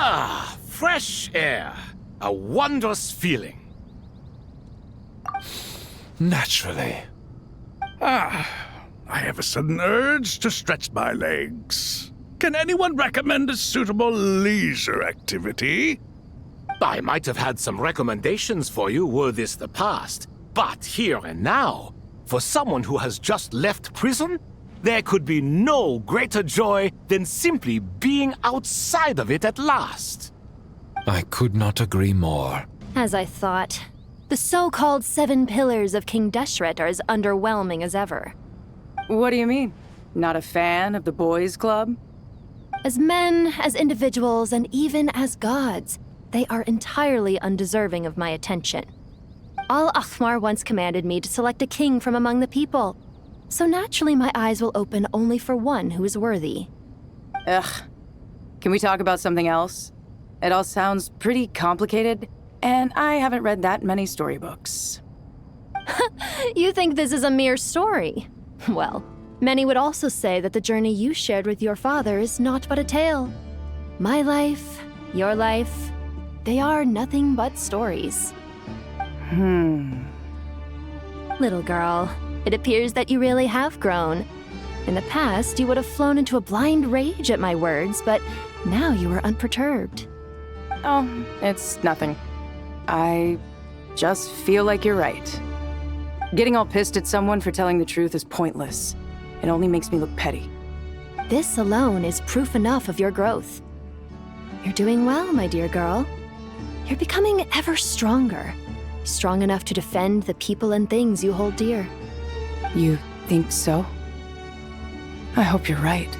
Ah, fresh air. A wondrous feeling. Naturally. I have a sudden urge to stretch my legs. Can anyone recommend a suitable leisure activity? I might have had some recommendations for you were this the past, but here and now, for someone who has just left prison, there could be no greater joy than simply being outside of it at last. I could not agree more. As I thought. The so-called 7 pillars of King Deshret are as underwhelming as ever. What do you mean? Not a fan of the boys' club? As men, as individuals, and even as gods, they are entirely undeserving of my attention. Al-Akhmar once commanded me to select a king from among the people, so naturally my eyes will open only for one who is worthy. Ugh. Can we talk about something else? It all sounds pretty complicated, and I haven't read that many storybooks. You think this is a mere story? Well, many would also say that the journey you shared with your father is not but a tale. My life, your life, they are nothing but stories. Little girl, it appears that you really have grown. In the past, you would have flown into a blind rage at my words, but now you are unperturbed. Oh, it's nothing. I just feel like you're right. Getting all pissed at someone for telling the truth is pointless. It only makes me look petty. This alone is proof enough of your growth. You're doing well, my dear girl. You're becoming ever stronger. Strong enough to defend the people and things you hold dear. You think so? I hope you're right.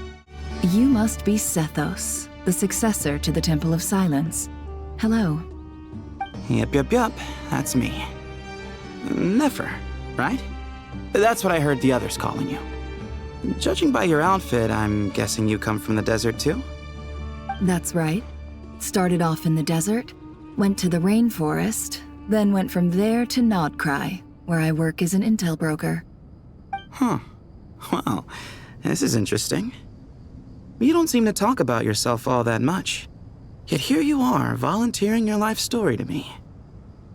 You must be Sethos, the successor to the Temple of Silence. Hello. Yep, that's me. Nefer, right? That's what I heard the others calling you. Judging by your outfit, I'm guessing you come from the desert too? That's right. Started off in the desert, went to the rainforest, then went from there to nod-crai, where I work as an intel broker. Huh. Well, this is interesting. You don't seem to talk about yourself all that much. Yet here you are, volunteering your life story to me.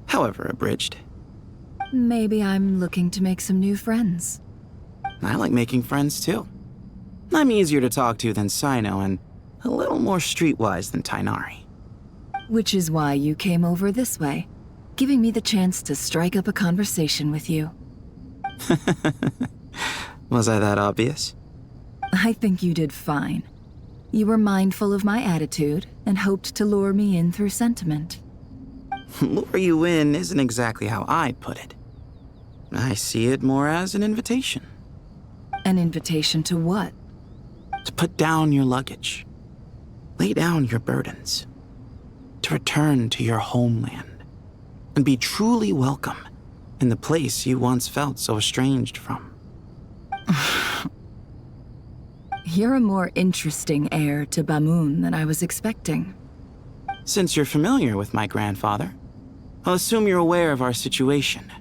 However abridged. Maybe I'm looking to make some new friends. I like making friends too. I'm easier to talk to than Sino and a little more streetwise than Tainari. Which is why you came over this way, giving me the chance to strike up a conversation with you. Was I that obvious? I think you did fine. You were mindful of my attitude and hoped to lure me in through sentiment. Lure you in isn't exactly how I'd put it. I see it more as an invitation. An invitation to what? To put down your luggage. Lay down your burdens. To return to your homeland. And be truly welcome in the place you once felt so estranged from. You're a more interesting heir to Bamun than I was expecting. Since you're familiar with my grandfather, I'll assume you're aware of our situation.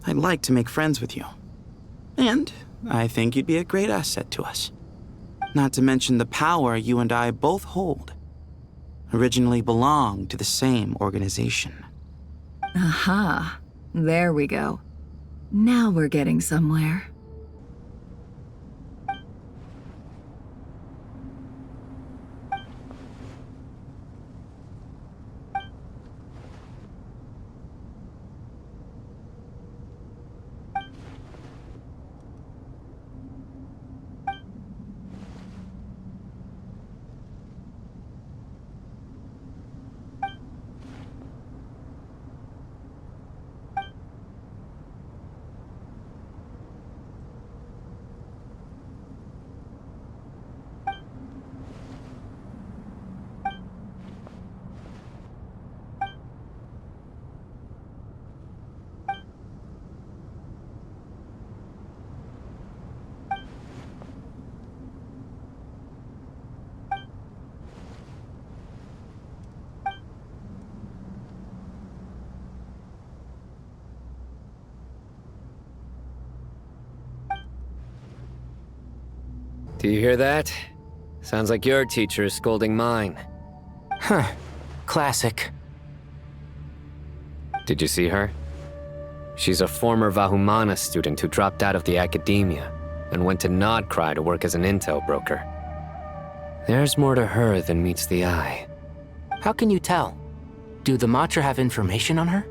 I'd like to make friends with you. And I think you'd be a great asset to us. Not to mention the power you and I both hold. Originally belonged to the same organization. Aha, there we go. Now we're getting somewhere. Do you hear that? Sounds like your teacher is scolding mine. Huh. Classic. Did you see her? She's a former Vahumana student who dropped out of the academia and went to nod-crai to work as an intel broker. There's more to her than meets the eye. How can you tell? Do the Matra have information on her?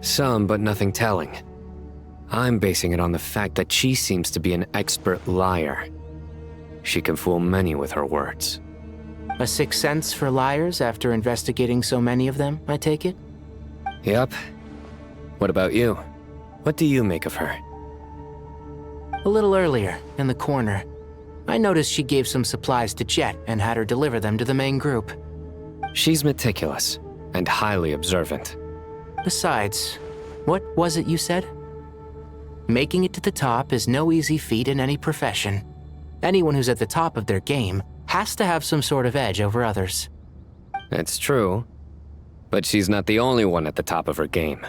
Some, but nothing telling. I'm basing it on the fact that she seems to be an expert liar. She can fool many with her words. A sixth sense for liars after investigating so many of them, I take it? Yep. What about you? What do you make of her? A little earlier, in the corner, I noticed she gave some supplies to Jet and had her deliver them to the main group. She's meticulous and highly observant. Besides, what was it you said? Making it to the top is no easy feat in any profession. Anyone who's at the top of their game has to have some sort of edge over others. It's true, but she's not the only one at the top of her game.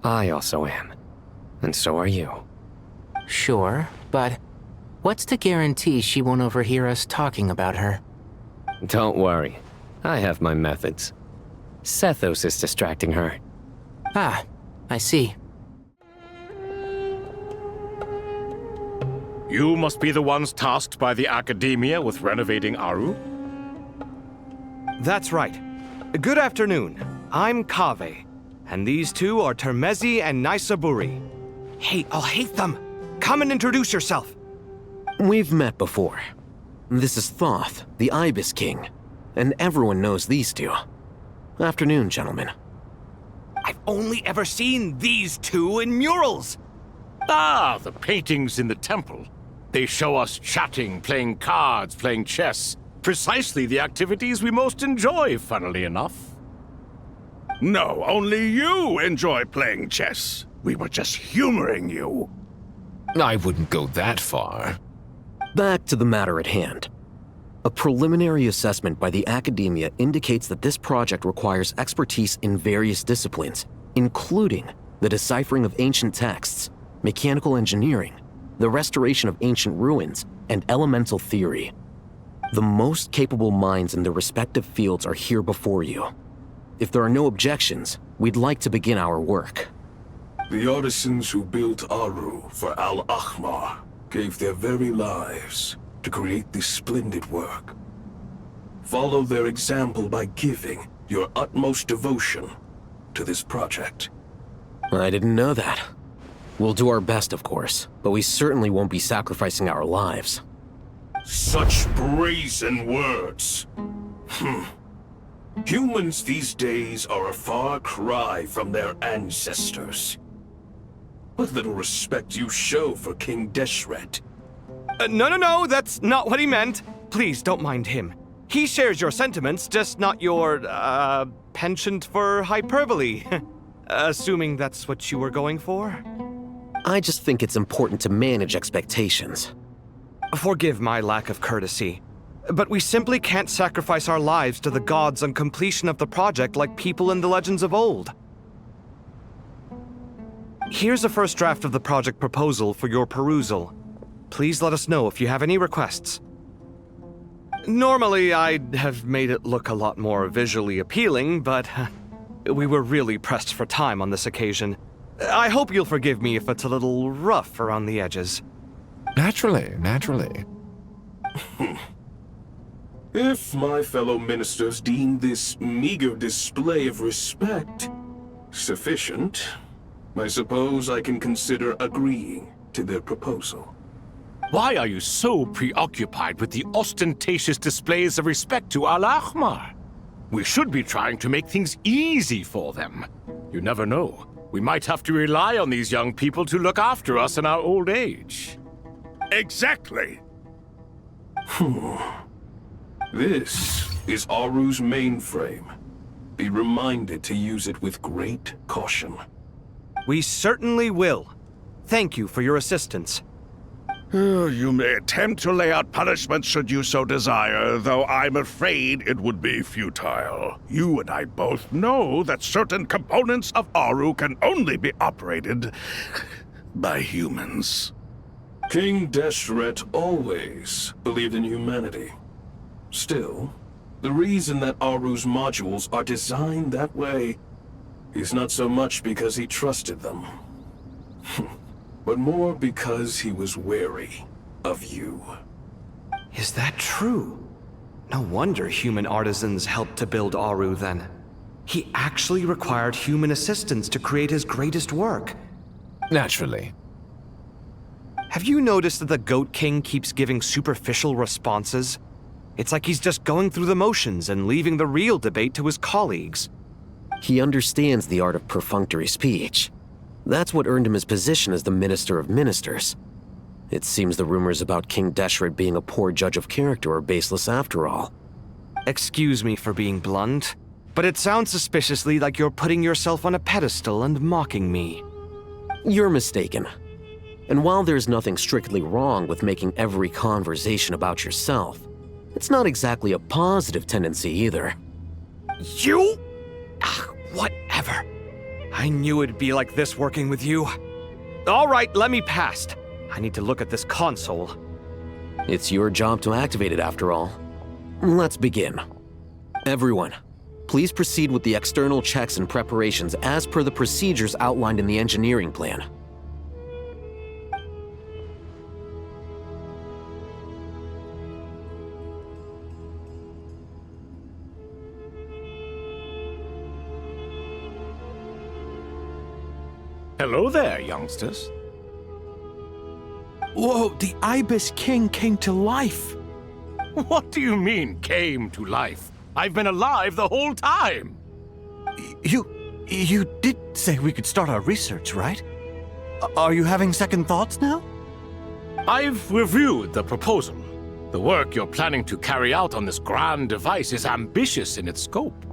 I also am, and so are you. Sure, but what's to guarantee she won't overhear us talking about her? Don't worry, I have my methods. Sethos is distracting her. Ah, I see. You must be the ones tasked by the Academia with renovating Aru? That's right. Good afternoon. I'm Kaveh, and these two are Termezi and Naisaburi. Hey, I'll hate them. Come and introduce yourself. We've met before. This is Thoth, the Ibis King, and everyone knows these two. Afternoon, gentlemen. I've only ever seen these two in murals. Ah, the paintings in the temple. They show us chatting, playing cards, playing chess. Precisely the activities we most enjoy, funnily enough. No, only you enjoy playing chess. We were just humoring you. I wouldn't go that far. Back to the matter at hand. A preliminary assessment by the Academia indicates that this project requires expertise in various disciplines, including the deciphering of ancient texts, mechanical engineering, the restoration of ancient ruins, and elemental theory. The most capable minds in their respective fields are here before you. If there are no objections, we'd like to begin our work. The artisans who built Aru for Al-Ahmar gave their very lives to create this splendid work. Follow their example by giving your utmost devotion to this project. I didn't know that. We'll do our best, of course, but we certainly won't be sacrificing our lives. Such brazen words. Humans these days are a far cry from their ancestors. What little respect you show for King Deshret. No, that's not what he meant. Please, don't mind him. He shares your sentiments, just not your, penchant for hyperbole. Assuming that's what you were going for? I just think it's important to manage expectations. Forgive my lack of courtesy, but we simply can't sacrifice our lives to the gods on completion of the project like people in the legends of old. Here's a first draft of the project proposal for your perusal. Please let us know if you have any requests. Normally, I'd have made it look a lot more visually appealing, but we were really pressed for time on this occasion. I hope you'll forgive me if it's a little rough around the edges. Naturally. If my fellow ministers deem this meager display of respect sufficient, I suppose I can consider agreeing to their proposal. Why are you so preoccupied with the ostentatious displays of respect to Al-Ahmar? We should be trying to make things easy for them. You never know. We might have to rely on these young people to look after us in our old age. Exactly. This is Aru's mainframe. Be reminded to use it with great caution. We certainly will. Thank you for your assistance. You may attempt to lay out punishment should you so desire, though I'm afraid it would be futile. You and I both know that certain components of Aru can only be operated by humans. King Deshret always believed in humanity. Still, The reason that Aru's modules are designed that way is not so much because he trusted them, but more because he was wary of you. Is that true? No wonder human artisans helped to build Aru then. He actually required human assistance to create his greatest work. Naturally. Have you noticed that the Goat King keeps giving superficial responses? It's like he's just going through the motions and leaving the real debate to his colleagues. He understands the art of perfunctory speech. That's what earned him his position as the Minister of Ministers. It seems the rumors about King Deshret being a poor judge of character are baseless after all. Excuse me for being blunt, but it sounds suspiciously like you're putting yourself on a pedestal and mocking me. You're mistaken. And while there's nothing strictly wrong with making every conversation about yourself, it's not exactly a positive tendency either. You? Whatever. I knew it'd be like this working with you. All right, let me past. I need to look at this console. It's your job to activate it after all. Let's begin. Everyone, please proceed with the external checks and preparations as per the procedures outlined in the engineering plan. Hello there, youngsters. Whoa, the Ibis King came to life. What do you mean, came to life? I've been alive the whole time. You did say we could start our research, right? Are you having second thoughts now? I've reviewed the proposal. The work you're planning to carry out on this grand device is ambitious in its scope.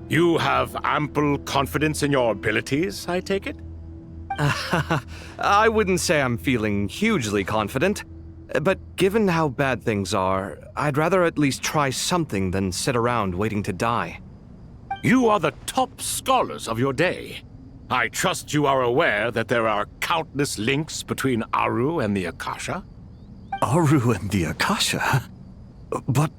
You have ample confidence in your abilities, I take it? I wouldn't say I'm feeling hugely confident, but given how bad things are, I'd rather at least try something than sit around waiting to die. You are the top scholars of your day. I trust you are aware that there are countless links between Aru and the Akasha? Aru and the Akasha? But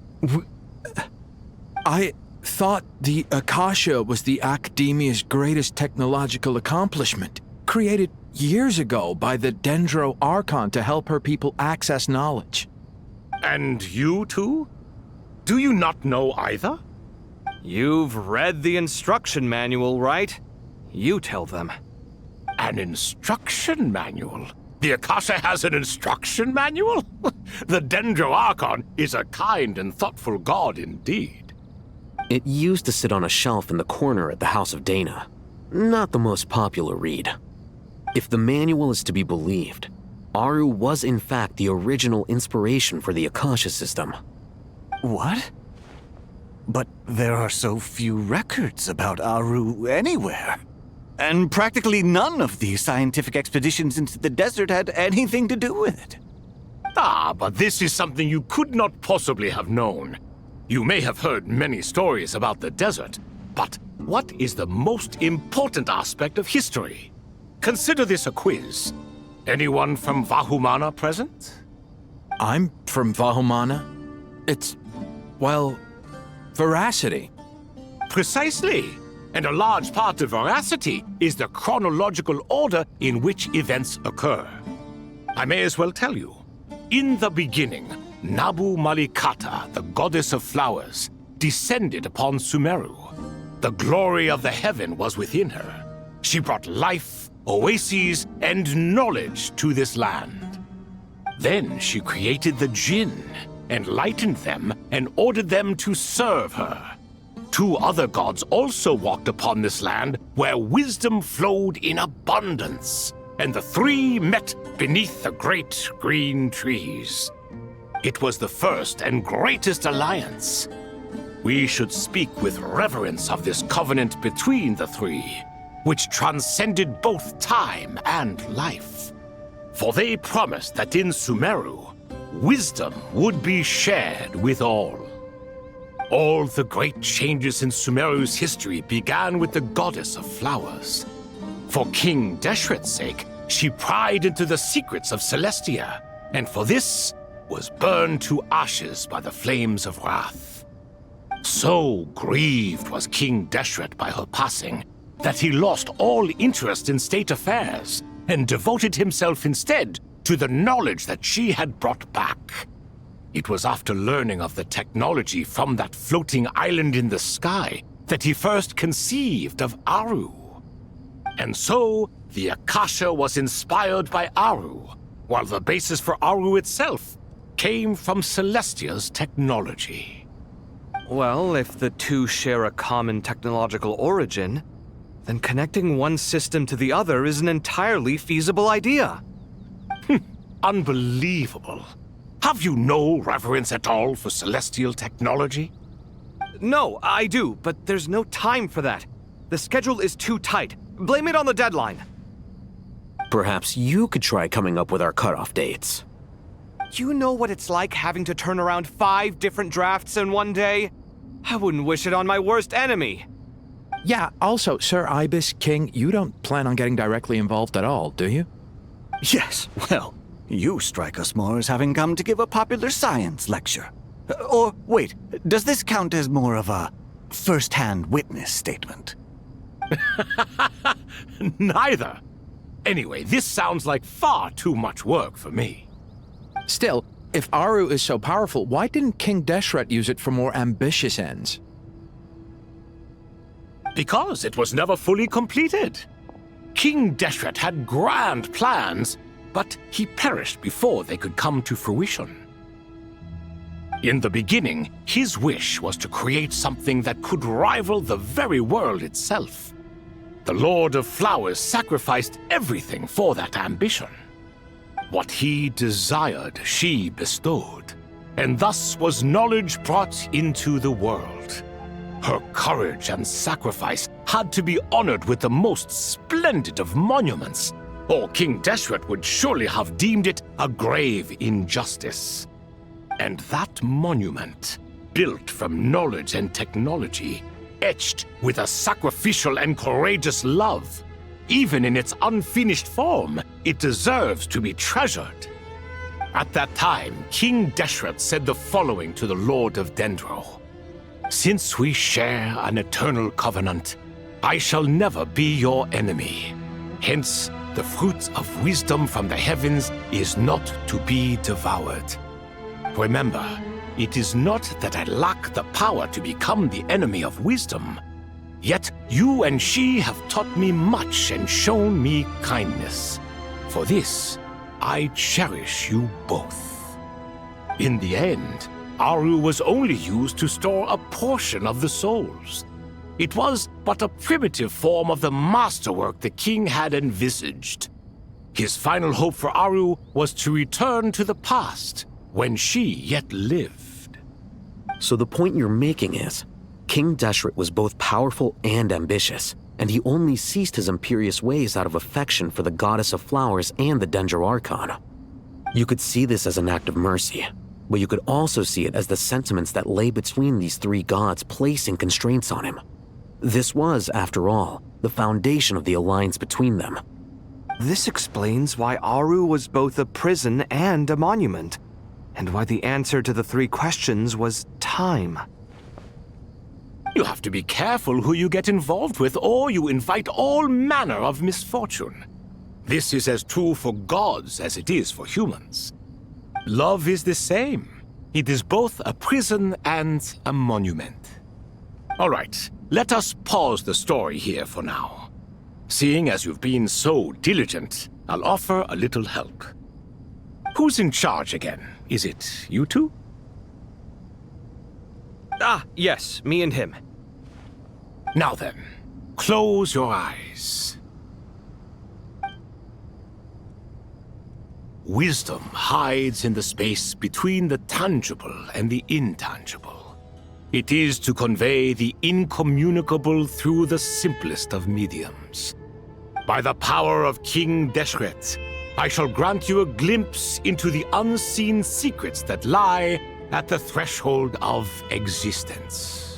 I thought the Akasha was the Academia's greatest technological accomplishment, created years ago by the Dendro Archon to help her people access knowledge. And you too? Do you not know either? You've read the instruction manual, right? You tell them. An instruction manual? The Akasha has an instruction manual? The Dendro Archon is a kind and thoughtful god indeed. It used to sit on a shelf in the corner at the House of Dana. Not the most popular read. If the manual is to be believed, Aru was in fact the original inspiration for the Akasha system. What? But there are so few records about Aru anywhere. And practically none of the scientific expeditions into the desert had anything to do with it. Ah, but this is something you could not possibly have known. You may have heard many stories about the desert, but what is the most important aspect of history? Consider this a quiz. Anyone from Vahumana present? I'm from Vahumana. It's, well, veracity. Precisely. And a large part of veracity is the chronological order in which events occur. I may as well tell you. In the beginning, Nabu Malikata, the goddess of flowers, descended upon Sumeru. The glory of the heaven was within her. She brought life, oases, and knowledge to this land. Then she created the Jinn, enlightened them, and ordered them to serve her. Two other gods also walked upon this land where wisdom flowed in abundance, and the three met beneath the great green trees. It was the first and greatest alliance. We should speak with reverence of this covenant between the three, which transcended both time and life. For they promised that in Sumeru, wisdom would be shared with all. All the great changes in Sumeru's history began with the goddess of flowers. For King Deshret's sake, she pried into the secrets of Celestia, and for this was burned to ashes by the flames of wrath. So grieved was King Deshret by her passing that he lost all interest in state affairs and devoted himself instead to the knowledge that she had brought back. It was after learning of the technology from that floating island in the sky that he first conceived of Aru. And so, the Akasha was inspired by Aru, while the basis for Aru itself came from Celestia's technology. Well, if the two share a common technological origin, then connecting one system to the other is an entirely feasible idea. Unbelievable. Have you no reverence at all for celestial technology? No, I do, but there's no time for that. The schedule is too tight. Blame it on the deadline. Perhaps you could try coming up with our cutoff dates. You know what it's like having to turn around 5 different drafts in one day? I wouldn't wish it on my worst enemy. Yeah, also, Sir Ibis, King, you don't plan on getting directly involved at all, do you? Yes, well, you strike us more as having come to give a popular science lecture. Or, wait, does this count as more of a first-hand witness statement? Neither. Anyway, this sounds like far too much work for me. Still, if Aru is so powerful, why didn't King Deshret use it for more ambitious ends? Because it was never fully completed. King Deshret had grand plans, but he perished before they could come to fruition. In the beginning, his wish was to create something that could rival the very world itself. The Lord of Flowers sacrificed everything for that ambition. What he desired, she bestowed, and thus was knowledge brought into the world. Her courage and sacrifice had to be honored with the most splendid of monuments, or King Deshret would surely have deemed it a grave injustice. And that monument, built from knowledge and technology, etched with a sacrificial and courageous love, even in its unfinished form, it deserves to be treasured. At that time, King Deshret said the following to the Lord of Dendro. Since we share an eternal covenant, I shall never be your enemy. Hence, the fruit of wisdom from the heavens is not to be devoured. Remember, it is not that I lack the power to become the enemy of wisdom. Yet you and she have taught me much and shown me kindness. For this, I cherish you both. In the end, Aru was only used to store a portion of the souls. It was but a primitive form of the masterwork the king had envisaged. His final hope for Aru was to return to the past, when she yet lived. So the point you're making is, King Deshret was both powerful and ambitious, and he only ceased his imperious ways out of affection for the Goddess of Flowers and the Dendro Archon. You could see this as an act of mercy, but you could also see it as the sentiments that lay between these three gods placing constraints on him. This was, after all, the foundation of the alliance between them. This explains why Aru was both a prison and a monument, and why the answer to the 3 questions was time. You have to be careful who you get involved with, or you invite all manner of misfortune. This is as true for gods as it is for humans. Love is the same. It is both a prison and a monument. All right, let us pause the story here for now. Seeing as you've been so diligent, I'll offer a little help. Who's in charge again? Is it you two? Ah, yes, me and him. Now then, close your eyes. Wisdom hides in the space between the tangible and the intangible. It is to convey the incommunicable through the simplest of mediums. By the power of King Deshret, I shall grant you a glimpse into the unseen secrets that lie at the threshold of existence.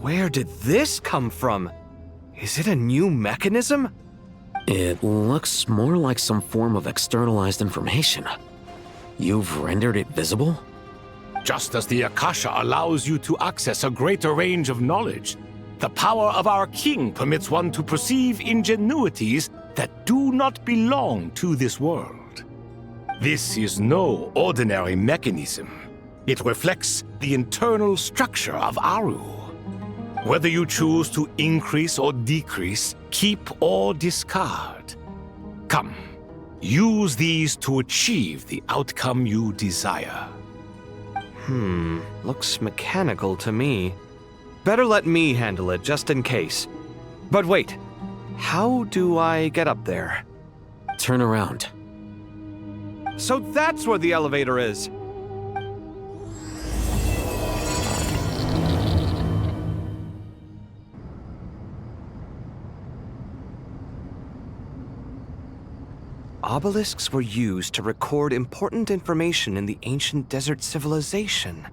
Where did this come from? Is it a new mechanism? It looks more like some form of externalized information. You've rendered it visible? Just as the Akasha allows you to access a greater range of knowledge, the power of our king permits one to perceive ingenuities that do not belong to this world. This is no ordinary mechanism. It reflects the internal structure of Aru. Whether you choose to increase or decrease, keep or discard. Come, use these to achieve the outcome you desire. Looks mechanical to me. Better let me handle it, just in case. But wait, how do I get up there? Turn around. So that's where the elevator is! Obelisks were used to record important information in the ancient desert civilization.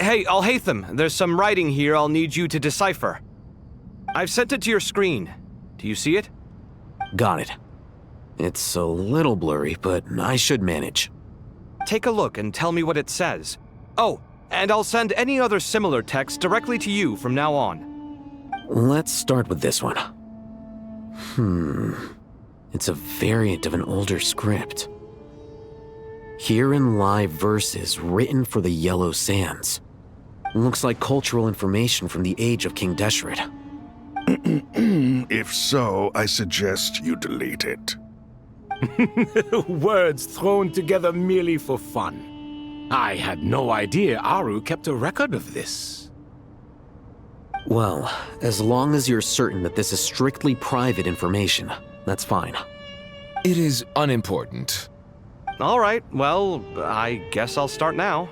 Hey, Al-Haytham, there's some writing here I'll need you to decipher. I've sent it to your screen. Do you see it? Got it. It's a little blurry, but I should manage. Take a look and tell me what it says. Oh, and I'll send any other similar text directly to you from now on. Let's start with this one. It's a variant of an older script. Herein lie verses written for the Yellow Sands. Looks like cultural information from the age of King Deshret. If so, I suggest you delete it. Words thrown together merely for fun. I had no idea Aru kept a record of this. Well, as long as you're certain that this is strictly private information, that's fine. It is unimportant. All right, well, I guess I'll start now.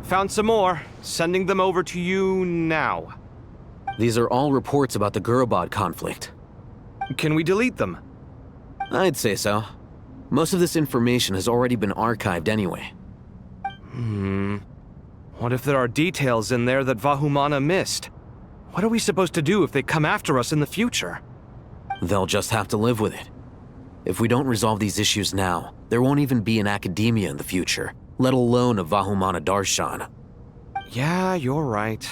Found some more. Sending them over to you now. These are all reports about the Gurubad conflict. Can we delete them? I'd say so. Most of this information has already been archived anyway. What if there are details in there that Vahumana missed? What are we supposed to do if they come after us in the future? They'll just have to live with it. If we don't resolve these issues now, there won't even be an academia in the future, let alone a Vahumana Darshan. Yeah, you're right.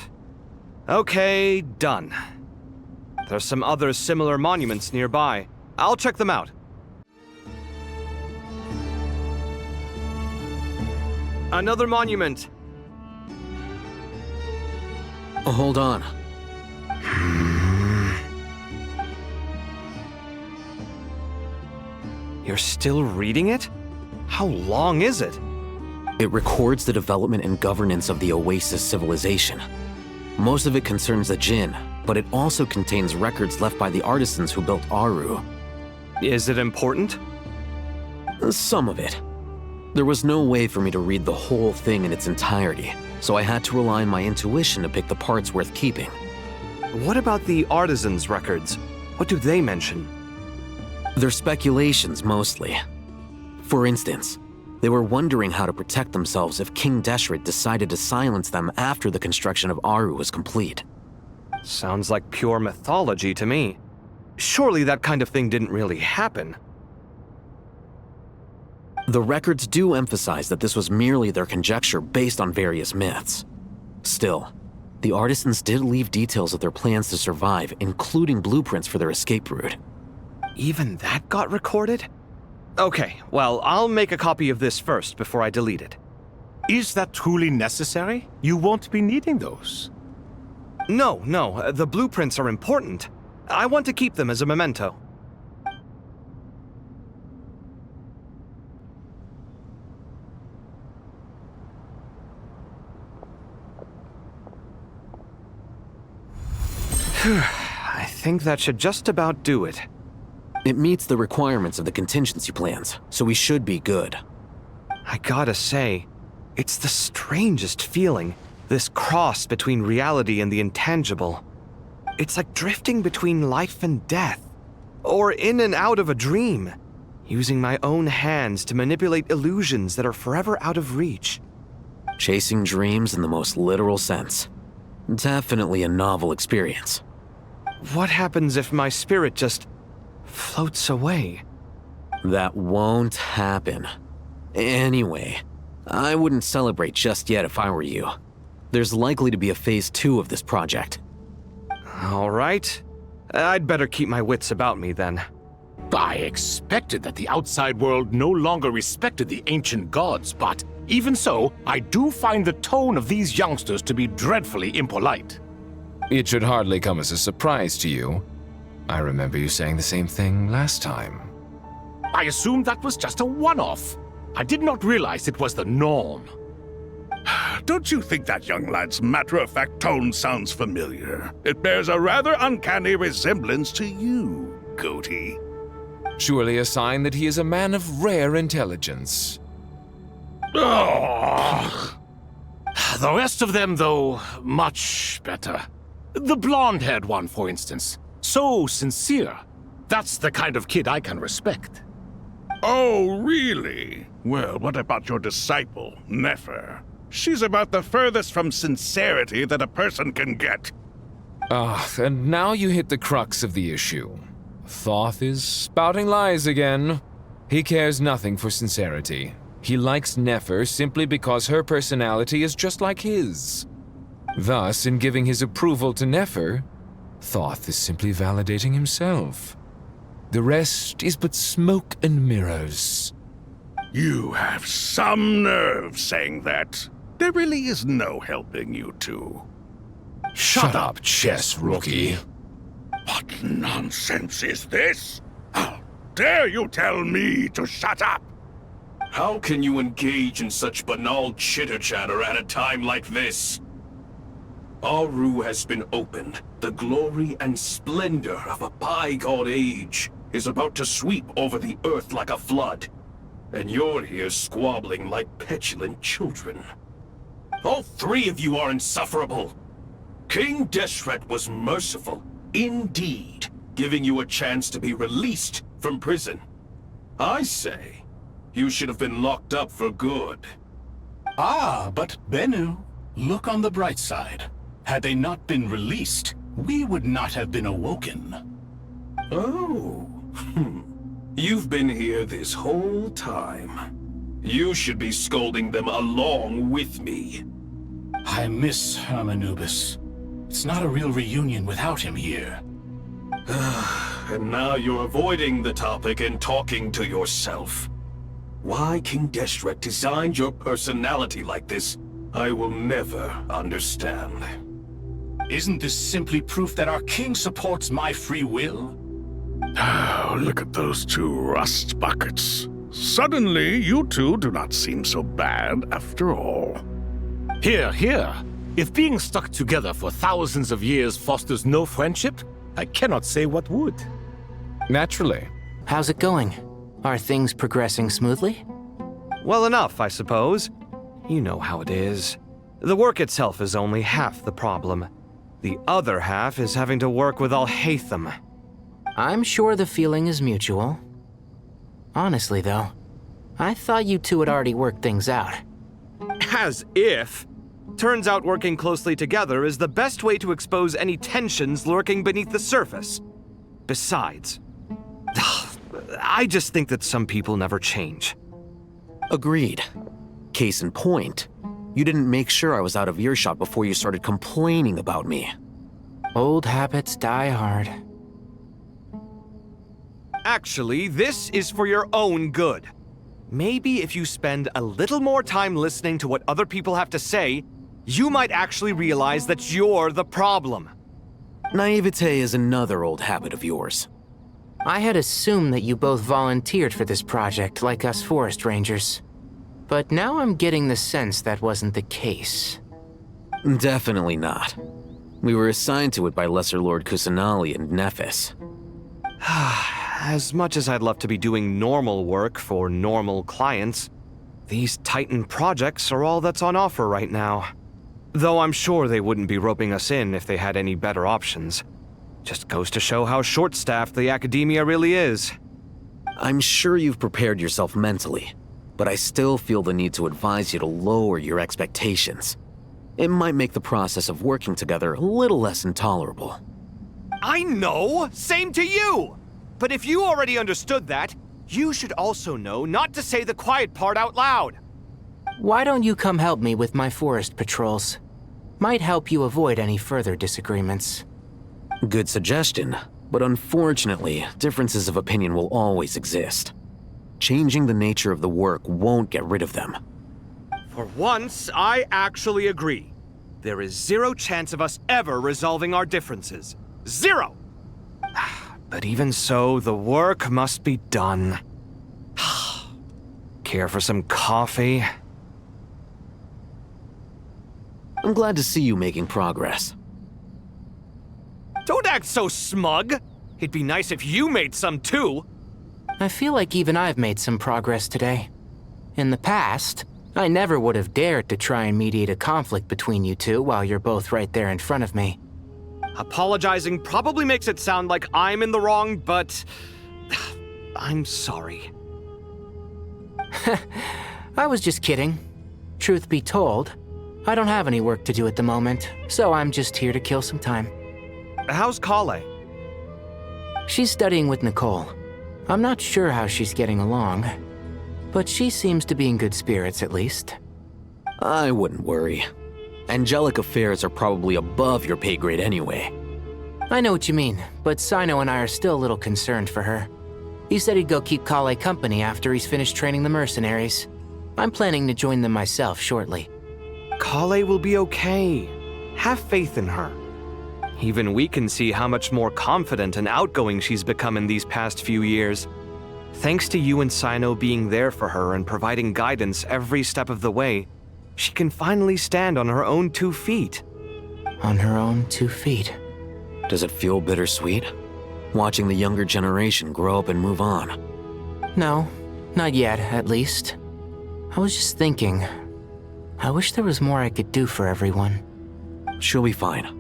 Okay, done. There's some other similar monuments nearby. I'll check them out. Another monument. Hold on. You're still reading it? How long is it? It records the development and governance of the Oasis civilization. Most of it concerns the Jinn, but it also contains records left by the artisans who built Aru. Is it important? Some of it. There was no way for me to read the whole thing in its entirety, so I had to rely on my intuition to pick the parts worth keeping. What about the artisans' records? What do they mention? They're speculations, mostly. For instance, they were wondering how to protect themselves if King Deshret decided to silence them after the construction of Aru was complete. Sounds like pure mythology to me. Surely that kind of thing didn't really happen. The records do emphasize that this was merely their conjecture based on various myths. Still, the artisans did leave details of their plans to survive, including blueprints for their escape route. Even that got recorded? Okay, well, I'll make a copy of this first before I delete it. Is that truly necessary? You won't be needing those. No, the blueprints are important. I want to keep them as a memento. I think that should just about do it. It meets the requirements of the contingency plans, so we should be good. I gotta say, it's the strangest feeling, this cross between reality and the intangible. It's like drifting between life and death, or in and out of a dream, using my own hands to manipulate illusions that are forever out of reach. Chasing dreams in the most literal sense. Definitely a novel experience. What happens if my spirit just floats away? That won't happen. Anyway, I wouldn't celebrate just yet if I were you. There's likely to be a phase 2 of this project. All right. I'd better keep my wits about me then. I expected that the outside world no longer respected the ancient gods, but even so, I do find the tone of these youngsters to be dreadfully impolite. It should hardly come as a surprise to you. I remember you saying the same thing last time. I assumed that was just a one-off. I did not realize it was the norm. Don't you think that young lad's matter-of-fact tone sounds familiar? It bears a rather uncanny resemblance to you, Goatee. Surely a sign that he is a man of rare intelligence. Ugh. The rest of them, though, much better. The blonde-haired one, for instance. So sincere. That's the kind of kid I can respect. Oh, really? Well, what about your disciple, Nefer? She's about the furthest from sincerity that a person can get. And now you hit the crux of the issue. Thoth is spouting lies again. He cares nothing for sincerity. He likes Nefer simply because her personality is just like his. Thus, in giving his approval to Nefer, Thoth is simply validating himself. The rest is but smoke and mirrors. You have some nerve saying that. There really is no helping you two. Shut up, chess rookie. What nonsense is this? How dare you tell me to shut up? How can you engage in such banal chitter-chatter at a time like this? Aru has been opened. The glory and splendor of a bygone age is about to sweep over the earth like a flood. And you're here squabbling like petulant children. All three of you are insufferable. King Deshret was merciful, indeed, giving you a chance to be released from prison. I say, you should have been locked up for good. Ah, but Bennu, look on the bright side. Had they not been released, we would not have been awoken. Oh, you've been here this whole time. You should be scolding them along with me. I miss Hermanubis. It's not a real reunion without him here. And now you're avoiding the topic and talking to yourself. Why King Deshret designed your personality like this, I will never understand. Isn't this simply proof that our king supports my free will? Oh, look at those two rust buckets. Suddenly, you two do not seem so bad after all. Here, here. If being stuck together for thousands of years fosters no friendship, I cannot say what would. Naturally. How's it going? Are things progressing smoothly? Well enough, I suppose. You know how it is. The work itself is only half the problem. The other half is having to work with Al-Haytham. I'm sure the feeling is mutual. Honestly, though, I thought you two had already worked things out. As if. Turns out working closely together is the best way to expose any tensions lurking beneath the surface. Besides, I just think that some people never change. Agreed. Case in point, you didn't make sure I was out of earshot before you started complaining about me. Old habits die hard. Actually, this is for your own good. Maybe if you spend a little more time listening to what other people have to say, you might actually realize that you're the problem. Naivete is another old habit of yours. I had assumed that you both volunteered for this project like us forest rangers. But now I'm getting the sense that wasn't the case. Definitely not. We were assigned to it by Lesser Lord Kusanali and Nephis. As much as I'd love to be doing normal work for normal clients, these Titan projects are all that's on offer right now. Though I'm sure they wouldn't be roping us in if they had any better options. Just goes to show how short-staffed the academia really is. I'm sure you've prepared yourself mentally, but I still feel the need to advise you to lower your expectations. It might make the process of working together a little less intolerable. I know! Same to you! But if you already understood that, you should also know not to say the quiet part out loud. Why don't you come help me with my forest patrols? Might help you avoid any further disagreements. Good suggestion, but unfortunately, differences of opinion will always exist. Changing the nature of the work won't get rid of them. For once, I actually agree. There is zero chance of us ever resolving our differences. Zero! But even so, the work must be done. Care for some coffee? I'm glad to see you making progress. Don't act so smug! It'd be nice if you made some too! I feel like even I've made some progress today. In the past, I never would have dared to try and mediate a conflict between you two while you're both right there in front of me. Apologizing probably makes it sound like I'm in the wrong, but I'm sorry. I was just kidding. Truth be told, I don't have any work to do at the moment, so I'm just here to kill some time. How's Kale? She's studying with Nicole. I'm not sure how she's getting along, but she seems to be in good spirits at least. I wouldn't worry. Angelic affairs are probably above your pay grade anyway. I know what you mean, but Sino and I are still a little concerned for her. He said he'd go keep Kale company after he's finished training the mercenaries. I'm planning to join them myself shortly. Kale will be okay. Have faith in her. Even we can see how much more confident and outgoing she's become in these past few years. Thanks to you and Sino being there for her and providing guidance every step of the way, she can finally stand on her own 2 feet. On her own 2 feet. Does it feel bittersweet? Watching the younger generation grow up and move on? No, not yet, at least. I was just thinking, I wish there was more I could do for everyone. She'll be fine.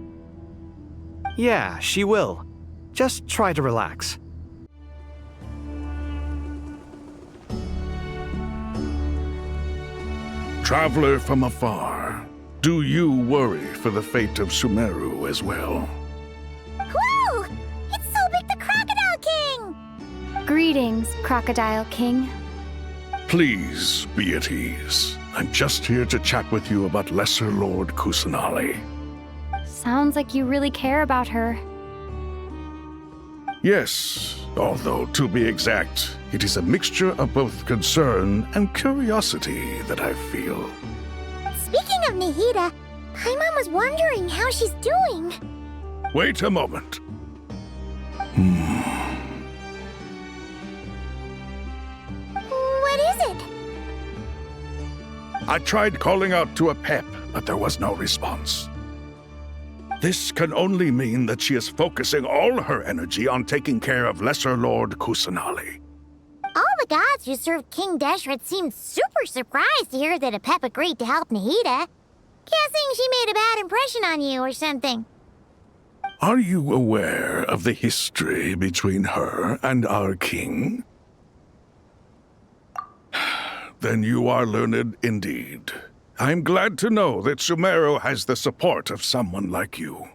Yeah, she will. Just try to relax. Traveler from afar, do you worry for the fate of Sumeru as well? Whoa! It's Sobek the Crocodile King! Greetings, Crocodile King. Please be at ease. I'm just here to chat with you about Lesser Lord Kusanali. Sounds like you really care about her. Yes, although to be exact, it is a mixture of both concern and curiosity that I feel. Speaking of Nahida, Paimon was wondering how she's doing. Wait a moment. What is it? I tried calling out to a pep, but there was no response. This can only mean that she is focusing all her energy on taking care of Lesser Lord Kusanali. All the gods who served King Deshret seemed super surprised to hear that Apep agreed to help Nahida. Guessing she made a bad impression on you or something. Are you aware of the history between her and our king? Then you are learned indeed. I'm glad to know that Sumeru has the support of someone like you.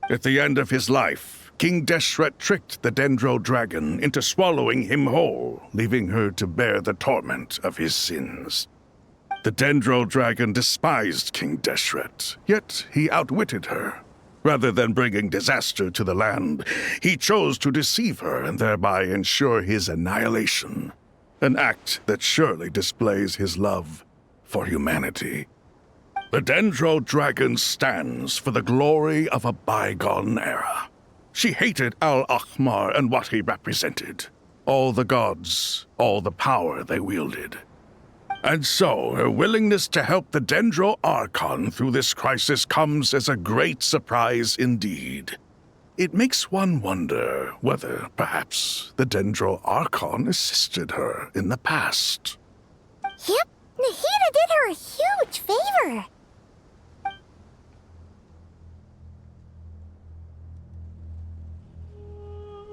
At the end of his life, King Deshret tricked the Dendro Dragon into swallowing him whole, leaving her to bear the torment of his sins. The Dendro Dragon despised King Deshret, yet he outwitted her. Rather than bringing disaster to the land, he chose to deceive her and thereby ensure his annihilation. An act that surely displays his love for humanity. The Dendro Dragon stands for the glory of a bygone era. She hated Al-Ahmar and what he represented. All the gods, all the power they wielded. And so, her willingness to help the Dendro Archon through this crisis comes as a great surprise indeed. It makes one wonder whether, perhaps, the Dendro Archon assisted her in the past. Yep, Nahida did her a huge favor.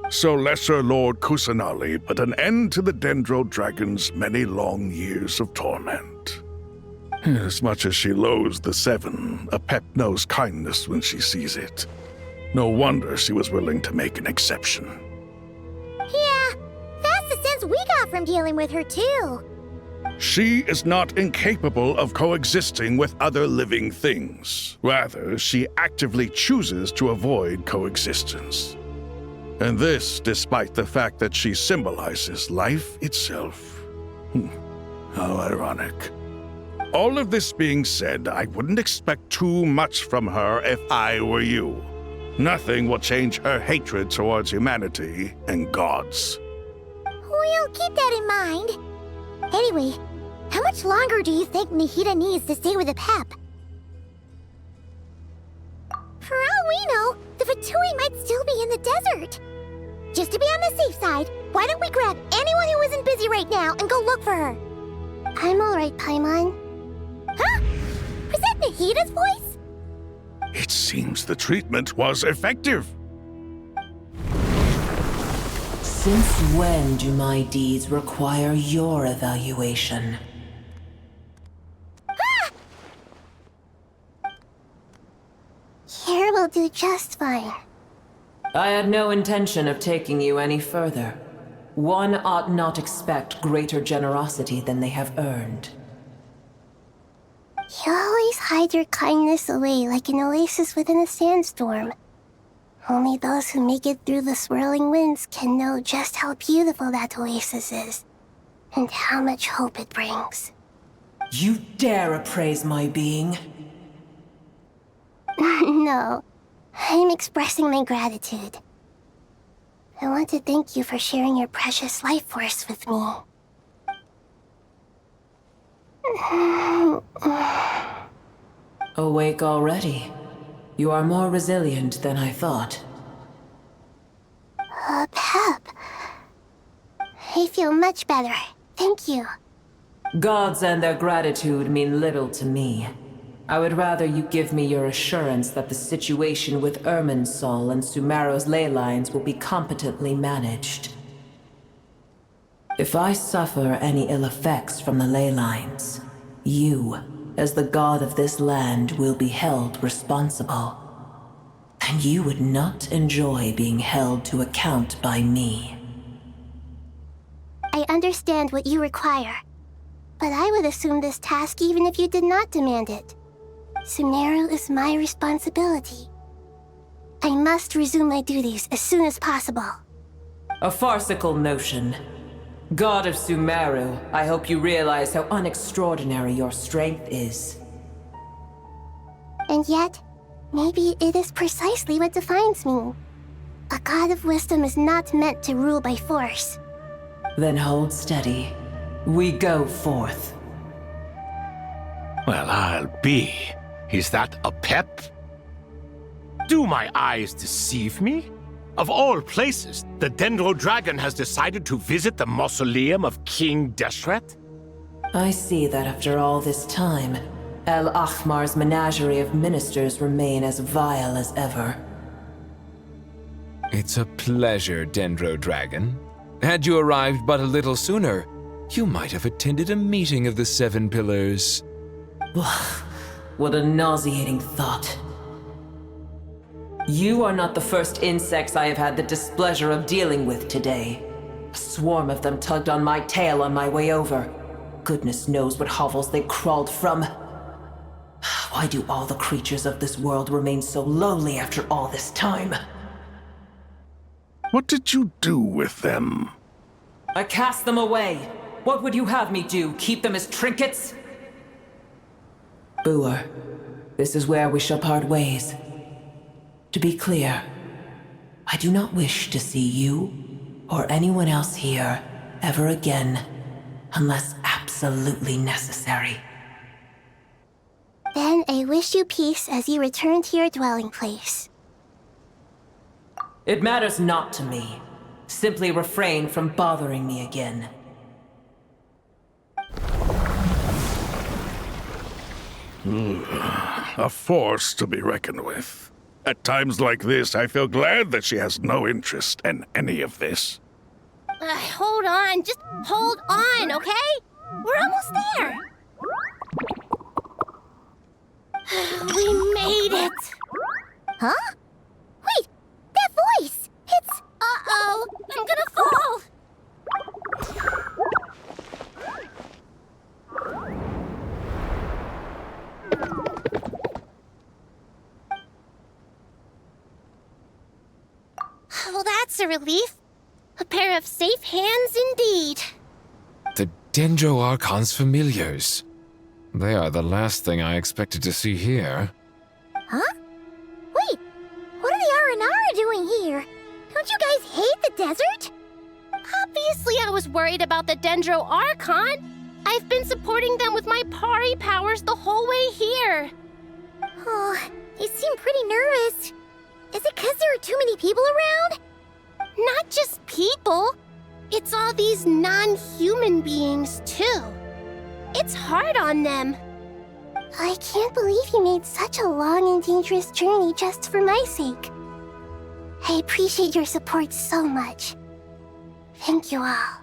So Lesser Lord Kusanali put an end to the Dendro Dragon's many long years of torment. As much as she loathes the Seven, Apep knows kindness when she sees it. No wonder she was willing to make an exception. Yeah, that's the sense we got from dealing with her, too. She is not incapable of coexisting with other living things. Rather, she actively chooses to avoid coexistence. And this despite the fact that she symbolizes life itself. How ironic. All of this being said, I wouldn't expect too much from her if I were you. Nothing will change her hatred towards humanity and gods. We'll keep that in mind. Anyway, how much longer do you think Nahida needs to stay with Apep? For all we know, the Putei might still be in the desert. Just to be on the safe side, why don't we grab anyone who isn't busy right now and go look for her? I'm alright, Paimon. Huh? Was that Nahida's voice? It seems the treatment was effective. Since when do my deeds require your evaluation? Here will do just fine. I had no intention of taking you any further. One ought not expect greater generosity than they have earned. You always hide your kindness away like an oasis within a sandstorm. Only those who make it through the swirling winds can know just how beautiful that oasis is, and how much hope it brings. You dare appraise my being? No, I'm expressing my gratitude. I want to thank you for sharing your precious life force with me. Awake already? You are more resilient than I thought. Pep. I feel much better. Thank you. Gods and their gratitude mean little to me. I would rather you give me your assurance that the situation with Irminsul and Sumeru's ley lines will be competently managed. If I suffer any ill effects from the ley lines, you, as the god of this land, will be held responsible. And you would not enjoy being held to account by me. I understand what you require, but I would assume this task even if you did not demand it. Sumeru is my responsibility. I must resume my duties as soon as possible. A farcical notion. God of Sumeru, I hope you realize how unextraordinary your strength is. And yet, maybe it is precisely what defines me. A god of wisdom is not meant to rule by force. Then hold steady. We go forth. Well, I'll be. Is that Apep? Do my eyes deceive me? Of all places, the Dendro Dragon has decided to visit the mausoleum of King Deshret? I see that after all this time, El Ahmar's menagerie of ministers remain as vile as ever. It's a pleasure, Dendro Dragon. Had you arrived but a little sooner, you might have attended a meeting of the Seven Pillars. What a nauseating thought. You are not the first insects I have had the displeasure of dealing with today. A swarm of them tugged on my tail on my way over. Goodness knows what hovels they crawled from. Why do all the creatures of this world remain so lowly after all this time? What did you do with them? I cast them away. What would you have me do? Keep them as trinkets? Boer, this is where we shall part ways. To be clear, I do not wish to see you or anyone else here ever again, unless absolutely necessary. Then I wish you peace as you return to your dwelling place. It matters not to me. Simply refrain from bothering me again. A force to be reckoned with. At times like this, I feel glad that she has no interest in any of this. Hold on, just hold on, okay? We're almost there. We made it! Huh? Wait, that voice! It's... Uh-oh, I'm gonna fall! Well, that's a relief. A pair of safe hands indeed. The Dendro Archon's familiars. They are the last thing I expected to see here. Huh? Wait, what are the Aranara doing here? Don't you guys hate the desert? Obviously I was worried about the Dendro Archon. I've been supporting them with my Pari powers the whole way here. Oh, you seem pretty nervous. Is it because there are too many people around? Not just people. It's all these non-human beings, too. It's hard on them. I can't believe you made such a long and dangerous journey just for my sake. I appreciate your support so much. Thank you all.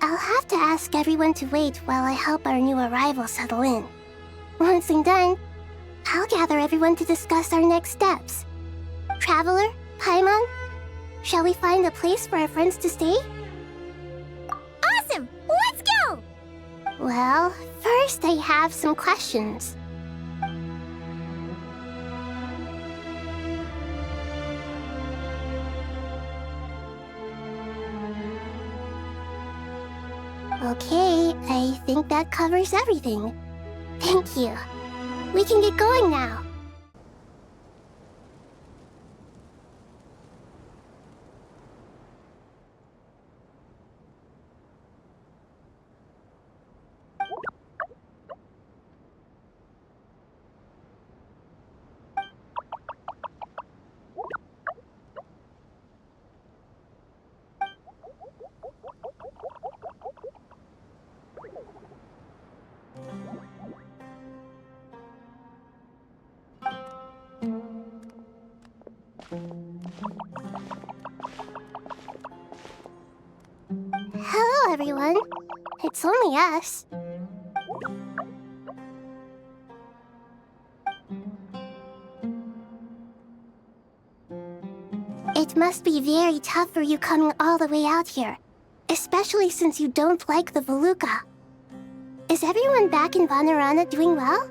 I'll have to ask everyone to wait while I help our new arrival settle in. Once I'm done, I'll gather everyone to discuss our next steps. Traveler, Paimon, shall we find a place for our friends to stay? Awesome! Let's go! Well, first I have some questions. Okay, I think that covers everything. Thank you. We can get going now. Hello, everyone. It's only us. It must be very tough for you coming all the way out here, especially since you don't like the Voluka. Is everyone back in Vanarana doing well?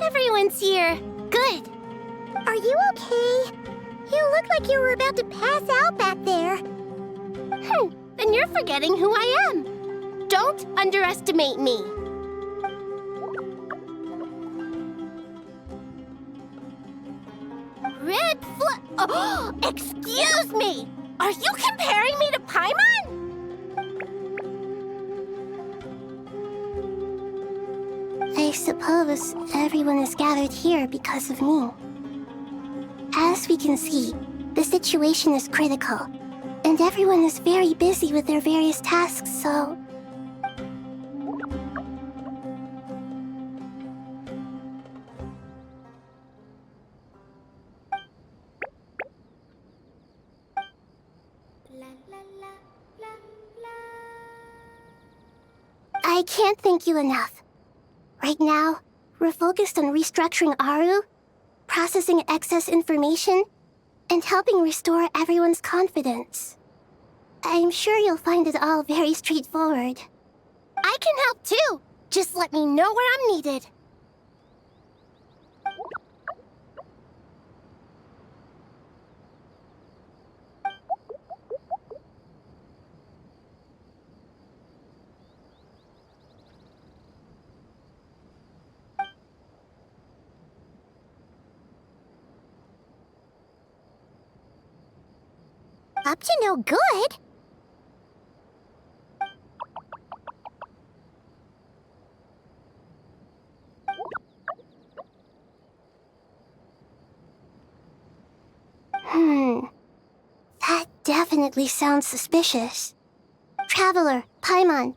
Everyone's here. Good. Are you okay? You look like you were about to pass out back there. Then you're forgetting who I am. Don't underestimate me. Red flag. Oh, excuse me. Are you comparing me to Paimon? I suppose everyone is gathered here because of me. As we can see, the situation is critical, and everyone is very busy with their various tasks, so... I can't thank you enough. Right now, we're focused on restructuring Aru, processing excess information, and helping restore everyone's confidence. I'm sure you'll find it all very straightforward. I can help too. Just let me know where I'm needed. Up to no good? That definitely sounds suspicious. Traveler, Paimon,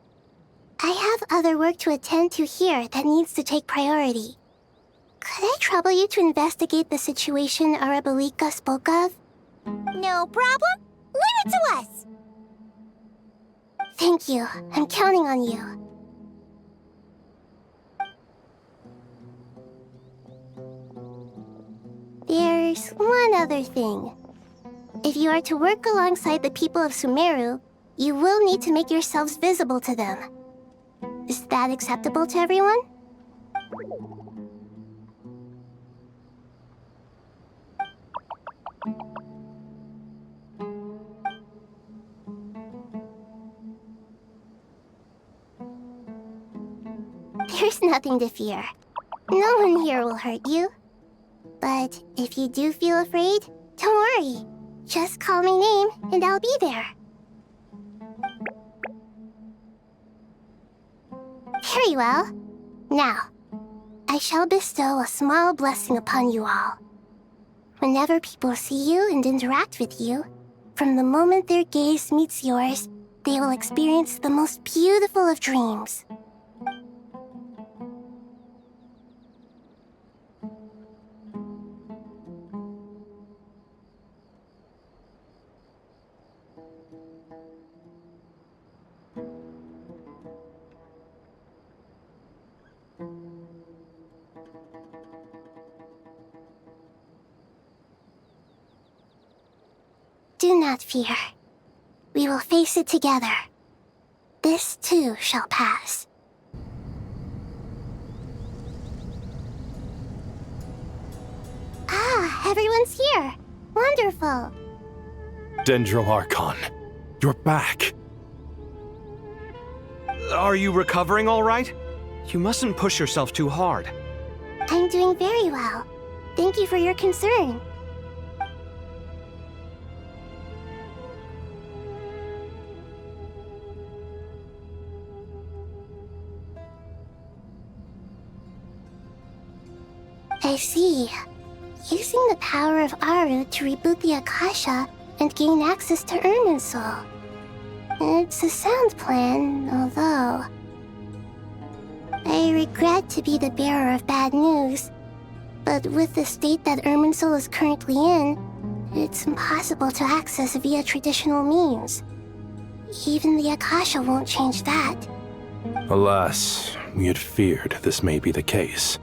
I have other work to attend to here that needs to take priority. Could I trouble you to investigate the situation Arabalika spoke of? No problem. Leave it to us! Thank you. I'm counting on you. There's one other thing. If you are to work alongside the people of Sumeru, you will need to make yourselves visible to them. Is that acceptable to everyone? There's nothing to fear. No one here will hurt you. But if you do feel afraid, don't worry. Just call my name and I'll be there. Very well. Now, I shall bestow a small blessing upon you all. Whenever people see you and interact with you, from the moment their gaze meets yours, they will experience the most beautiful of dreams. Do not fear. We will face it together. This too shall pass. Ah, everyone's here. Wonderful. Dendro Archon, you're back. Are you recovering all right? You mustn't push yourself too hard. I'm doing very well. Thank you for your concern. I see. Using the power of Aru to reboot the Akasha and gain access to Ermin's soul. It's a sound plan, although... I regret to be the bearer of bad news, but with the state that Ermin's soul is currently in, it's impossible to access via traditional means. Even the Akasha won't change that. Alas, we had feared this may be the case.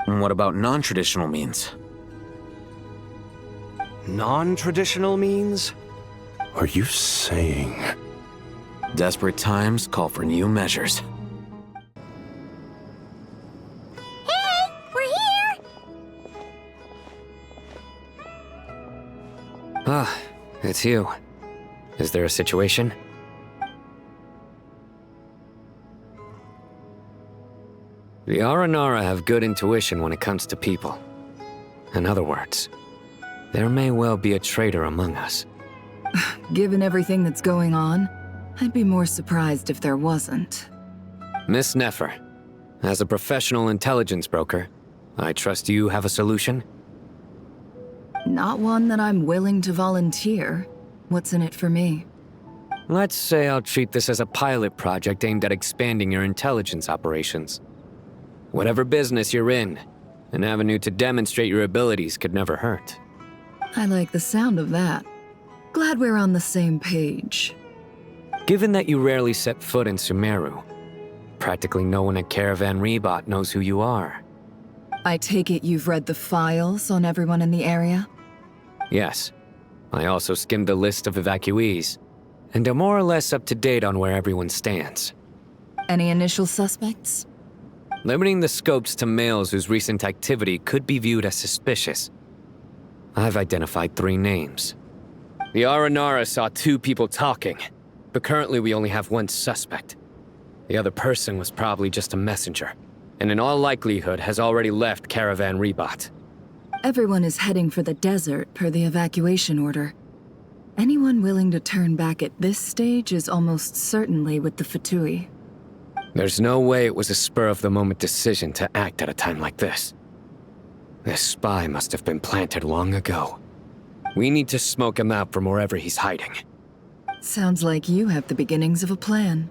And what about non-traditional means? Non-traditional means? Are you saying... Desperate times call for new measures. Hey! We're here! Ah, it's you. Is there a situation? The Aranara have good intuition when it comes to people. In other words, there may well be a traitor among us. Given everything that's going on, I'd be more surprised if there wasn't. Miss Nefer, as a professional intelligence broker, I trust you have a solution? Not one that I'm willing to volunteer. What's in it for me? Let's say I'll treat this as a pilot project aimed at expanding your intelligence operations. Whatever business you're in, an avenue to demonstrate your abilities could never hurt. I like the sound of that. Glad we're on the same page. Given that you rarely set foot in Sumeru, practically no one at Caravan Rebot knows who you are. I take it you've read the files on everyone in the area? Yes. I also skimmed the list of evacuees, and am more or less up to date on where everyone stands. Any initial suspects? Limiting the scopes to males whose recent activity could be viewed as suspicious. I've identified 3 names. The Aranara saw 2 people talking, but currently we only have 1 suspect. The other person was probably just a messenger, and in all likelihood has already left Caravan Rebot. Everyone is heading for the desert per the evacuation order. Anyone willing to turn back at this stage is almost certainly with the Putei. There's no way it was a spur-of-the-moment decision to act at a time like this. This spy must have been planted long ago. We need to smoke him out from wherever he's hiding. Sounds like you have the beginnings of a plan.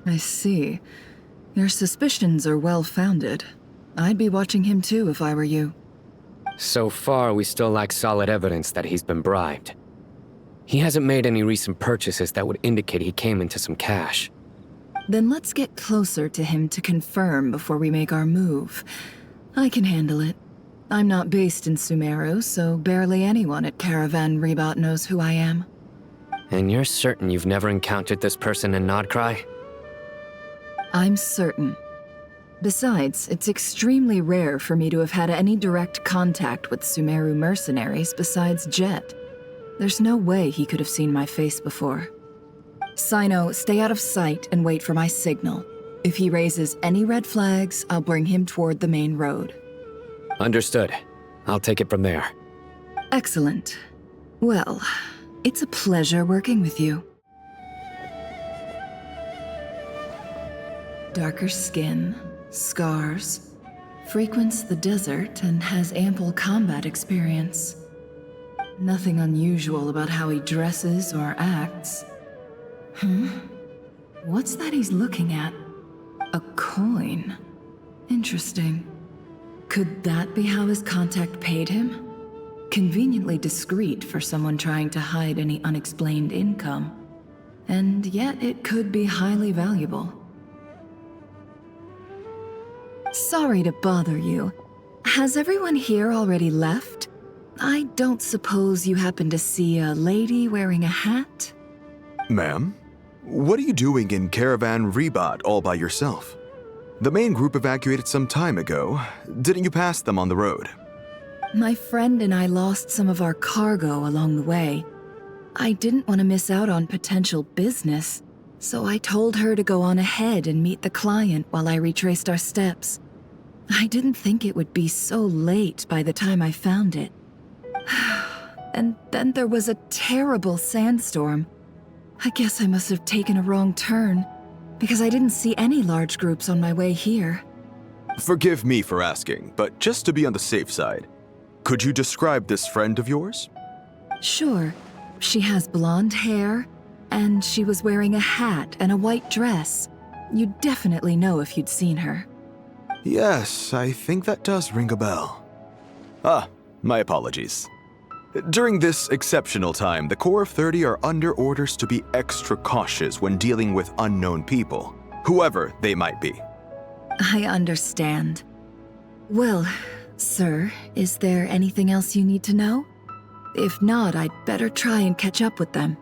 I see. Your suspicions are well-founded. I'd be watching him too if I were you. So far, we still lack solid evidence that he's been bribed. He hasn't made any recent purchases that would indicate he came into some cash. Then let's get closer to him to confirm before we make our move. I can handle it. I'm not based in Sumeru, so barely anyone at Caravan Rebot knows who I am. And you're certain you've never encountered this person in nod-crai? I'm certain. Besides, it's extremely rare for me to have had any direct contact with Sumeru mercenaries besides Jet. There's no way he could have seen my face before. Sino, stay out of sight and wait for my signal. If he raises any red flags, I'll bring him toward the main road. Understood. I'll take it from there. Excellent. Well, it's a pleasure working with you. Darker skin, scars, frequents the desert and has ample combat experience. Nothing unusual about how he dresses or acts. What's that he's looking at? A coin. Interesting. Could that be how his contact paid him? Conveniently discreet for someone trying to hide any unexplained income. And yet it could be highly valuable. Sorry to bother you. Has everyone here already left? I don't suppose you happen to see a lady wearing a hat? Ma'am, what are you doing in Caravan Rebot all by yourself? The main group evacuated some time ago. Didn't you pass them on the road? My friend and I lost some of our cargo along the way. I didn't want to miss out on potential business, so I told her to go on ahead and meet the client while I retraced our steps. I didn't think it would be so late by the time I found it. And then there was a terrible sandstorm. I guess I must have taken a wrong turn, because I didn't see any large groups on my way here. Forgive me for asking, but just to be on the safe side, could you describe this friend of yours? Sure. She has blonde hair, and she was wearing a hat and a white dress. You'd definitely know if you'd seen her. Yes, I think that does ring a bell. My apologies. During this exceptional time, the Corps of 30 are under orders to be extra cautious when dealing with unknown people, whoever they might be. I understand. Well, sir, is there anything else you need to know? If not, I'd better try and catch up with them.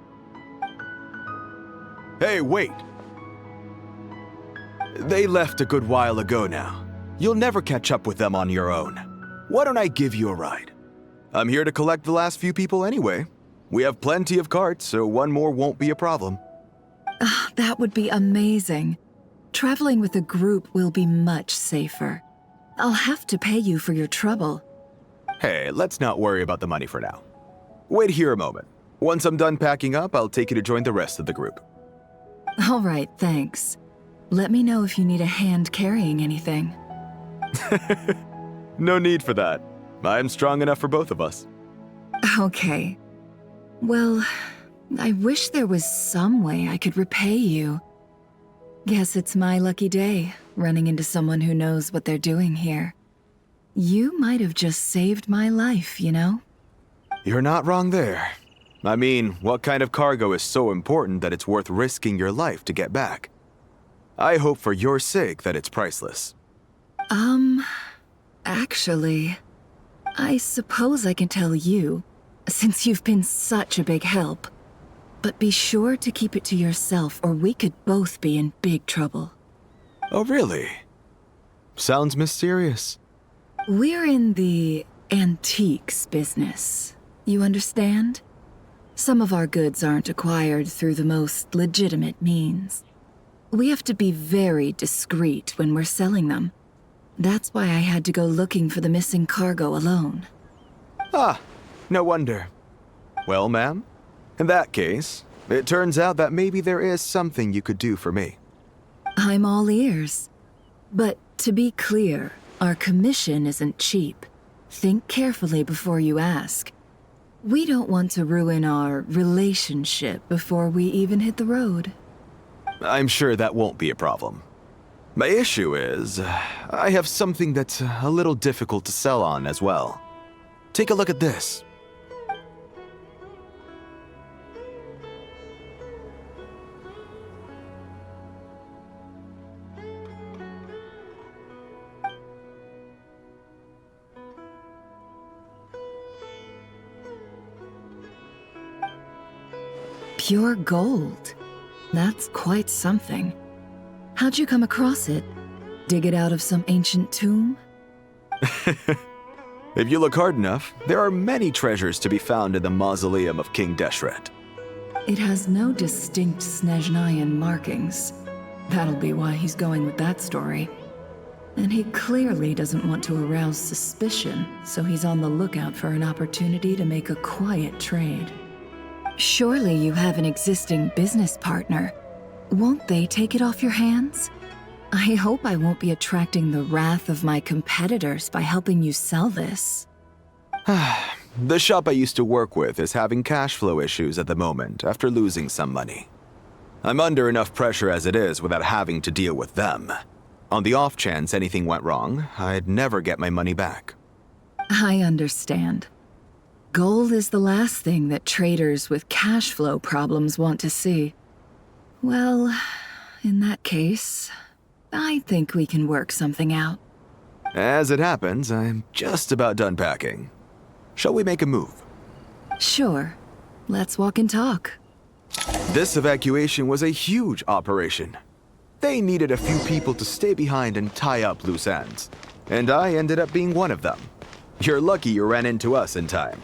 Hey, wait! They left a good while ago now. You'll never catch up with them on your own. Why don't I give you a ride? I'm here to collect the last few people anyway. We have plenty of carts, so one more won't be a problem. That would be amazing. Traveling with a group will be much safer. I'll have to pay you for your trouble. Hey, let's not worry about the money for now. Wait here a moment. Once I'm done packing up, I'll take you to join the rest of the group. All right, thanks. Let me know if you need a hand carrying anything. No need for that. I'm strong enough for both of us. Okay. Well, I wish there was some way I could repay you. Guess it's my lucky day, running into someone who knows what they're doing here. You might have just saved my life, you know? You're not wrong there. I mean, what kind of cargo is so important that it's worth risking your life to get back? I hope for your sake that it's priceless. Actually, I suppose I can tell you, since you've been such a big help. But be sure to keep it to yourself, or we could both be in big trouble. Oh, really? Sounds mysterious. We're in the antiques business. You understand? Some of our goods aren't acquired through the most legitimate means. We have to be very discreet when we're selling them. That's why I had to go looking for the missing cargo alone. No wonder. Well, ma'am, in that case, it turns out that maybe there is something you could do for me. I'm all ears. But to be clear, our commission isn't cheap. Think carefully before you ask. We don't want to ruin our relationship before we even hit the road. I'm sure that won't be a problem. My issue is, I have something that's a little difficult to sell on as well. Take a look at this. Pure gold. That's quite something. How'd you come across it? Dig it out of some ancient tomb? If you look hard enough, there are many treasures to be found in the mausoleum of King Deshret. It has no distinct Snezhnayan markings. That'll be why he's going with that story. And he clearly doesn't want to arouse suspicion, so he's on the lookout for an opportunity to make a quiet trade. Surely you have an existing business partner. Won't they take it off your hands? I hope I won't be attracting the wrath of my competitors by helping you sell this. The shop I used to work with is having cash flow issues at the moment after losing some money. I'm under enough pressure as it is without having to deal with them. On the off chance anything went wrong, I'd never get my money back. I understand. Gold is the last thing that traders with cash flow problems want to see. Well, in that case, I think we can work something out. As it happens, I'm just about done packing. Shall we make a move? Sure. Let's walk and talk. This evacuation was a huge operation. They needed a few people to stay behind and tie up loose ends. And I ended up being one of them. You're lucky you ran into us in time.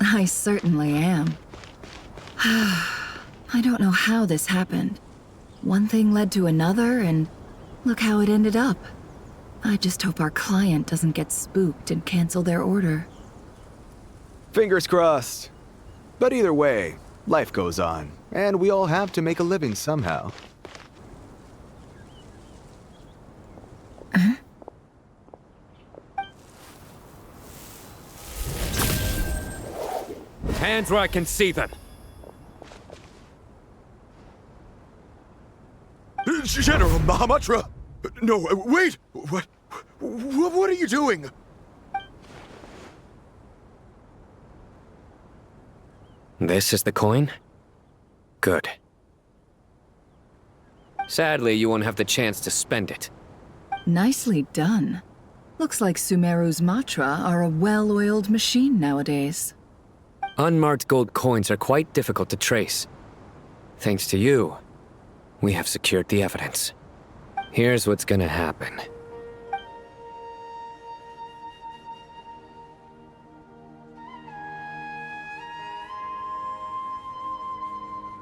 I certainly am. I don't know how this happened. One thing led to another, and look how it ended up. I just hope our client doesn't get spooked and cancel their order. Fingers crossed. But either way, life goes on, and we all have to make a living somehow. Hands where I can see them. General Mahamatra! No, wait! What are you doing? This is the coin? Good. Sadly, you won't have the chance to spend it. Nicely done. Looks like Sumeru's Matra are a well-oiled machine nowadays. Unmarked gold coins are quite difficult to trace. Thanks to you, we have secured the evidence. Here's what's gonna happen.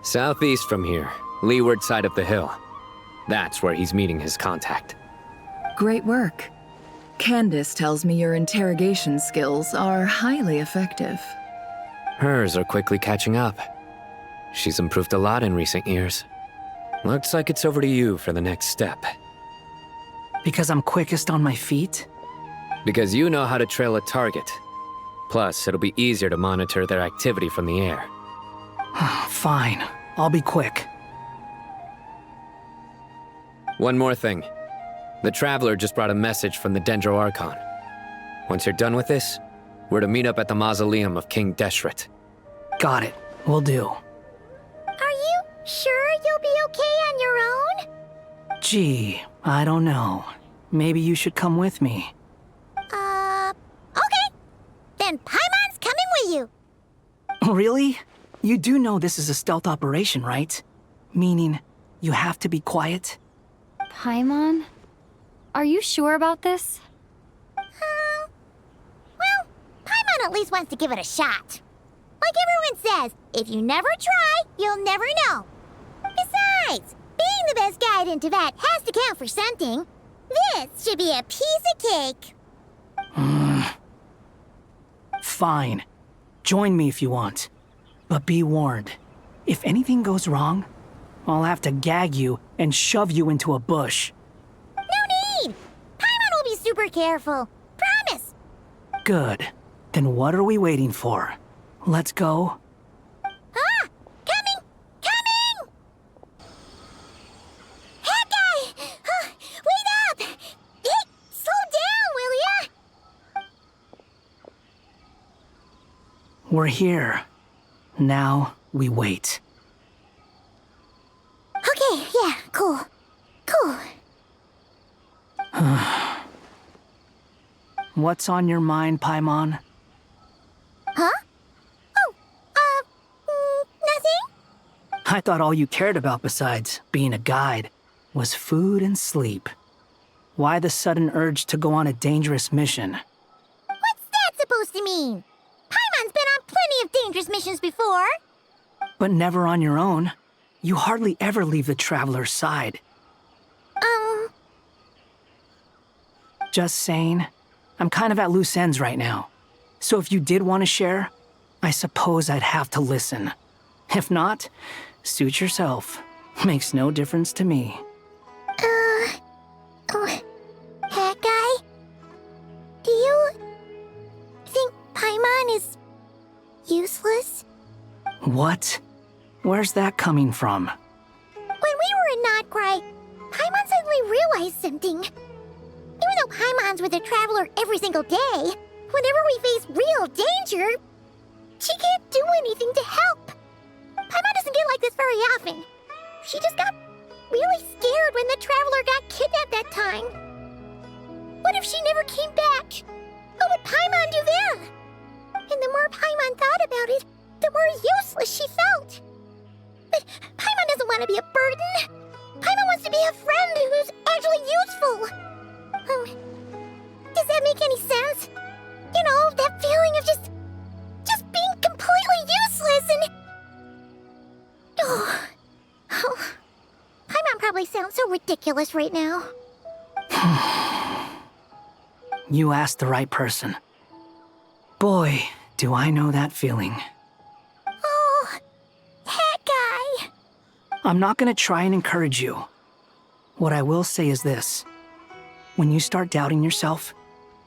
Southeast from here, leeward side of the hill. That's where he's meeting his contact. Great work. Candace tells me your interrogation skills are highly effective. Hers are quickly catching up. She's improved a lot in recent years. Looks like it's over to you for the next step. Because I'm quickest on my feet? Because you know how to trail a target. Plus, it'll be easier to monitor their activity from the air. Fine. I'll be quick. One more thing. The Traveler just brought a message from the Dendro Archon. Once you're done with this, we're to meet up at the mausoleum of King Deshret. Got it. Will do. Are you sure you'll be okay on your own? Gee, I don't know. Maybe you should come with me. Okay. Then Paimon's coming with you. Really? You do know this is a stealth operation, right? Meaning, you have to be quiet? Paimon? Are you sure about this? Well, Paimon at least wants to give it a shot. Like everyone says, if you never try, you'll never know. Besides, being the best guide in Teyvat has to count for something. This should be a piece of cake. Fine. Join me if you want. But be warned. If anything goes wrong, I'll have to gag you and shove you into a bush. No need! Paimon will be super careful. Promise. Good. Then what are we waiting for? Let's go. Ah! Coming! Coming! Hey, guy! Wait up! Hey, slow down, will ya? We're here. Now we wait. Okay, yeah, cool. Cool. What's on your mind, Paimon? Huh? Oh, nothing? I thought all you cared about besides being a guide was food and sleep. Why the sudden urge to go on a dangerous mission? What's that supposed to mean? Paimon's been on plenty of dangerous missions before. But never on your own. You hardly ever leave the traveler's side. Just saying, I'm kind of at loose ends right now. So if you did want to share, I suppose I'd have to listen. If not, suit yourself. Makes no difference to me. Hat guy? Do you think Paimon is useless? What? Where's that coming from? When we were in nod-crай, Paimon suddenly realized something. Even though Paimon's with a traveler every single day, whenever we face real danger, she can't do anything to help. Paimon doesn't get like this very often. She just got really scared when the traveler got kidnapped that time. What if she never came back? What would Paimon do then? And the more Paimon thought about it, the more useless she felt. But Paimon doesn't want to be a burden. Paimon wants to be a friend who's actually useful. Does that make any sense? You know, that feeling of just being completely useless and... Oh. Paimon probably sounds so ridiculous right now. You asked the right person. Boy, do I know that feeling. Oh, hat guy. I'm not gonna try and encourage you. What I will say is this. When you start doubting yourself,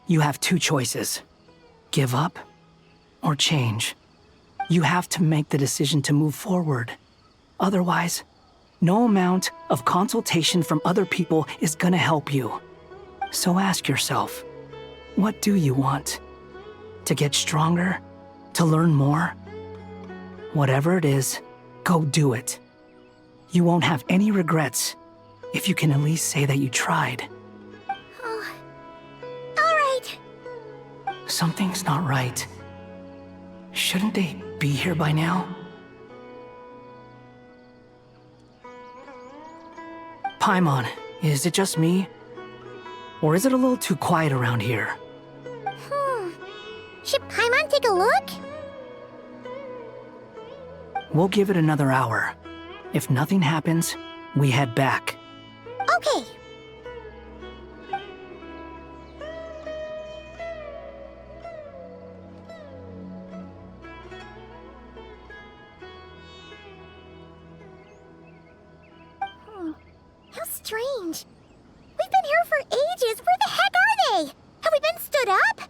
you have two choices. Give up or change. You have to make the decision to move forward. Otherwise, no amount of consultation from other people is gonna help you. So ask yourself, what do you want? To get stronger? To learn more? Whatever it is, go do it. You won't have any regrets if you can at least say that you tried. Something's not right. Shouldn't they be here by now? Paimon, is it just me? Or is it a little too quiet around here? Should Paimon take a look? We'll give it another hour. If nothing happens, we head back. Okay. How strange. We've been here for ages. Where the heck are they? Have we been stood up?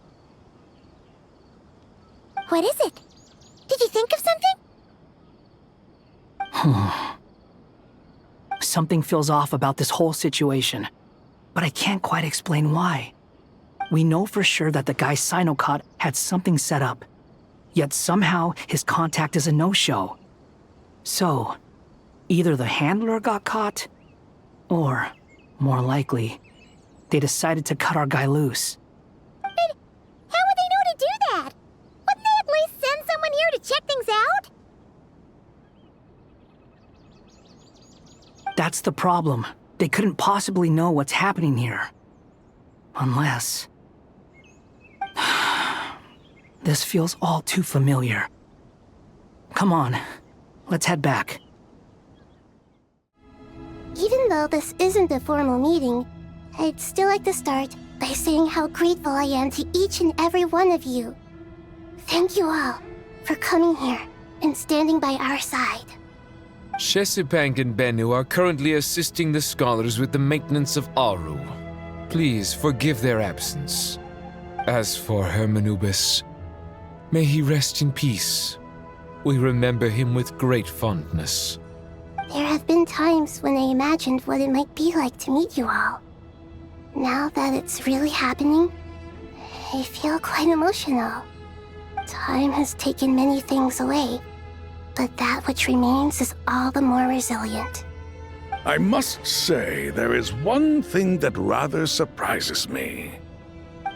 What is it? Did you think of something? Something feels off about this whole situation, but I can't quite explain why. We know for sure that the guy Sinocot had something set up, yet somehow his contact is a no-show. So, either the handler got caught, or, more likely, they decided to cut our guy loose. But how would they know to do that? Wouldn't they at least send someone here to check things out? That's the problem. They couldn't possibly know what's happening here. Unless... This feels all too familiar. Come on, let's head back. Even though this isn't a formal meeting, I'd still like to start by saying how grateful I am to each and every one of you. Thank you all for coming here and standing by our side. Shesipank and Bennu are currently assisting the scholars with the maintenance of Aru. Please forgive their absence. As for Hermanubis, may he rest in peace. We remember him with great fondness. There have been times when I imagined what it might be like to meet you all. Now that it's really happening, I feel quite emotional. Time has taken many things away, but that which remains is all the more resilient. I must say, there is one thing that rather surprises me.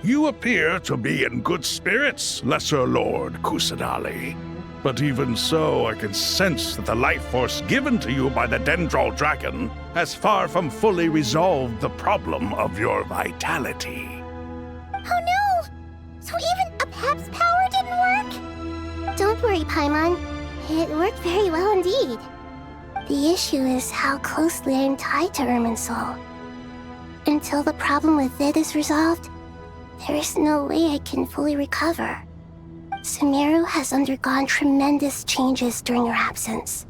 You appear to be in good spirits, Lesser Lord Kusanali. But even so, I can sense that the life force given to you by the Dendral Dragon has far from fully resolved the problem of your vitality. Oh no! So even Apep's power didn't work? Don't worry, Paimon. It worked very well indeed. The issue is how closely I am tied to Irminsul. Until the problem with it is resolved, there is no way I can fully recover. Sumeru has undergone tremendous changes during your absence.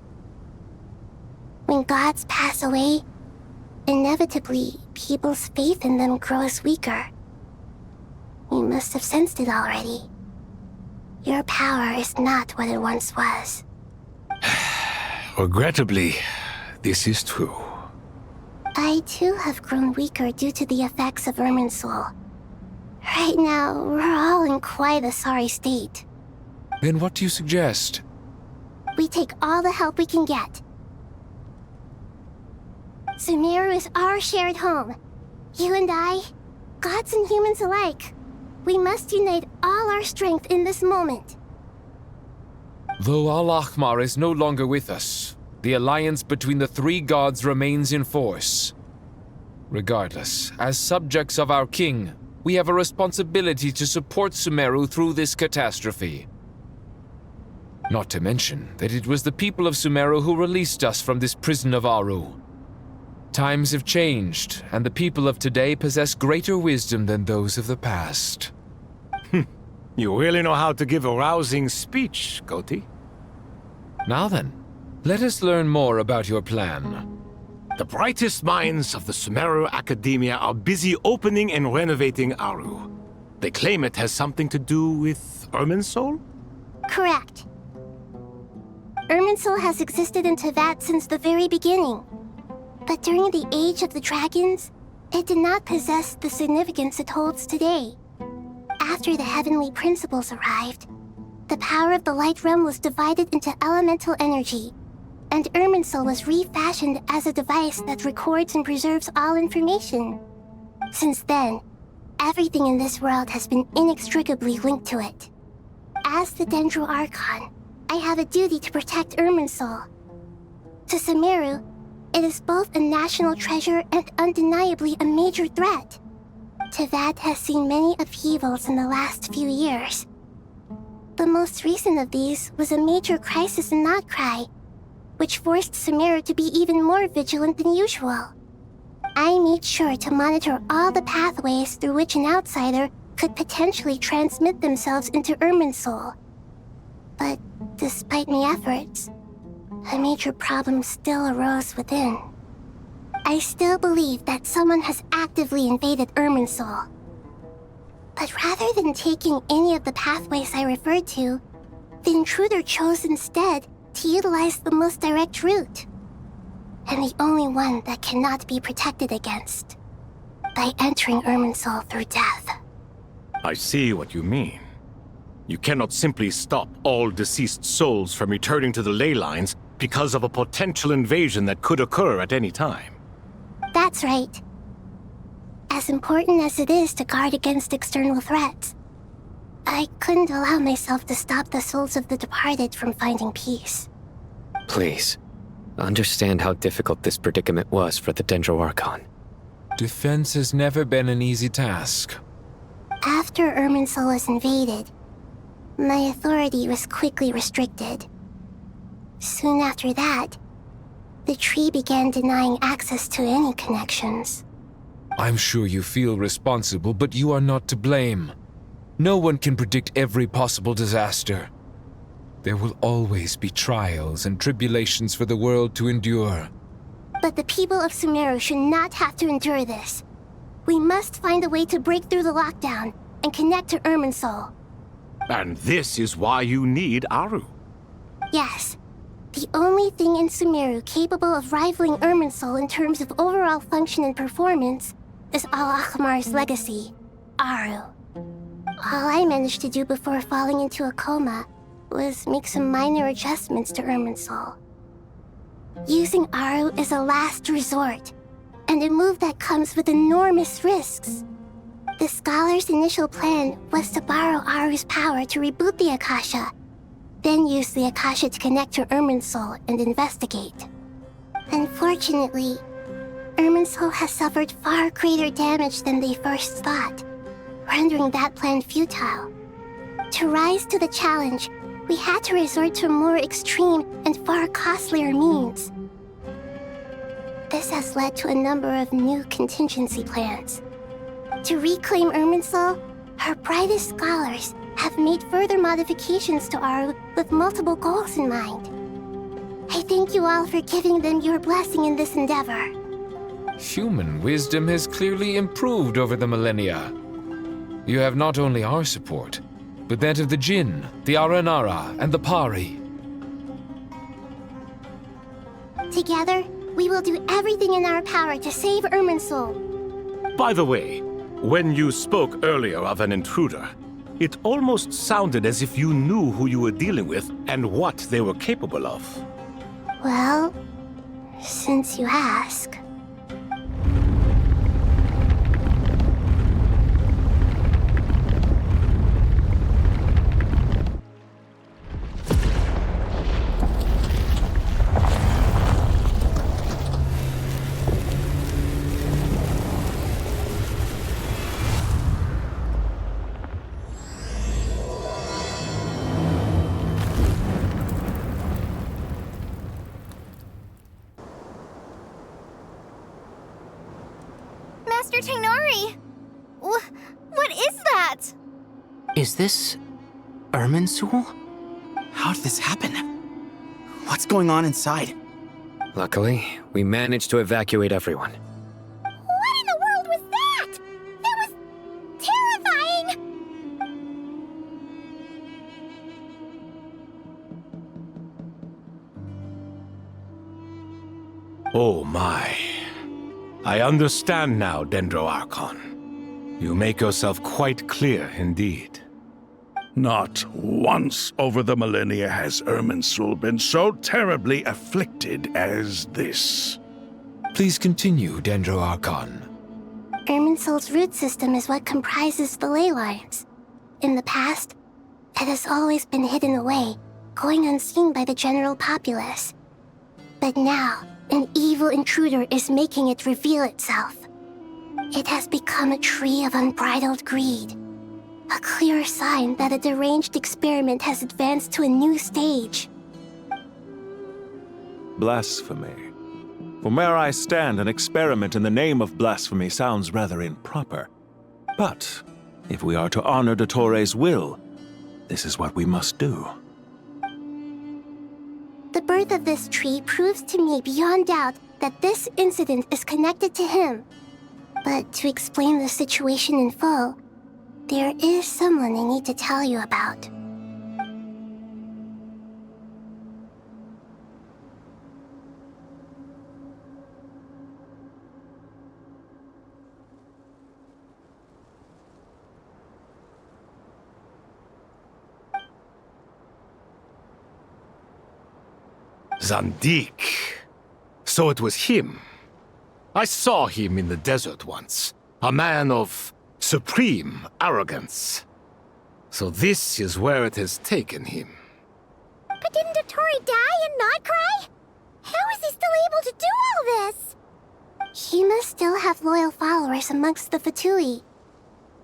When gods pass away, inevitably, people's faith in them grows weaker. You must have sensed it already. Your power is not what it once was. Regrettably, this is true. I too have grown weaker due to the effects of Irminsul. Right now, we're all in quite a sorry state. Then what do you suggest? We take all the help we can get. Sumeru is our shared home. You and I, gods and humans alike. We must unite all our strength in this moment. Though Al-Ahmar is no longer with us, the alliance between the three gods remains in force. Regardless, as subjects of our king, we have a responsibility to support Sumeru through this catastrophe. Not to mention that it was the people of Sumeru who released us from this prison of Aru. Times have changed, and the people of today possess greater wisdom than those of the past. You really know how to give a rousing speech, Goti. Now then, let us learn more about your plan. The brightest minds of the Sumeru Academia are busy opening and renovating Aru. They claim it has something to do with Irminsul? Correct. Irminsul has existed in Teyvat since the very beginning. But during the Age of the Dragons, it did not possess the significance it holds today. After the heavenly principles arrived, the power of the Light Realm was divided into elemental energy, and Irminsul was refashioned as a device that records and preserves all information. Since then, everything in this world has been inextricably linked to it. As the Dendral Archon, I have a duty to protect Irminsul. To Sumeru, it is both a national treasure and undeniably a major threat. Teyvat has seen many upheavals in the last few years. The most recent of these was a major crisis in nod-crai, which forced Sumeru to be even more vigilant than usual. I made sure to monitor all the pathways through which an outsider could potentially transmit themselves into Irminsul. But despite my efforts, a major problem still arose within. I still believe that someone has actively invaded Irminsul. But rather than taking any of the pathways I referred to, the intruder chose instead to utilize the most direct route. And the only one that cannot be protected against. By entering Irminsul through death. I see what you mean. You cannot simply stop all deceased souls from returning to the ley lines because of a potential invasion that could occur at any time. That's right. As important as it is to guard against external threats, I couldn't allow myself to stop the souls of the departed from finding peace. Please, understand how difficult this predicament was for the Dendral Archon. Defense has never been an easy task. After Irminsul was invaded, my authority was quickly restricted. Soon after that, the tree began denying access to any connections. I'm sure you feel responsible, but you are not to blame. No one can predict every possible disaster. There will always be trials and tribulations for the world to endure. But the people of Sumeru should not have to endure this. We must find a way to break through the lockdown and connect to Irminsul. And this is why you need Aru. Yes. The only thing in Sumeru capable of rivaling Irminsul in terms of overall function and performance is Al-Akhmar's legacy, Aru. All I managed to do before falling into a coma was make some minor adjustments to Irminsul. Using Aru is a last resort, and a move that comes with enormous risks. The scholar's initial plan was to borrow Aru's power to reboot the Akasha, then use the Akasha to connect to Irminsul and investigate. Unfortunately, Irminsul has suffered far greater damage than they first thought, rendering that plan futile. To rise to the challenge, we had to resort to more extreme and far costlier means. This has led to a number of new contingency plans. To reclaim Irminsul, her brightest scholars have made further modifications to Aru with multiple goals in mind. I thank you all for giving them your blessing in this endeavor. Human wisdom has clearly improved over the millennia. You have not only our support, but that of the Jinn, the Aranara, and the Pari. Together, we will do everything in our power to save Irminsul. By the way, when you spoke earlier of an intruder, it almost sounded as if you knew who you were dealing with and what they were capable of. Well, since you ask. Master Tainari! What is that? Is this Irminsul? How did this happen? What's going on inside? Luckily, we managed to evacuate everyone. What in the world was that? That was terrifying! Oh my. I understand now, Dendro Archon. You make yourself quite clear indeed. Not once over the millennia has Irminsul been so terribly afflicted as this. Please continue, Dendro Archon. Irminsul's root system is what comprises the ley lines. In the past, it has always been hidden away, going unseen by the general populace. But now, an evil intruder is making it reveal itself. It has become a tree of unbridled greed. A clear sign that a deranged experiment has advanced to a new stage. Blasphemy. From where I stand, an experiment in the name of blasphemy sounds rather improper. But if we are to honor Dottores' will, this is what we must do. The birth of this tree proves to me beyond doubt that this incident is connected to him. But to explain the situation in full, there is someone I need to tell you about. Zandik. So it was him. I saw him in the desert once. A man of supreme arrogance. So this is where it has taken him. But didn't Dottore die in nod-crai? How is he still able to do all this? He must still have loyal followers amongst the Fatui.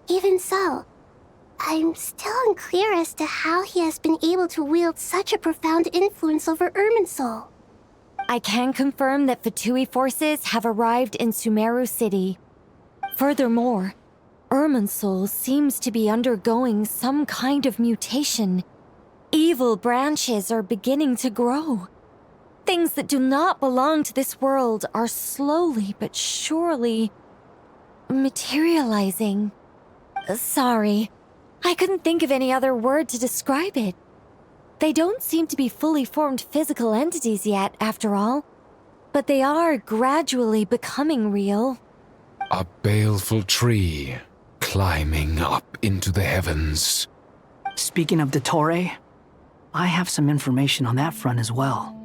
Even so, I'm still unclear as to how he has been able to wield such a profound influence over Irminsul. I can confirm that Fatui forces have arrived in Sumeru City. Furthermore, Irminsul seems to be undergoing some kind of mutation. Evil branches are beginning to grow. Things that do not belong to this world are slowly but surely materializing. Sorry. I couldn't think of any other word to describe it. They don't seem to be fully formed physical entities yet, after all. But they are gradually becoming real. A baleful tree climbing up into the heavens. Speaking of Dottore, I have some information on that front as well.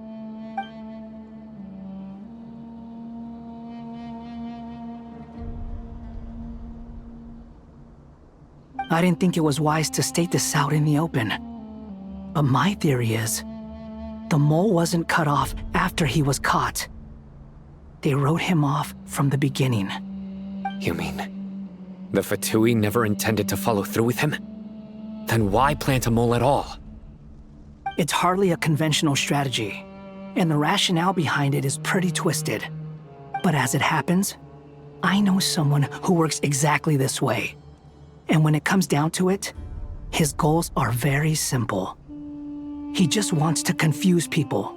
I didn't think it was wise to state this out in the open. But my theory is, the mole wasn't cut off after he was caught. They wrote him off from the beginning. You mean, the Fatui never intended to follow through with him? Then why plant a mole at all? It's hardly a conventional strategy, and the rationale behind it is pretty twisted. But as it happens, I know someone who works exactly this way. And when it comes down to it, his goals are very simple. He just wants to confuse people,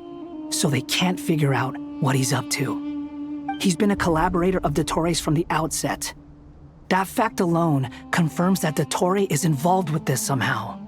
so they can't figure out what he's up to. He's been a collaborator of Dottore's from the outset. That fact alone confirms that Dottore is involved with this somehow.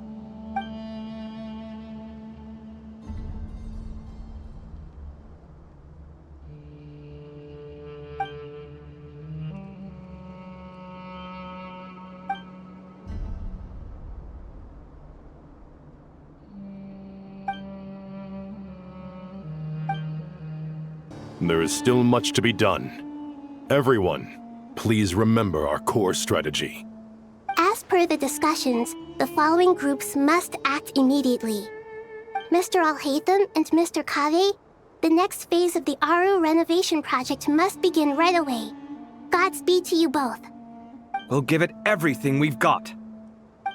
There is still much to be done. Everyone, please remember our core strategy. As per the discussions, the following groups must act immediately. Mr. Al-Haytham and Mr. Kave, the next phase of the Aru renovation project must begin right away. Godspeed to you both. We'll give it everything we've got.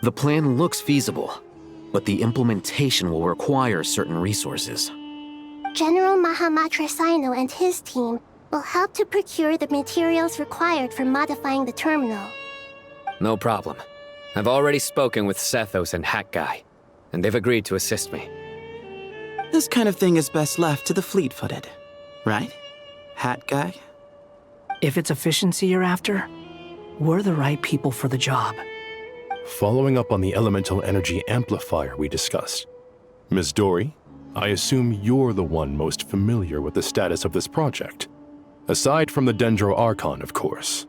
The plan looks feasible, but the implementation will require certain resources. General Mahamatra Sino and his team will help to procure the materials required for modifying the terminal. No problem. I've already spoken with Sethos and Hat Guy, and they've agreed to assist me. This kind of thing is best left to the fleet-footed, right? Hat Guy? If it's efficiency you're after, we're the right people for the job. Following up on the elemental energy amplifier we discussed, Ms. Dory, I assume you're the one most familiar with the status of this project. Aside from the Dendro Archon, of course.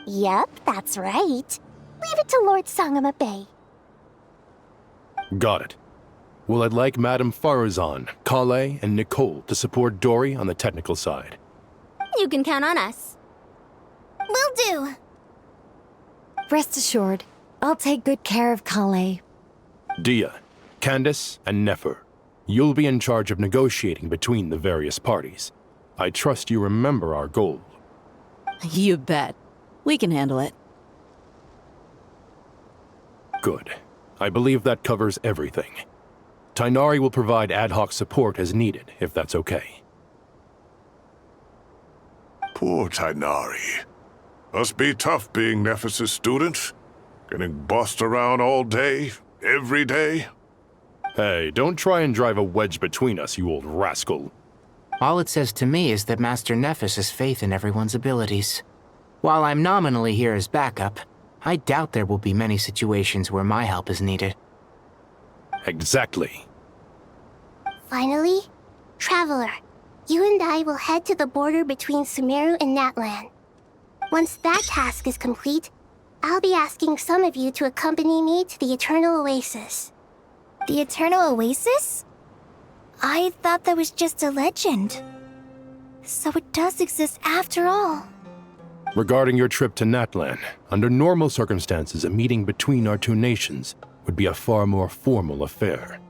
Yep, that's right. Leave it to Lord Sangama Bay. Got it. Well, I'd like Madame Farazan, Kale, and Nicole to support Dory on the technical side. You can count on us. Will do. Rest assured, I'll take good care of Kale. Dia, Candace, and Nefer, you'll be in charge of negotiating between the various parties. I trust you remember our goal. You bet. We can handle it. Good. I believe that covers everything. Tainari will provide ad hoc support as needed, if that's okay. Poor Tainari. Must be tough being Nephis' student. Getting bossed around all day, every day. Hey, don't try and drive a wedge between us, you old rascal. All it says to me is that Master Nephis has faith in everyone's abilities. While I'm nominally here as backup, I doubt there will be many situations where my help is needed. Exactly. Finally, Traveler, you and I will head to the border between Sumeru and Natlan. Once that task is complete, I'll be asking some of you to accompany me to the Eternal Oasis. The Eternal Oasis? I thought that was just a legend. So it does exist after all. Regarding your trip to Natlan, under normal circumstances, a meeting between our two nations would be a far more formal affair.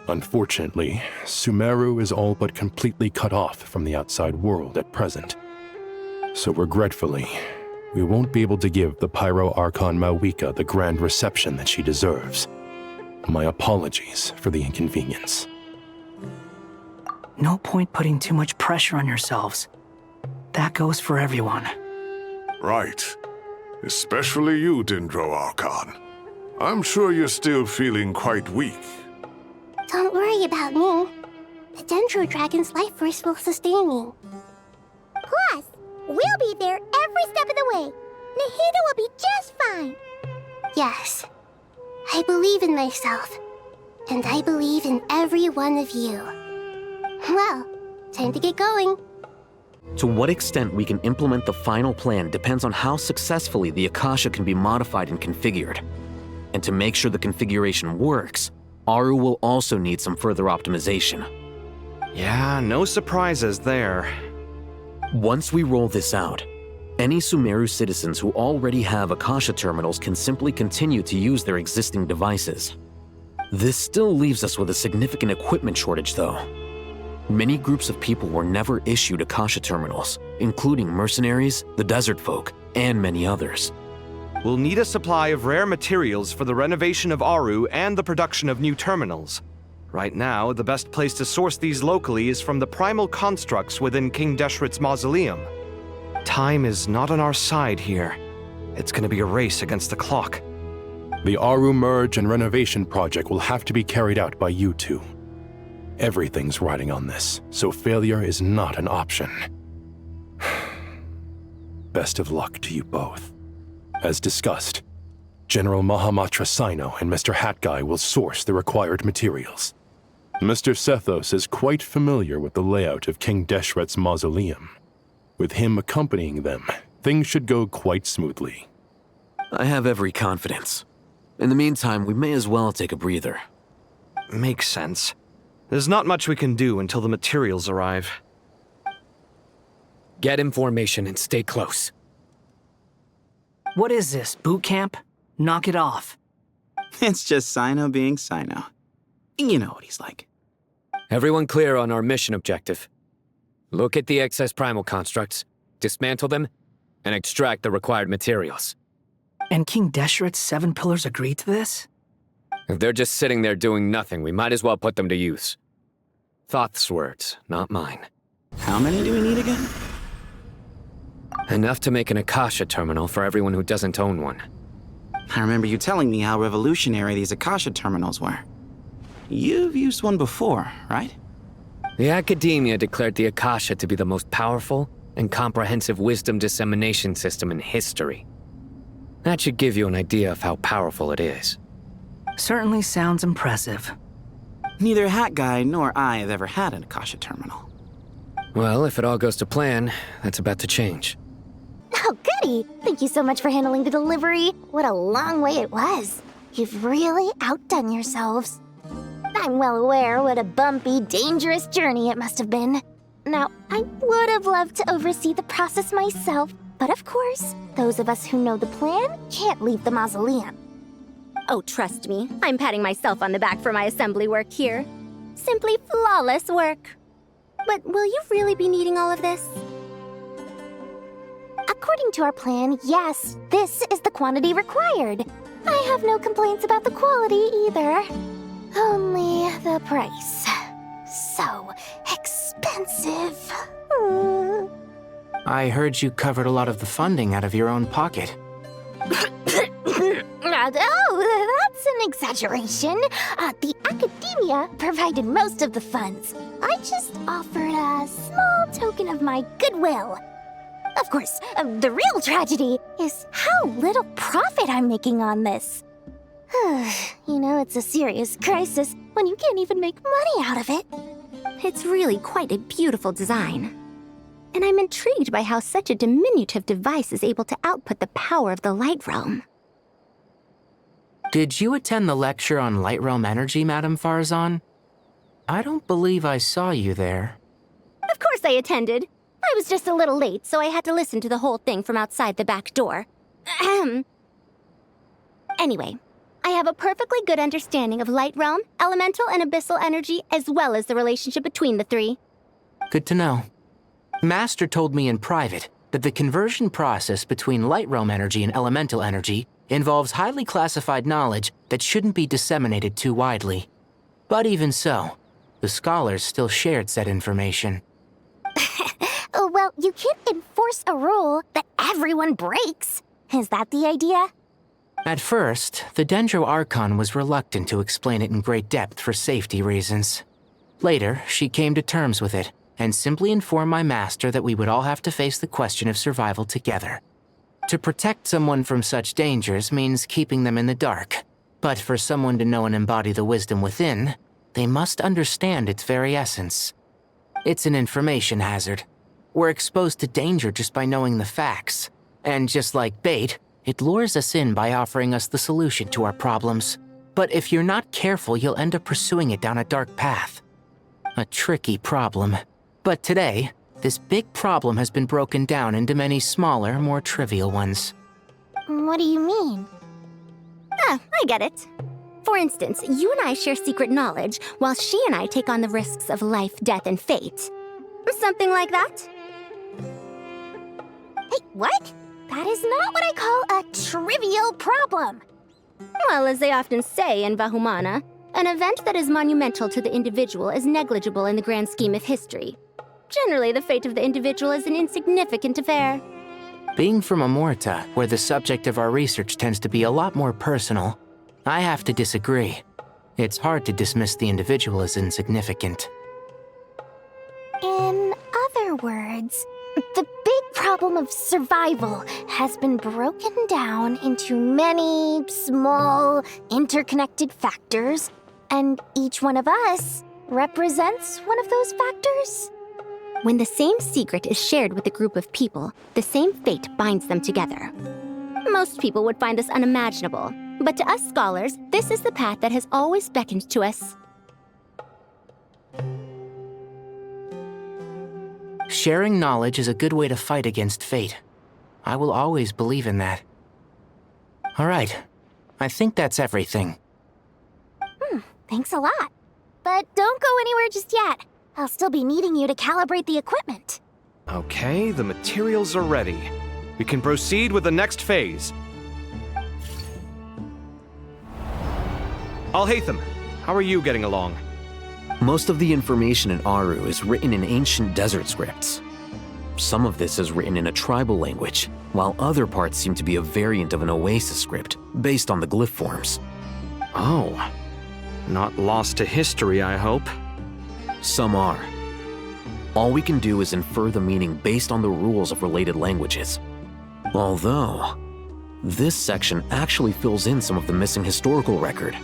Unfortunately, Sumeru is all but completely cut off from the outside world at present. So regretfully, we won't be able to give the Pyro Archon Mawika the grand reception that she deserves. My apologies for the inconvenience. No point putting too much pressure on yourselves. That goes for everyone. Right. Especially you, Dendro Archon. I'm sure you're still feeling quite weak. Don't worry about me. The Dendro Dragon's life force will sustain me. Plus, we'll be there every step of the way. Nahida will be just fine. Yes. I believe in myself. And I believe in every one of you. Well, time to get going. To what extent we can implement the final plan depends on how successfully the Akasha can be modified and configured. And to make sure the configuration works, Aru will also need some further optimization. Yeah, no surprises there. Once we roll this out, any Sumeru citizens who already have Akasha terminals can simply continue to use their existing devices. This still leaves us with a significant equipment shortage, though. Many groups of people were never issued Akasha terminals, including mercenaries, the desert folk, and many others. We'll need a supply of rare materials for the renovation of Aru and the production of new terminals. Right now, the best place to source these locally is from the primal constructs within King Deshret's mausoleum. Time is not on our side here. It's gonna be a race against the clock. The Aru merge and renovation project will have to be carried out by you two. Everything's riding on this, so failure is not an option. Best of luck to you both. As discussed, General Mahamatra Sino and Mr. Hat Guy will source the required materials. Mr. Sethos is quite familiar with the layout of King Deshret's mausoleum. With him accompanying them, things should go quite smoothly. I have every confidence. In the meantime, we may as well take a breather. Makes sense. There's not much we can do until the materials arrive. Get information and stay close. What is this, boot camp? Knock it off. It's just Sino being Sino. You know what he's like. Everyone clear on our mission objective. Look at the excess primal constructs, dismantle them, and extract the required materials. And King Deshret's 7 pillars agreed to this? If they're just sitting there doing nothing, we might as well put them to use. Thoth's words, not mine. How many do we need again? Enough to make an Akasha terminal for everyone who doesn't own one. I remember you telling me how revolutionary these Akasha terminals were. You've used one before, right? The Academia declared the Akasha to be the most powerful and comprehensive wisdom dissemination system in history. That should give you an idea of how powerful it is. Certainly sounds impressive. Neither Hat Guy nor I have ever had an Akasha terminal. Well, if it all goes to plan, that's about to change. Oh, goody! Thank you so much for handling the delivery. What a long way it was. You've really outdone yourselves. I'm well aware what a bumpy, dangerous journey it must have been. Now, I would have loved to oversee the process myself, but of course, those of us who know the plan can't leave the mausoleum. Oh, trust me, I'm patting myself on the back for my assembly work here. Simply flawless work. But will you really be needing all of this? According to our plan, yes, this is the quantity required. I have no complaints about the quality either. Only the price. So expensive. I heard you covered a lot of the funding out of your own pocket. Oh, that's an exaggeration. The Academia provided most of the funds. I just offered a small token of my goodwill. Of course, the real tragedy is how little profit I'm making on this. You know, it's a serious crisis when you can't even make money out of it. It's really quite a beautiful design. And I'm intrigued by how such a diminutive device is able to output the power of the Light Realm. Did you attend the lecture on Light Realm energy, Madame Farzan? I don't believe I saw you there. Of course I attended. I was just a little late, so I had to listen to the whole thing from outside the back door. Anyway, I have a perfectly good understanding of Light Realm, elemental and abyssal energy, as well as the relationship between the three. Good to know. Master told me in private that the conversion process between Light Realm energy and elemental energy involves highly classified knowledge that shouldn't be disseminated too widely. But even so, the scholars still shared said information. Well, you can't enforce a rule that everyone breaks. Is that the idea? At first, the Dendro Archon was reluctant to explain it in great depth for safety reasons. Later, she came to terms with it and simply informed my master that we would all have to face the question of survival together. To protect someone from such dangers means keeping them in the dark. But for someone to know and embody the wisdom within, they must understand its very essence. It's an information hazard. We're exposed to danger just by knowing the facts. And just like bait, it lures us in by offering us the solution to our problems. But if you're not careful, you'll end up pursuing it down a dark path. A tricky problem. But today, this big problem has been broken down into many smaller, more trivial ones. What do you mean? Ah, I get it. For instance, you and I share secret knowledge, while she and I take on the risks of life, death, and fate. Something like that? Hey, what? That is not what I call a trivial problem. Well, as they often say in Vahumana, an event that is monumental to the individual is negligible in the grand scheme of history. Generally, the fate of the individual is an insignificant affair. Being from Amorta, where the subject of our research tends to be a lot more personal, I have to disagree. It's hard to dismiss the individual as insignificant. In other words, the big problem of survival has been broken down into many small, interconnected factors, and each one of us represents one of those factors. When the same secret is shared with a group of people, the same fate binds them together. Most people would find this unimaginable, but to us scholars, this is the path that has always beckoned to us. Sharing knowledge is a good way to fight against fate. I will always believe in that. All right, I think that's everything. Thanks a lot. But don't go anywhere just yet. I'll still be needing you to calibrate the equipment. Okay, the materials are ready. We can proceed with the next phase. Alhaitham, how are you getting along? Most of the information in Aru is written in ancient desert scripts. Some of this is written in a tribal language, while other parts seem to be a variant of an oasis script, based on the glyph forms. Oh. Not lost to history, I hope. Some are. All we can do is infer the meaning based on the rules of related languages. Although, this section actually fills in some of the missing historical record.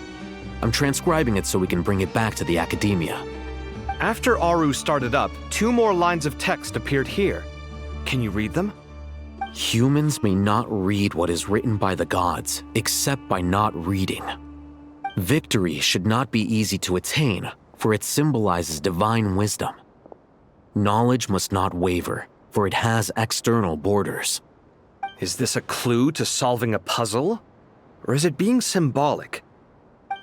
I'm transcribing it so we can bring it back to the academia. After Aru started up, 2 more lines of text appeared here. Can you read them? Humans may not read what is written by the gods, except by not reading. Victory should not be easy to attain, for it symbolizes divine wisdom. Knowledge must not waver, for it has external borders. Is this a clue to solving a puzzle? Or is it being symbolic?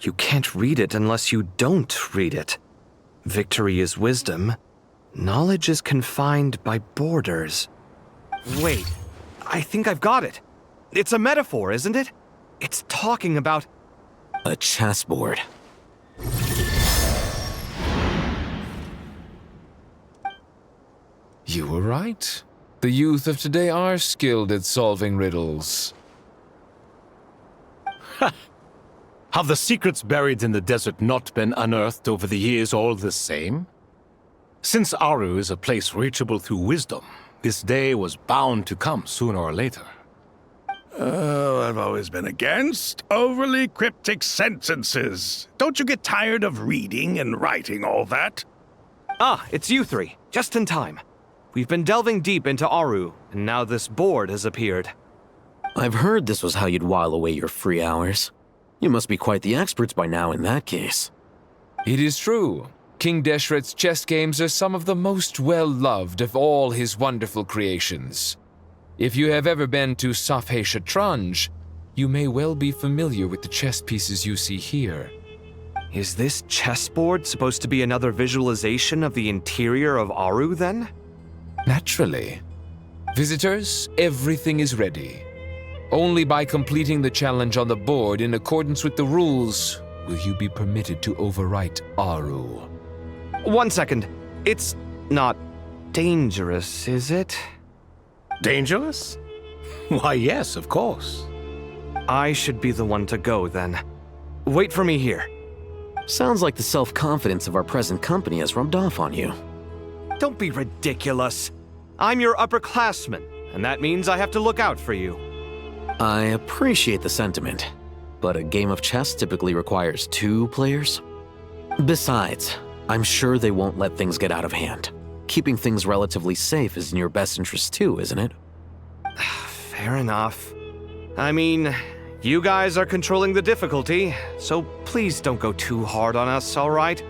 You can't read it unless you don't read it. Victory is wisdom. Knowledge is confined by borders. Wait, I think I've got it. It's a metaphor, isn't it? It's talking about... a chessboard. You were right. The youth of today are skilled at solving riddles. Have the secrets buried in the desert not been unearthed over the years all the same? Since Aru is a place reachable through wisdom, this day was bound to come sooner or later. Oh, I've always been against overly cryptic sentences. Don't you get tired of reading and writing all that? Ah, it's you 3. Just in time. We've been delving deep into Aru, and now this board has appeared. I've heard this was how you'd while away your free hours. You must be quite the experts by now in that case. It is true. King Deshret's chess games are some of the most well-loved of all his wonderful creations. If you have ever been to Safhe Shatranj, you may well be familiar with the chess pieces you see here. Is this chessboard supposed to be another visualization of the interior of Aru, then? Naturally. Visitors, everything is ready. Only by completing the challenge on the board in accordance with the rules will you be permitted to overwrite Aru. 1 second. It's not dangerous, is it? Dangerous? Why, yes, of course. I should be the one to go, then. Wait for me here. Sounds like the self-confidence of our present company has rubbed off on you. Don't be ridiculous. I'm your upperclassman, and that means I have to look out for you. I appreciate the sentiment, but a game of chess typically requires 2 players. Besides, I'm sure they won't let things get out of hand. Keeping things relatively safe is in your best interest too, isn't it? Fair enough. I mean, you guys are controlling the difficulty, so please don't go too hard on us, all right?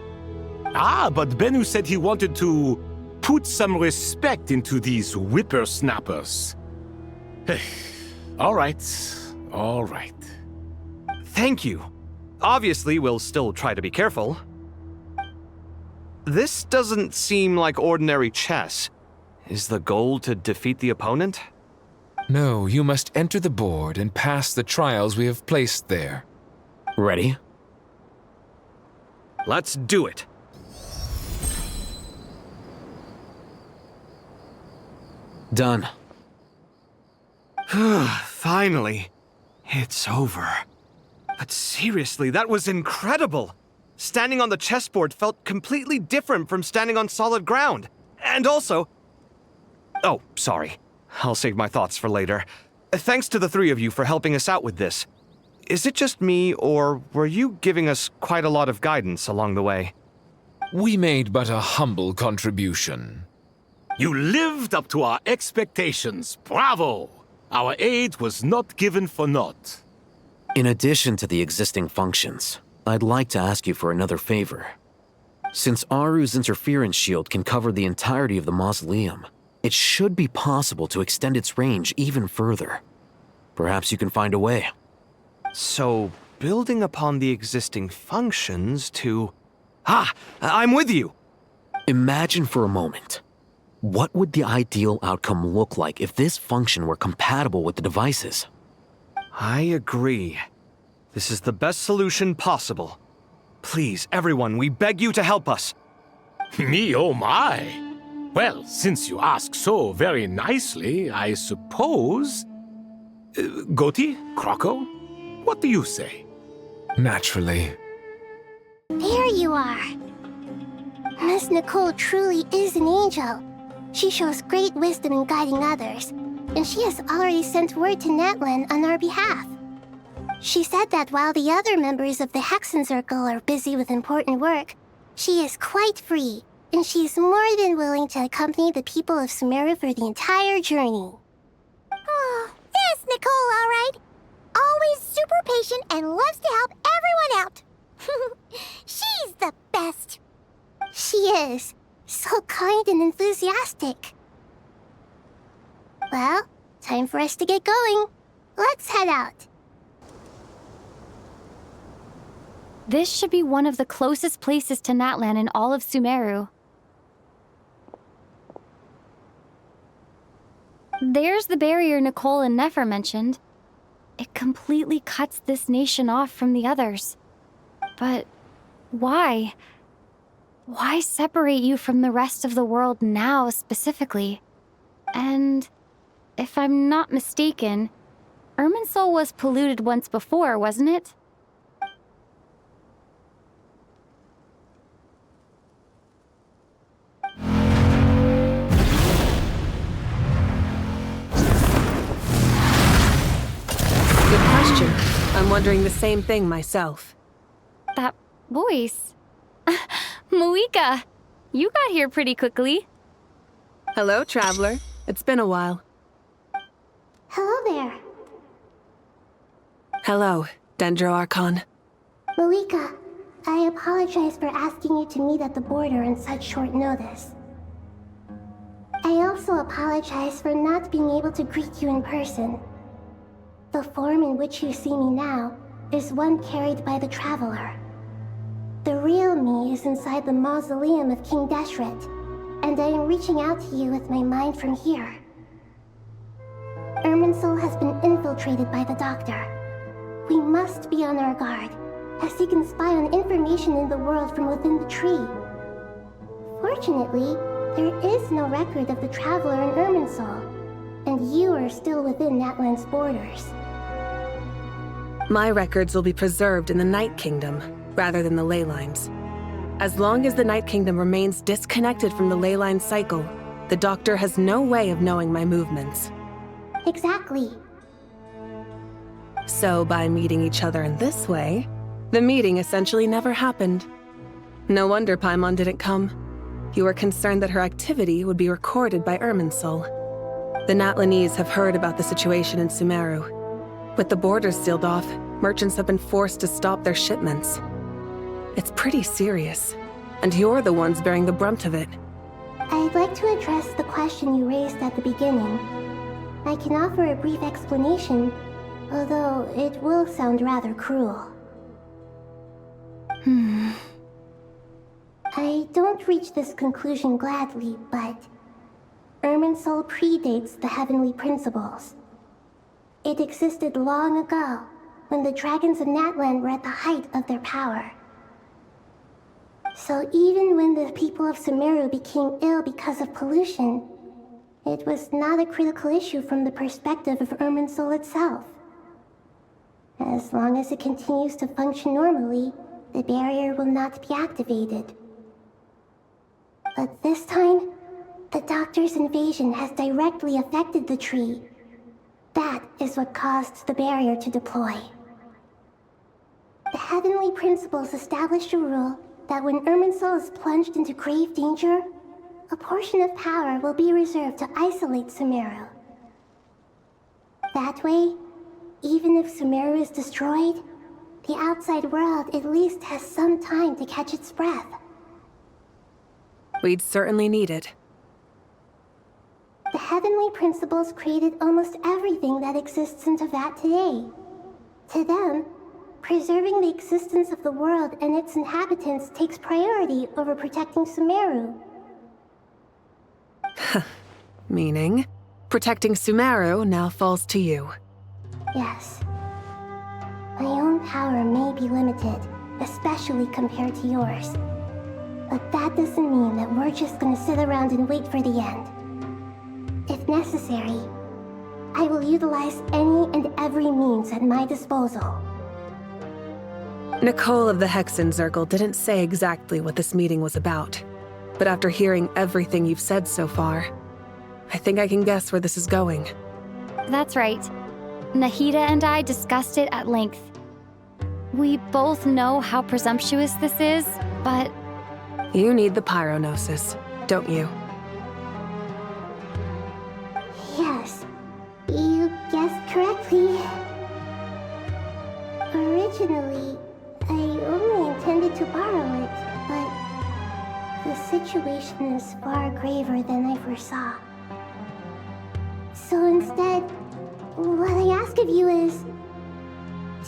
Ah, but Bennu said he wanted to put some respect into these whippersnappers. All right, all right. Thank you. Obviously, we'll still try to be careful. This doesn't seem like ordinary chess. Is the goal to defeat the opponent? No, you must enter the board and pass the trials we have placed there. Ready? Let's do it. Done. Finally. It's over. But seriously, that was incredible. Standing on the chessboard felt completely different from standing on solid ground. And also... Oh, sorry. I'll save my thoughts for later. Thanks to the 3 of you for helping us out with this. Is it just me, or were you giving us quite a lot of guidance along the way? We made but a humble contribution. You lived up to our expectations. Bravo! Our aid was not given for naught. In addition to the existing functions, I'd like to ask you for another favor. Since Aru's interference shield can cover the entirety of the mausoleum, it should be possible to extend its range even further. Perhaps you can find a way. So, building upon the existing functions to... Ah! I'm with you! Imagine for a moment. What would the ideal outcome look like if this function were compatible with the devices? I agree. This is the best solution possible. Please, everyone, we beg you to help us. Me, oh my! Well, since you ask so very nicely, I suppose... Goti? Croco? What do you say? Naturally. There you are. Miss Nicole truly is an angel. She shows great wisdom in guiding others, and she has already sent word to Natlan on our behalf. She said that while the other members of the Hexen Circle are busy with important work, she is quite free, and she is more than willing to accompany the people of Sumeru for the entire journey. Oh, yes, Nicole, all right. Always super patient and loves to help everyone out. She's the best. She is. So kind and enthusiastic. Well, time for us to get going. Let's head out. This should be one of the closest places to Natlan in all of Sumeru. There's the barrier Nicole and Nefer mentioned. It completely cuts this nation off from the others. But why? Why separate you from the rest of the world now, specifically? And if I'm not mistaken, Irminsul was polluted once before, wasn't it? Good question. I'm wondering the same thing myself. That voice. Moika, you got here pretty quickly. Hello, traveler. It's been a while. Hello there. Hello, Dendro Archon. Moika, I apologize for asking you to meet at the border on such short notice. I also apologize for not being able to greet you in person. The form in which you see me now is one carried by the Traveler. The real me is inside the mausoleum of King Deshret, and I am reaching out to you with my mind from here. Irminsul has been infiltrated by the Doctor. We must be on our guard, as he can spy on information in the world from within the tree. Fortunately, there is no record of the Traveler in Irminsul, and you are still within Natlan's borders. My records will be preserved in the Night Kingdom, rather than the ley lines. As long as the Night Kingdom remains disconnected from the ley line cycle, the Doctor has no way of knowing my movements. Exactly. So by meeting each other in this way, the meeting essentially never happened. No wonder Paimon didn't come. You were concerned that her activity would be recorded by Irminsul. The Natlanese have heard about the situation in Sumeru. With the borders sealed off, merchants have been forced to stop their shipments. It's pretty serious, and you're the ones bearing the brunt of it. I'd like to address the question you raised at the beginning. I can offer a brief explanation, although it will sound rather cruel. I don't reach this conclusion gladly, but Irminsul predates the heavenly principles. It existed long ago, when the dragons of Natlan were at the height of their power. So even when the people of Sumeru became ill because of pollution, it was not a critical issue from the perspective of Irminsul itself. As long as it continues to function normally, the barrier will not be activated. But this time, the Doctor's invasion has directly affected the tree. That is what caused the barrier to deploy. The heavenly principles established a rule that when Irminsul is plunged into grave danger, a portion of power will be reserved to isolate Sumeru. That way, even if Sumeru is destroyed, the outside world at least has some time to catch its breath. We'd certainly need it. The heavenly principles created almost everything that exists in Teyvat today. To them, preserving the existence of the world and its inhabitants takes priority over protecting Sumeru. Meaning, protecting Sumeru now falls to you. Yes. My own power may be limited, especially compared to yours. But that doesn't mean that we're just gonna sit around and wait for the end. If necessary, I will utilize any and every means at my disposal. Nicole of the Hexen Circle didn't say exactly what this meeting was about. But after hearing everything you've said so far, I think I can guess where this is going. That's right. Nahida and I discussed it at length. We both know how presumptuous this is, but... You need the pyronosis, don't you? Yes, you guessed correctly. Originally, I only intended to borrow it, but the situation is far graver than I foresaw. So instead, what I ask of you is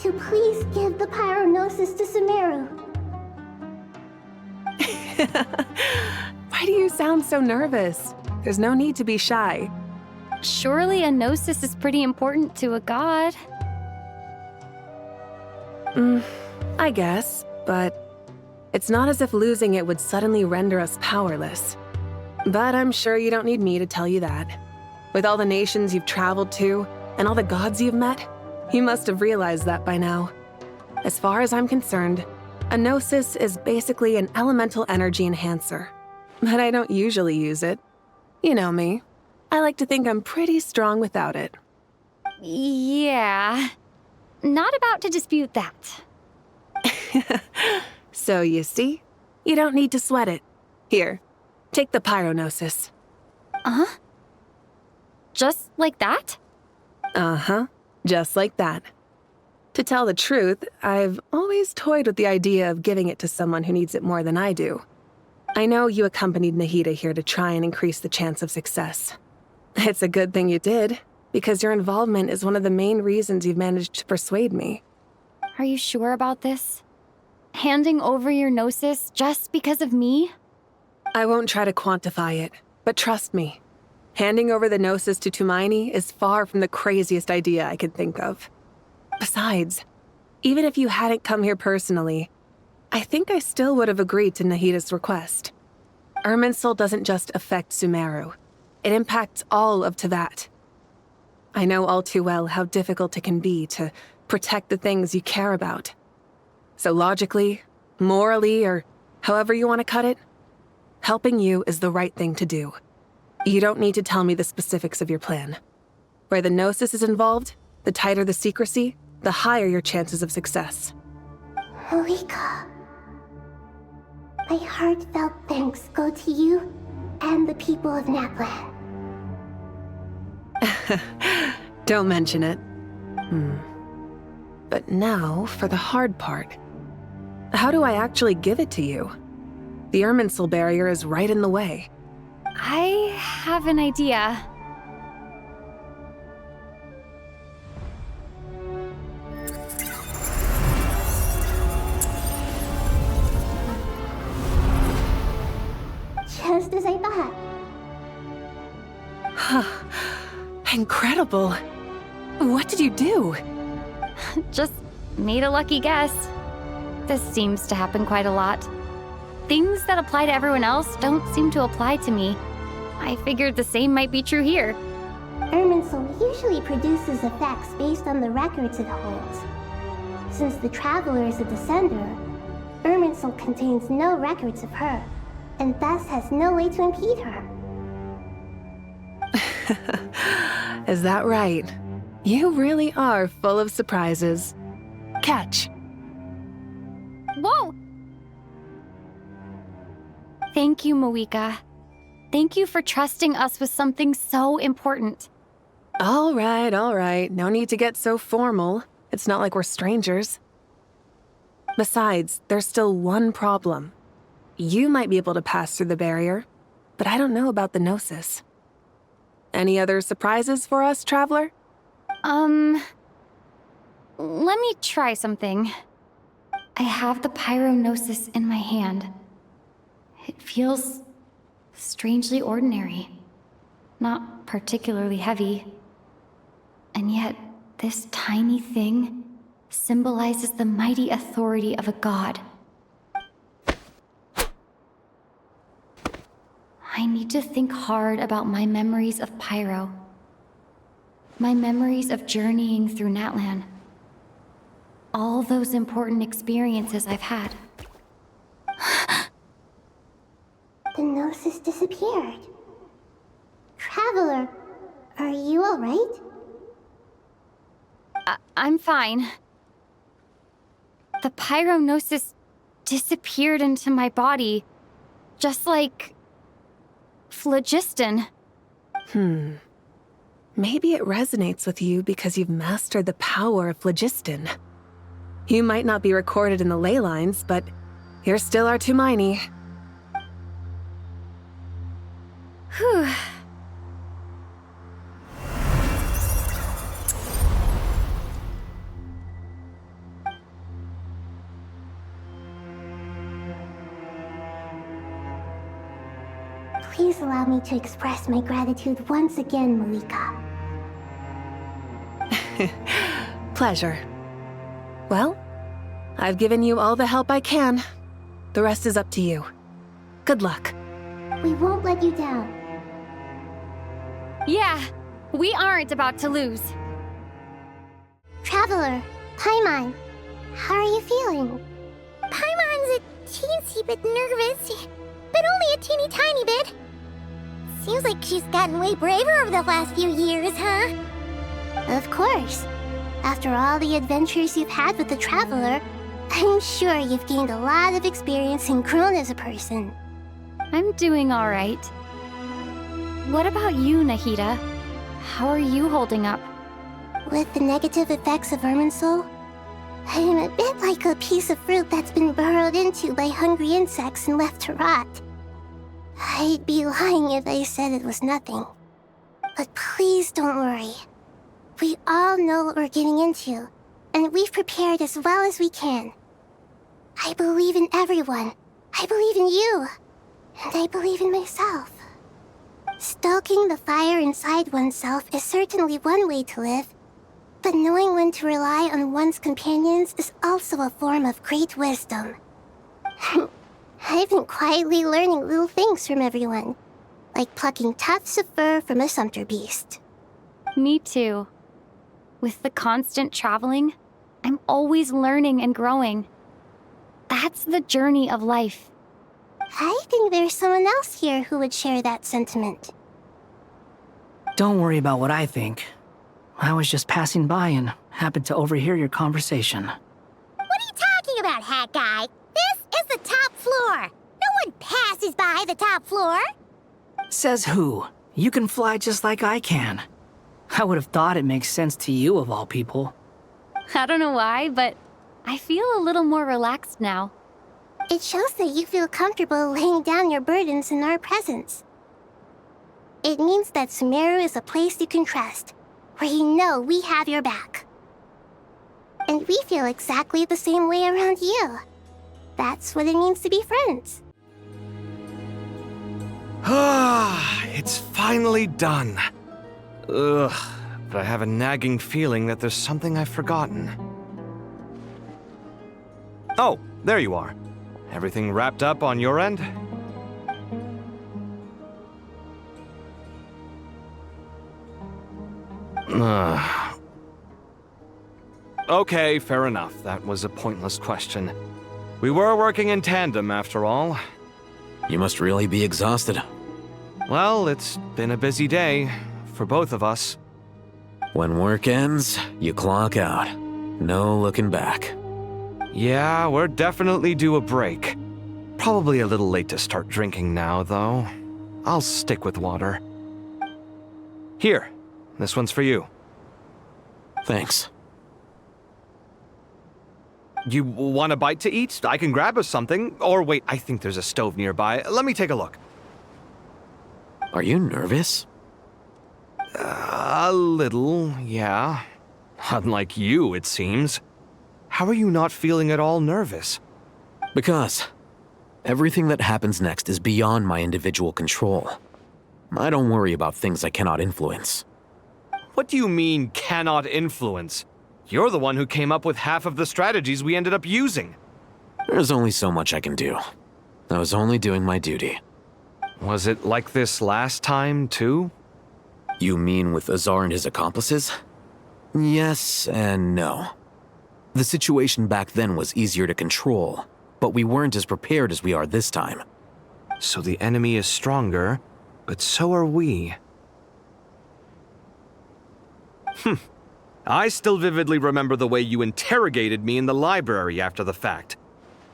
to please give the pyronosis to Sumeru. Why do you sound so nervous? There's no need to be shy. Surely a gnosis is pretty important to a god. I guess, but it's not as if losing it would suddenly render us powerless. But I'm sure you don't need me to tell you that. With all the nations you've traveled to, and all the gods you've met, you must have realized that by now. As far as I'm concerned, a gnosis is basically an elemental energy enhancer. But I don't usually use it. You know me. I like to think I'm pretty strong without it. Yeah. Not about to dispute that. So you see, you don't need to sweat it. Here, take the pyronosis. Uh-huh? Just like that? Uh-huh, just like that. To tell the truth, I've always toyed with the idea of giving it to someone who needs it more than I do. I know you accompanied Nahida here to try and increase the chance of success. It's a good thing you did, because your involvement is one of the main reasons you've managed to persuade me. Are you sure about this? Handing over your gnosis just because of me? I won't try to quantify it, but trust me. Handing over the gnosis to Tumaini is far from the craziest idea I could think of. Besides, even if you hadn't come here personally, I think I still would have agreed to Nahida's request. Irminsul doesn't just affect Sumeru. It impacts all of Teyvat. I know all too well how difficult it can be to protect the things you care about. So logically, morally, or however you want to cut it, helping you is the right thing to do. You don't need to tell me the specifics of your plan. Where the gnosis is involved, the tighter the secrecy, the higher your chances of success. Malika, my heartfelt thanks go to you and the people of Naplan. Don't mention it. But now for the hard part. How do I actually give it to you? The Irminsul barrier is right in the way. I have an idea. Just as I thought. Incredible. What did you do? Just made a lucky guess. This seems to happen quite a lot. Things that apply to everyone else don't seem to apply to me. I figured the same might be true here. Irminsul usually produces effects based on the records it holds. Since the Traveler is a descender, Irminsul contains no records of her, and thus has no way to impede her. Is that right? You really are full of surprises. Catch. Whoa! Thank you, Moika. Thank you for trusting us with something so important. All right. No need to get so formal. It's not like we're strangers. Besides, there's still one problem. You might be able to pass through the barrier, but I don't know about the Gnosis. Any other surprises for us, Traveler? Let me try something. I have the Pyrognosis in my hand. It feels strangely ordinary, not particularly heavy. And yet, this tiny thing symbolizes the mighty authority of a god. I need to think hard about my memories of Pyro. My memories of journeying through Natlan. All those important experiences I've had. The Gnosis disappeared. Traveler, are you alright? I'm fine. The Pyrognosis disappeared into my body, just like phlogiston. Maybe it resonates with you because you've mastered the power of phlogiston. You might not be recorded in the ley lines, but you're still our Tumaini. Whew. Please allow me to express my gratitude once again, Malika. Pleasure. Well, I've given you all the help I can. The rest is up to you. Good luck. We won't let you down. Yeah, we aren't about to lose. Traveler, Paimon, how are you feeling? Paimon's a teensy bit nervous, but only a teeny tiny bit. Seems like she's gotten way braver over the last few years, huh? Of course. After all the adventures you've had with the Traveler, I'm sure you've gained a lot of experience and grown as a person. I'm doing all right. What about you, Nahida? How are you holding up? With the negative effects of Irminsul, I'm a bit like a piece of fruit that's been burrowed into by hungry insects and left to rot. I'd be lying if I said it was nothing. But please don't worry. We all know what we're getting into, and we've prepared as well as we can. I believe in everyone. I believe in you. And I believe in myself. Stoking the fire inside oneself is certainly one way to live, but knowing when to rely on one's companions is also a form of great wisdom. I've been quietly learning little things from everyone, like plucking tufts of fur from a sumpter beast. Me too. With the constant traveling, I'm always learning and growing. That's the journey of life. I think there's someone else here who would share that sentiment. Don't worry about what I think. I was just passing by and happened to overhear your conversation. What are you talking about, Hat Guy? This is the top floor. No one passes by the top floor. Says who? You can fly just like I can. I would have thought it makes sense to you of all people. I don't know why, but I feel a little more relaxed now. It shows that you feel comfortable laying down your burdens in our presence. It means that Sumeru is a place you can trust, where you know we have your back. And we feel exactly the same way around you. That's what it means to be friends. Ah, it's finally done. Ugh, but I have a nagging feeling that there's something I've forgotten. Oh, there you are. Everything wrapped up on your end? Okay, fair enough. That was a pointless question. We were working in tandem, after all. You must really be exhausted. Well, it's been a busy day for both of us. When work ends, you clock out. No looking back. Yeah, we're definitely due a break. Probably a little late to start drinking now, though. I'll stick with water. Here, this one's for you. Thanks. You want a bite to eat? I can grab us something. Or wait, I think there's a stove nearby. Let me take a look. Are you nervous? A little, yeah. Unlike you, it seems. How are you not feeling at all nervous? Because everything that happens next is beyond my individual control. I don't worry about things I cannot influence. What do you mean, cannot influence? You're the one who came up with half of the strategies we ended up using. There's only so much I can do. I was only doing my duty. Was it like this last time, too? You mean with Azar and his accomplices? Yes and no. The situation back then was easier to control, but we weren't as prepared as we are this time. So the enemy is stronger, but so are we. I still vividly remember the way you interrogated me in the library after the fact.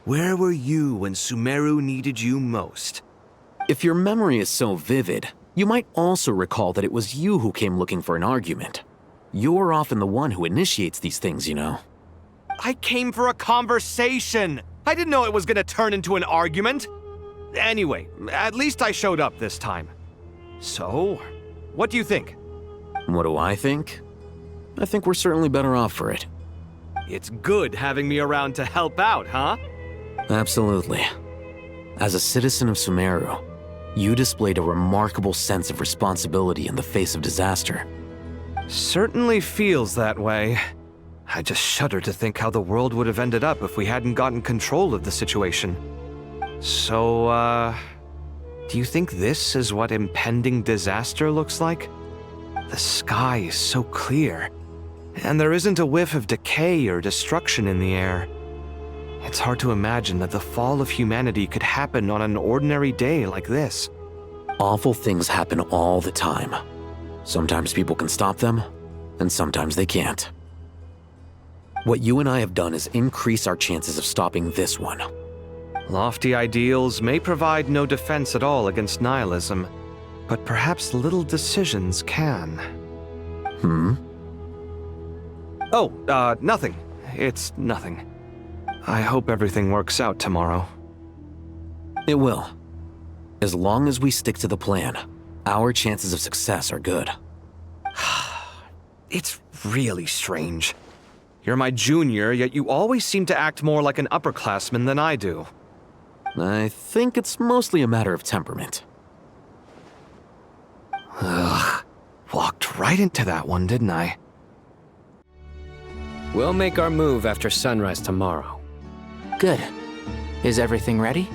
Where were you when Sumeru needed you most? If your memory is so vivid, you might also recall that it was you who came looking for an argument. You're often the one who initiates these things, you know. I came for a conversation! I didn't know it was gonna turn into an argument! Anyway, at least I showed up this time. So, what do you think? What do I think? I think we're certainly better off for it. It's good having me around to help out, huh? Absolutely. As a citizen of Sumeru, you displayed a remarkable sense of responsibility in the face of disaster. Certainly feels that way. I just shudder to think how the world would have ended up if we hadn't gotten control of the situation. So, do you think this is what impending disaster looks like? The sky is so clear, and there isn't a whiff of decay or destruction in the air. It's hard to imagine that the fall of humanity could happen on an ordinary day like this. Awful things happen all the time. Sometimes people can stop them, and sometimes they can't. What you and I have done is increase our chances of stopping this one. Lofty ideals may provide no defense at all against nihilism, but perhaps little decisions can. Oh, nothing. It's nothing. I hope everything works out tomorrow. It will. As long as we stick to the plan, our chances of success are good. It's really strange. You're my junior, yet you always seem to act more like an upperclassman than I do. I think it's mostly a matter of temperament. Ugh. Walked right into that one, didn't I? We'll make our move after sunrise tomorrow. Good. Is everything ready?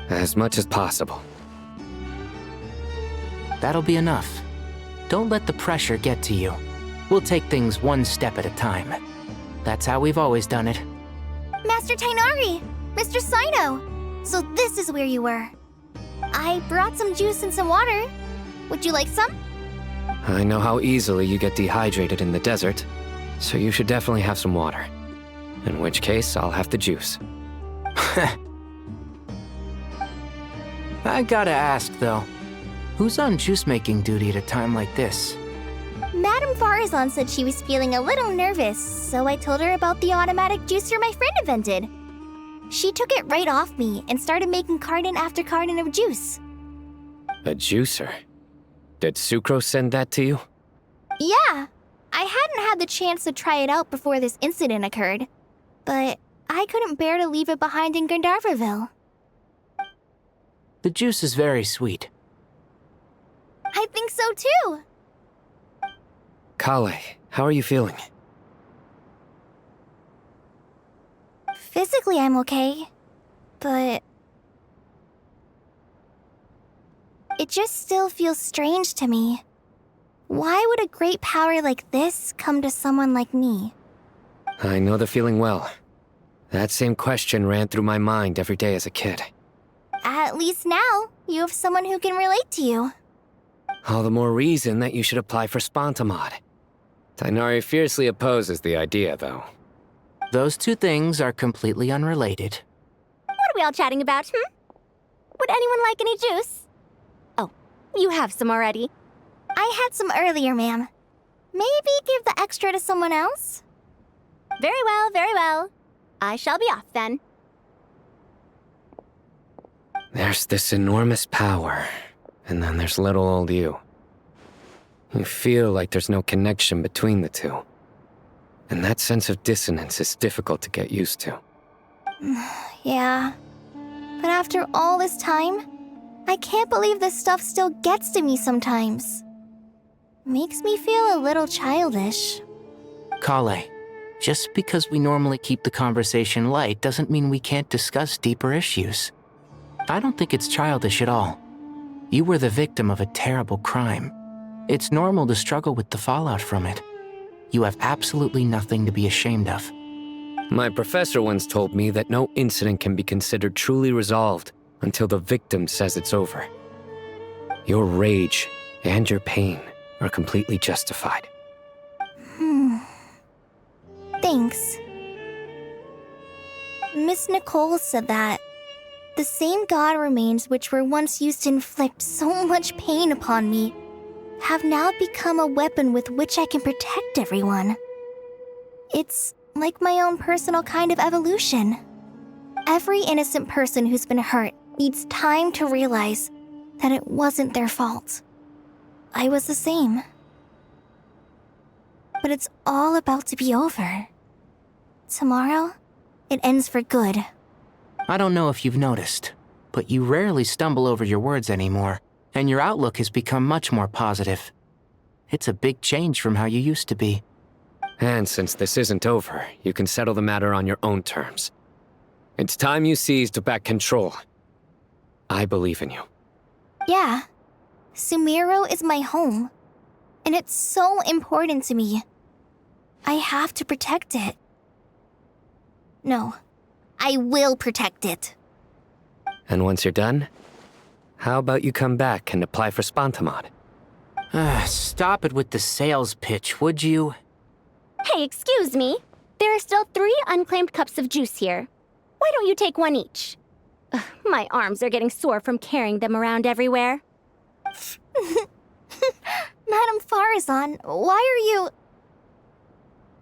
As much as possible. That'll be enough. Don't let the pressure get to you. We'll take things one step at a time. That's how we've always done it. Master Tainari! Mr. Saito! So this is where you were. I brought some juice and some water. Would you like some? I know how easily you get dehydrated in the desert, so you should definitely have some water. In which case, I'll have the juice. I gotta ask, though. Who's on juice-making duty at a time like this? Madame Farazan said she was feeling a little nervous, so I told her about the automatic juicer my friend invented. She took it right off me and started making carton after carton of juice. A juicer? Did Sucrose send that to you? Yeah, I hadn't had the chance to try it out before this incident occurred, but I couldn't bear to leave it behind in Gandharvaville. The juice is very sweet. I think so too. Kale, how are you feeling? Physically, I'm okay, but it just still feels strange to me. Why would a great power like this come to someone like me? I know the feeling well. That same question ran through my mind every day as a kid. At least now, you have someone who can relate to you. All the more reason that you should apply for Spontamod. Tighnari fiercely opposes the idea, though. Those two things are completely unrelated. What are we all chatting about, Would anyone like any juice? Oh, you have some already. I had some earlier, ma'am. Maybe give the extra to someone else? Very well, very well. I shall be off then. There's this enormous power, and then there's little old you. You feel like there's no connection between the two. And that sense of dissonance is difficult to get used to. Yeah. But after all this time, I can't believe this stuff still gets to me sometimes. Makes me feel a little childish. Kale, just because we normally keep the conversation light doesn't mean we can't discuss deeper issues. I don't think it's childish at all. You were the victim of a terrible crime. It's normal to struggle with the fallout from it. You have absolutely nothing to be ashamed of. My professor once told me that no incident can be considered truly resolved until the victim says it's over. Your rage and your pain are completely justified. Thanks. Miss Nicole said that the same god remains which were once used to inflict so much pain upon me have now become a weapon with which I can protect everyone. It's like my own personal kind of evolution. Every innocent person who's been hurt needs time to realize that it wasn't their fault. I was the same. But it's all about to be over. Tomorrow, it ends for good. I don't know if you've noticed, but you rarely stumble over your words anymore, and your outlook has become much more positive. It's a big change from how you used to be. And since this isn't over, you can settle the matter on your own terms. It's time you seized back control. I believe in you. Yeah. Sumeru is my home. And it's so important to me. I have to protect it. No. I will protect it. And once you're done, how about you come back and apply for Spontamod? Stop it with the sales pitch, would you? Hey, excuse me. There are still 3 unclaimed cups of juice here. Why don't you take one each? Ugh, my arms are getting sore from carrying them around everywhere. Madame Farazan, why are you...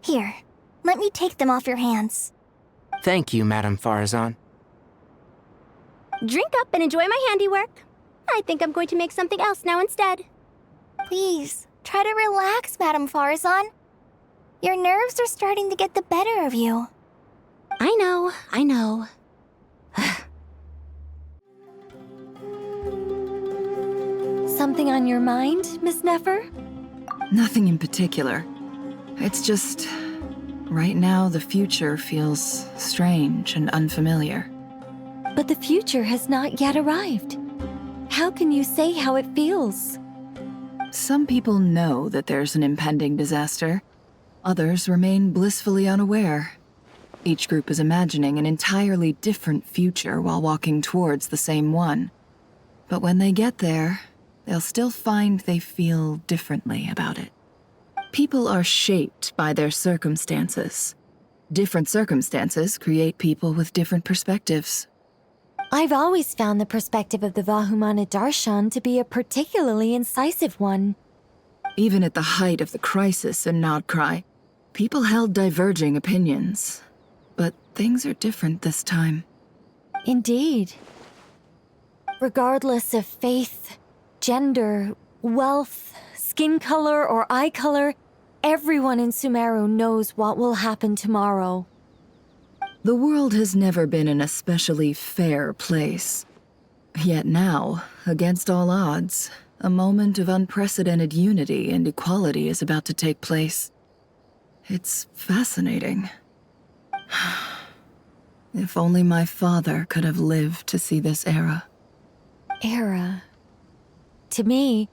Here, let me take them off your hands. Thank you, Madame Farazan. Drink up and enjoy my handiwork. I think I'm going to make something else now instead. Please, try to relax, Madame Farazan. Your nerves are starting to get the better of you. I know. Something on your mind, Miss Nefer? Nothing in particular. It's just... right now, the future feels strange and unfamiliar. But the future has not yet arrived. How can you say how it feels? Some people know that there's an impending disaster. Others remain blissfully unaware. Each group is imagining an entirely different future while walking towards the same one. But when they get there, they'll still find they feel differently about it. People are shaped by their circumstances. Different circumstances create people with different perspectives. I've always found the perspective of the Vahumana Darshan to be a particularly incisive one. Even at the height of the crisis in nod-crai, people held diverging opinions. But things are different this time. Indeed. Regardless of faith, gender, wealth, skin color, or eye color, everyone in Sumeru knows what will happen tomorrow. The world has never been an especially fair place. Yet now, against all odds, a moment of unprecedented unity and equality is about to take place. It's fascinating. If only my father could have lived to see this era. Era. To me,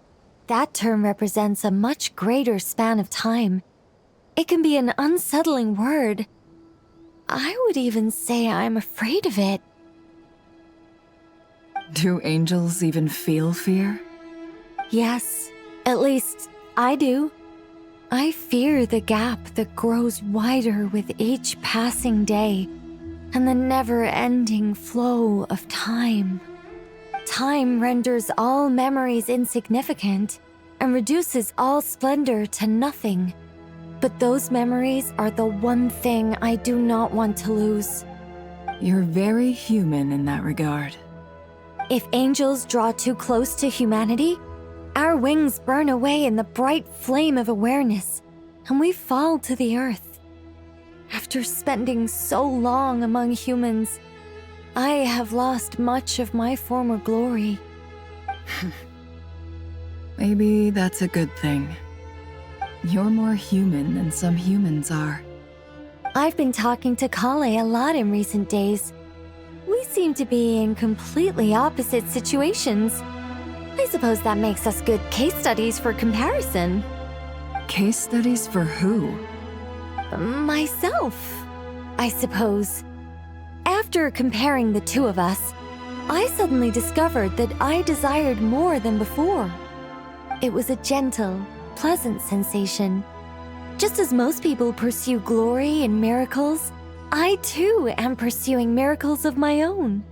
that term represents a much greater span of time. It can be an unsettling word. I would even say I'm afraid of it. Do angels even feel fear? Yes, at least I do. I fear the gap that grows wider with each passing day, and the never-ending flow of time. Time renders all memories insignificant and reduces all splendor to nothing. But those memories are the one thing I do not want to lose. You're very human in that regard. If angels draw too close to humanity, our wings burn away in the bright flame of awareness, and we fall to the earth. After spending so long among humans, I have lost much of my former glory. Maybe that's a good thing. You're more human than some humans are. I've been talking to Kale a lot in recent days. We seem to be in completely opposite situations. I suppose that makes us good case studies for comparison. Case studies for who? Myself, I suppose. After comparing the two of us, I suddenly discovered that I desired more than before. It was a gentle, pleasant sensation. Just as most people pursue glory and miracles, I too am pursuing miracles of my own.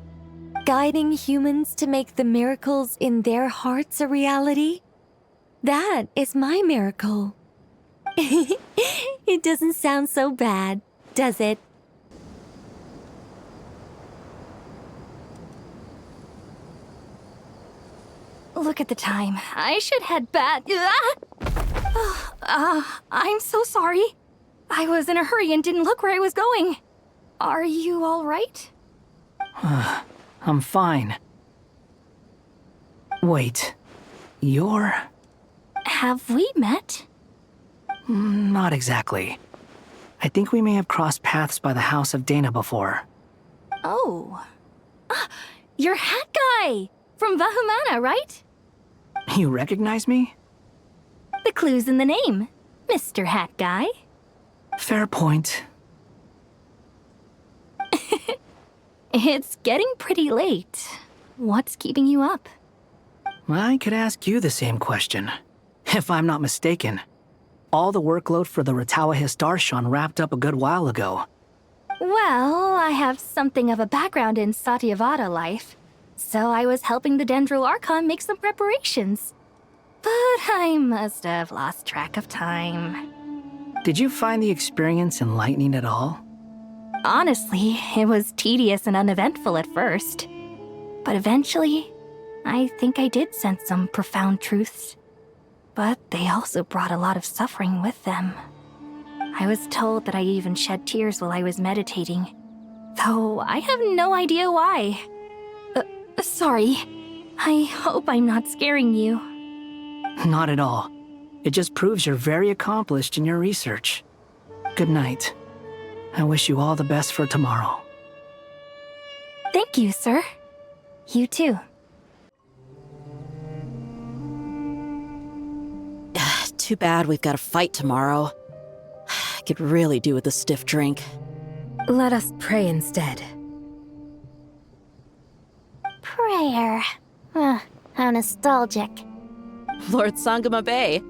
Guiding humans to make the miracles in their hearts a reality. That is my miracle. It doesn't sound so bad, does it? Look at the time. I should head back. I'm so sorry. I was in a hurry and didn't look where I was going. Are you all right? I'm fine. Wait, you're... Have we met? Not exactly. I think we may have crossed paths by the house of Dana before. Oh. You're Hat Guy! From Vahumana, right? You recognize me? The clue's in the name, Mr. Hat Guy. Fair point. It's getting pretty late. What's keeping you up? I could ask you the same question. If I'm not mistaken, all the workload for the Ratawahis Darshan wrapped up a good while ago. Well, I have something of a background in Satyavada life, so I was helping the Dendro Archon make some preparations. But I must have lost track of time. Did you find the experience enlightening at all? Honestly, it was tedious and uneventful at first. But eventually, I think I did sense some profound truths. But they also brought a lot of suffering with them. I was told that I even shed tears while I was meditating, though I have no idea why. Sorry. I hope I'm not scaring you. Not at all. It just proves you're very accomplished in your research. Good night. I wish you all the best for tomorrow. Thank you, sir. You too. Too bad we've got a fight tomorrow. I could really do with a stiff drink. Let us pray instead. Prayer. How nostalgic. Lord Sangama Bay.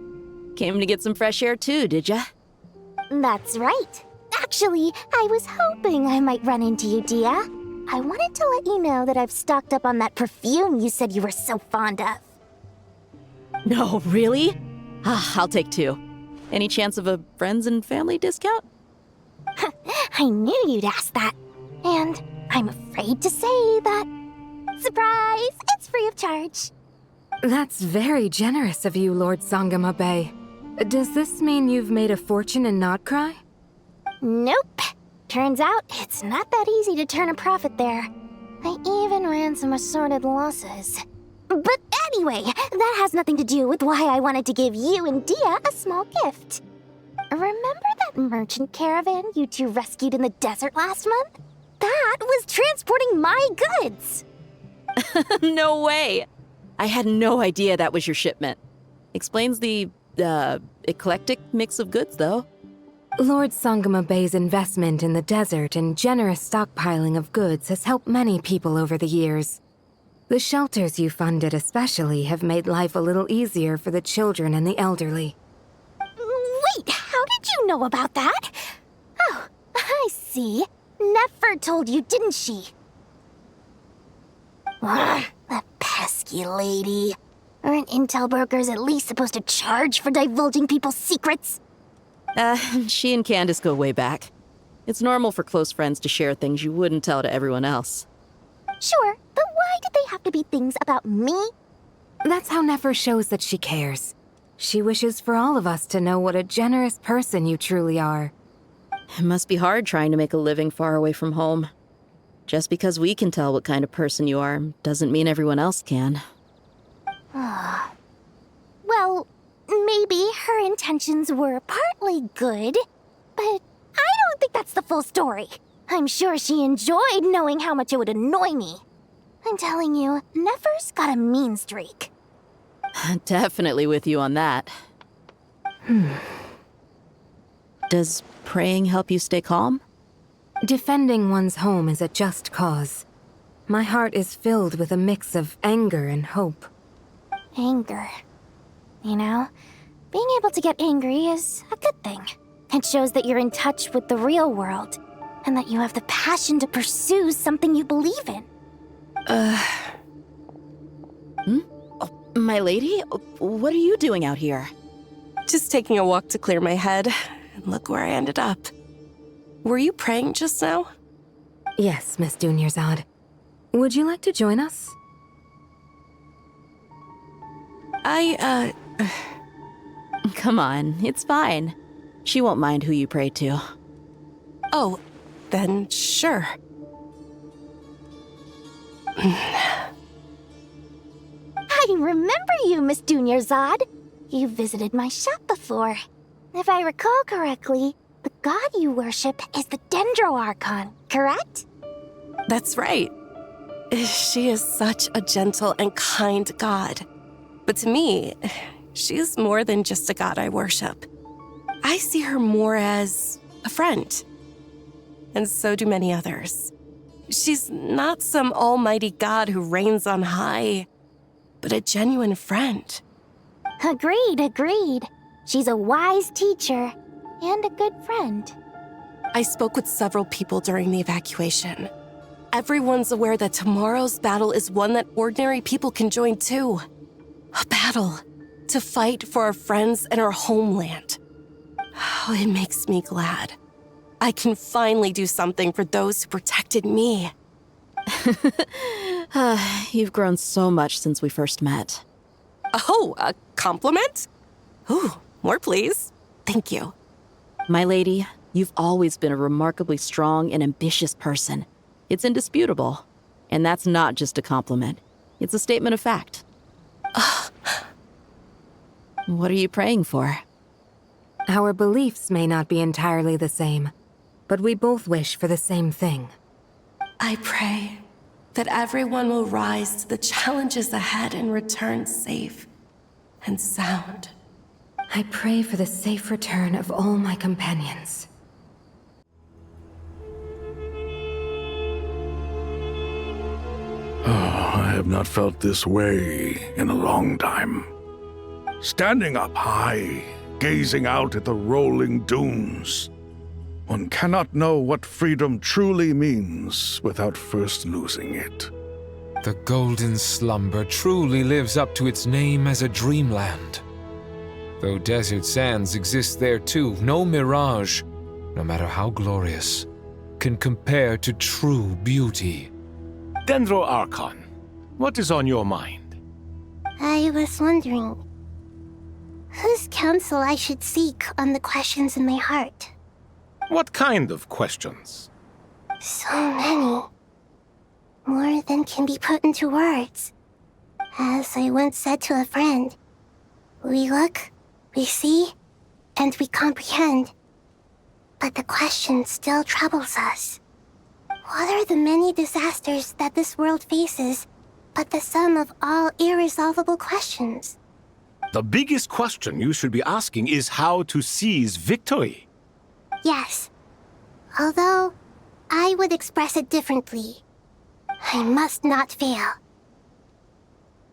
Came to get some fresh air too, did ya? That's right. Actually, I was hoping I might run into you, Dia. I wanted to let you know that I've stocked up on that perfume you said you were so fond of. No, really? I'll take 2. Any chance of a friends and family discount? I knew you'd ask that. And I'm afraid to say that... Surprise! It's free of charge. That's very generous of you, Lord Sangama Bay. Does this mean you've made a fortune in nod-crai? Nope. Turns out it's not that easy to turn a profit there. I even ran some assorted losses. But anyway, that has nothing to do with why I wanted to give you and Dia a small gift. Remember that merchant caravan you two rescued in the desert last month? That was transporting my goods! No way! I had no idea that was your shipment. Explains the, eclectic mix of goods, though. Lord Sangama Bay's investment in the desert and generous stockpiling of goods has helped many people over the years. The shelters you funded especially have made life a little easier for the children and the elderly. Wait, how did you know about that? Oh, I see. Nefer told you, didn't she? Ugh, that pesky lady. Aren't intel brokers at least supposed to charge for divulging people's secrets? She and Candace go way back. It's normal for close friends to share things you wouldn't tell to everyone else. Sure, but why did they have to be things about me? That's how Nefer shows that she cares. She wishes for all of us to know what a generous person you truly are. It must be hard trying to make a living far away from home. Just because we can tell what kind of person you are doesn't mean everyone else can. Well, maybe her intentions were partly good, but I don't think that's the full story. I'm sure she enjoyed knowing how much it would annoy me. I'm telling you, Nefer's got a mean streak. Definitely with you on that. Does praying help you stay calm? Defending one's home is a just cause. My heart is filled with a mix of anger and hope. Anger. You know, being able to get angry is a good thing. It shows that you're in touch with the real world, and that you have the passion to pursue something you believe in. My lady? What are you doing out here? Just taking a walk to clear my head, and look where I ended up. Were you praying just now? Yes, Miss Dunyarzad. Would you like to join us? Come on, it's fine. She won't mind who you pray to. Oh, then sure. I remember you, Miss Dunyarzad. You visited my shop before. If I recall correctly, the god you worship is the Dendro Archon, correct? That's right. She is such a gentle and kind god. But to me, she's more than just a god I worship. I see her more as a friend. And so do many others. She's not some almighty god who reigns on high, but a genuine friend. Agreed. She's a wise teacher and a good friend. I spoke with several people during the evacuation. Everyone's aware that tomorrow's battle is one that ordinary people can join too. A battle to fight for our friends and our homeland. Oh, it makes me glad. I can finally do something for those who protected me. You've grown so much since we first met. Oh, a compliment? Ooh, more please. Thank you. My lady, you've always been a remarkably strong and ambitious person. It's indisputable. And that's not just a compliment. It's a statement of fact. What are you praying for? Our beliefs may not be entirely the same, but we both wish for the same thing. I pray that everyone will rise to the challenges ahead and return safe and sound. I pray for the safe return of all my companions. Oh, I have not felt this way in a long time. Standing up high, gazing out at the rolling dunes. One cannot know what freedom truly means without first losing it. The golden slumber truly lives up to its name as a dreamland. Though desert sands exist there too, no mirage, no matter how glorious, can compare to true beauty. Dendro Archon, what is on your mind? I was wondering whose counsel I should seek on the questions in my heart. What kind of questions? So many. More than can be put into words. As I once said to a friend, we look, we see, and we comprehend. But the question still troubles us. What are the many disasters that this world faces, but the sum of all irresolvable questions? The biggest question you should be asking is how to seize victory. Yes. Although, I would express it differently. I must not fail.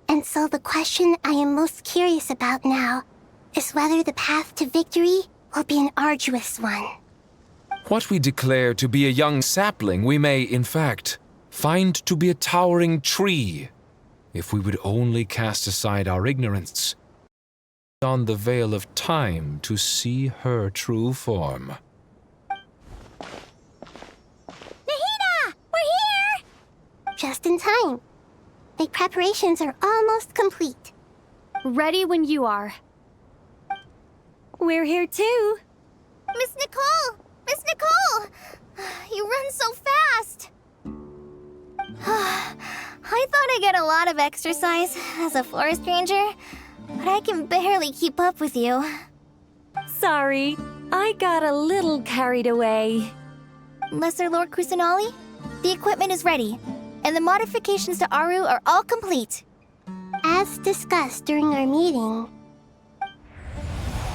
And so the question I am most curious about now is whether the path to victory will be an arduous one. What we declare to be a young sapling, we may, in fact, find to be a towering tree, if we would only cast aside our ignorance, on the veil of time to see her true form. Nahida! We're here! Just in time. The preparations are almost complete. Ready when you are. We're here too. Miss Nicole! Miss Nicole! You run so fast! I thought I'd get a lot of exercise as a forest ranger, but I can barely keep up with you. Sorry, I got a little carried away. Lesser Lord Kusanali, the equipment is ready, and the modifications to Aru are all complete. As discussed during our meeting,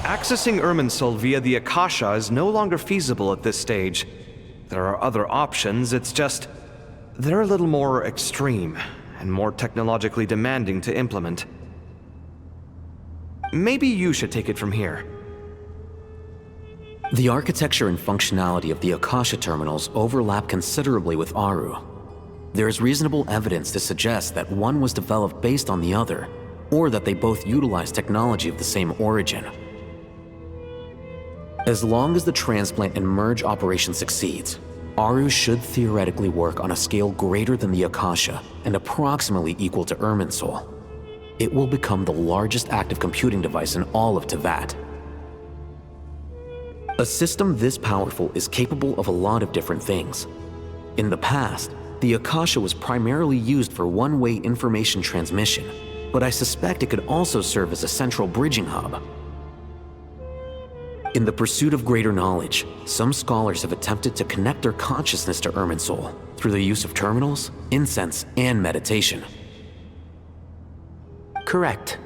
Accessing Irminsul via the Akasha is no longer feasible at this stage. There are other options, it's just they're a little more extreme and more technologically demanding to implement. Maybe you should take it from here. The architecture and functionality of the Akasha terminals overlap considerably with Aru. There is reasonable evidence to suggest that one was developed based on the other, or that they both utilize technology of the same origin. As long as the transplant and merge operation succeeds, Aru should theoretically work on a scale greater than the Akasha and approximately equal to Irminsul. It will become the largest active computing device in all of Teyvat. A system this powerful is capable of a lot of different things. In the past, the Akasha was primarily used for one-way information transmission, but I suspect it could also serve as a central bridging hub. In the pursuit of greater knowledge, some scholars have attempted to connect their consciousness to Irminsul through the use of terminals, incense, and meditation. Correct.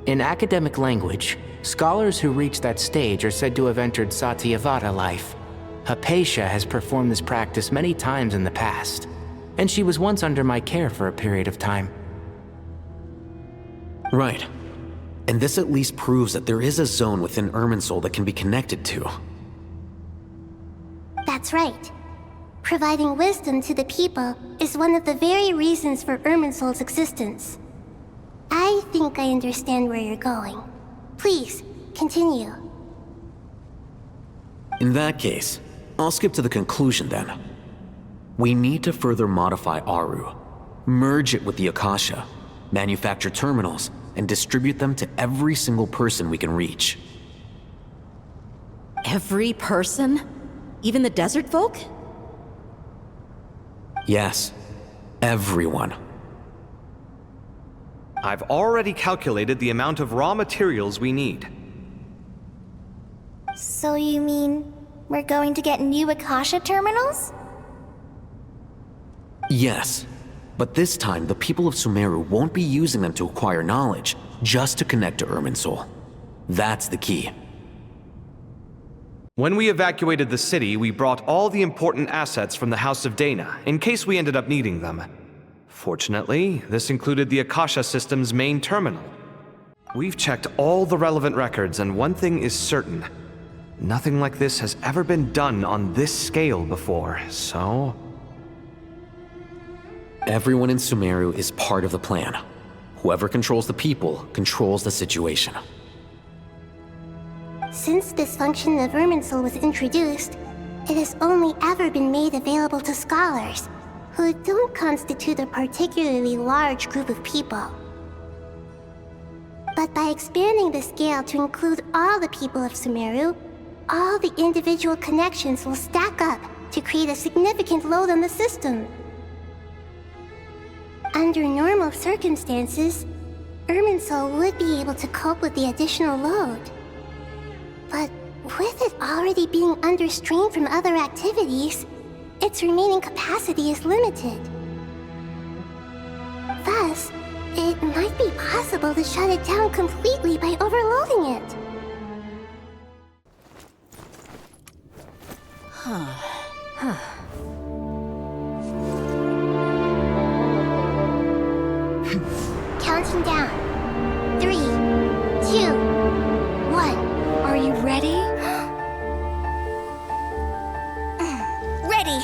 In academic language, scholars who reach that stage are said to have entered Satyavata life. Hypatia has performed this practice many times in the past, and she was once under my care for a period of time. Right. And this at least proves that there is a zone within Irminsul that can be connected to. that's right. Providing wisdom to the people is one of the very reasons for Irminsul's existence. I think I understand where you're going. Please, continue. In that case, I'll skip to the conclusion then. We need to further modify Aru, merge it with the Akasha, manufacture terminals, and distribute them to every single person we can reach. Every person? Even the desert folk? Yes, everyone. I've already calculated the amount of raw materials we need. So you mean we're going to get new Akasha terminals? Yes, but this time the people of Sumeru won't be using them to acquire knowledge, just to connect to Irminsul. That's the key. When we evacuated the city, we brought all the important assets from the House of Dana, in case we ended up needing them. Fortunately, this included the Akasha system's main terminal. We've checked all the relevant records, and one thing is certain. Nothing like this has ever been done on this scale before, so... Everyone in Sumeru is part of the plan. Whoever controls the people controls the situation. Since this function of Irminsul was introduced, it has only ever been made available to scholars, who don't constitute a particularly large group of people. But by expanding the scale to include all the people of Sumeru, all the individual connections will stack up to create a significant load on the system. Under normal circumstances, Irminsul would be able to cope with the additional load. But with it already being under strain from other activities, its remaining capacity is limited. Thus, it might be possible to shut it down completely by overloading it. Counting down. 3, 2, 1. Are you ready? Ready!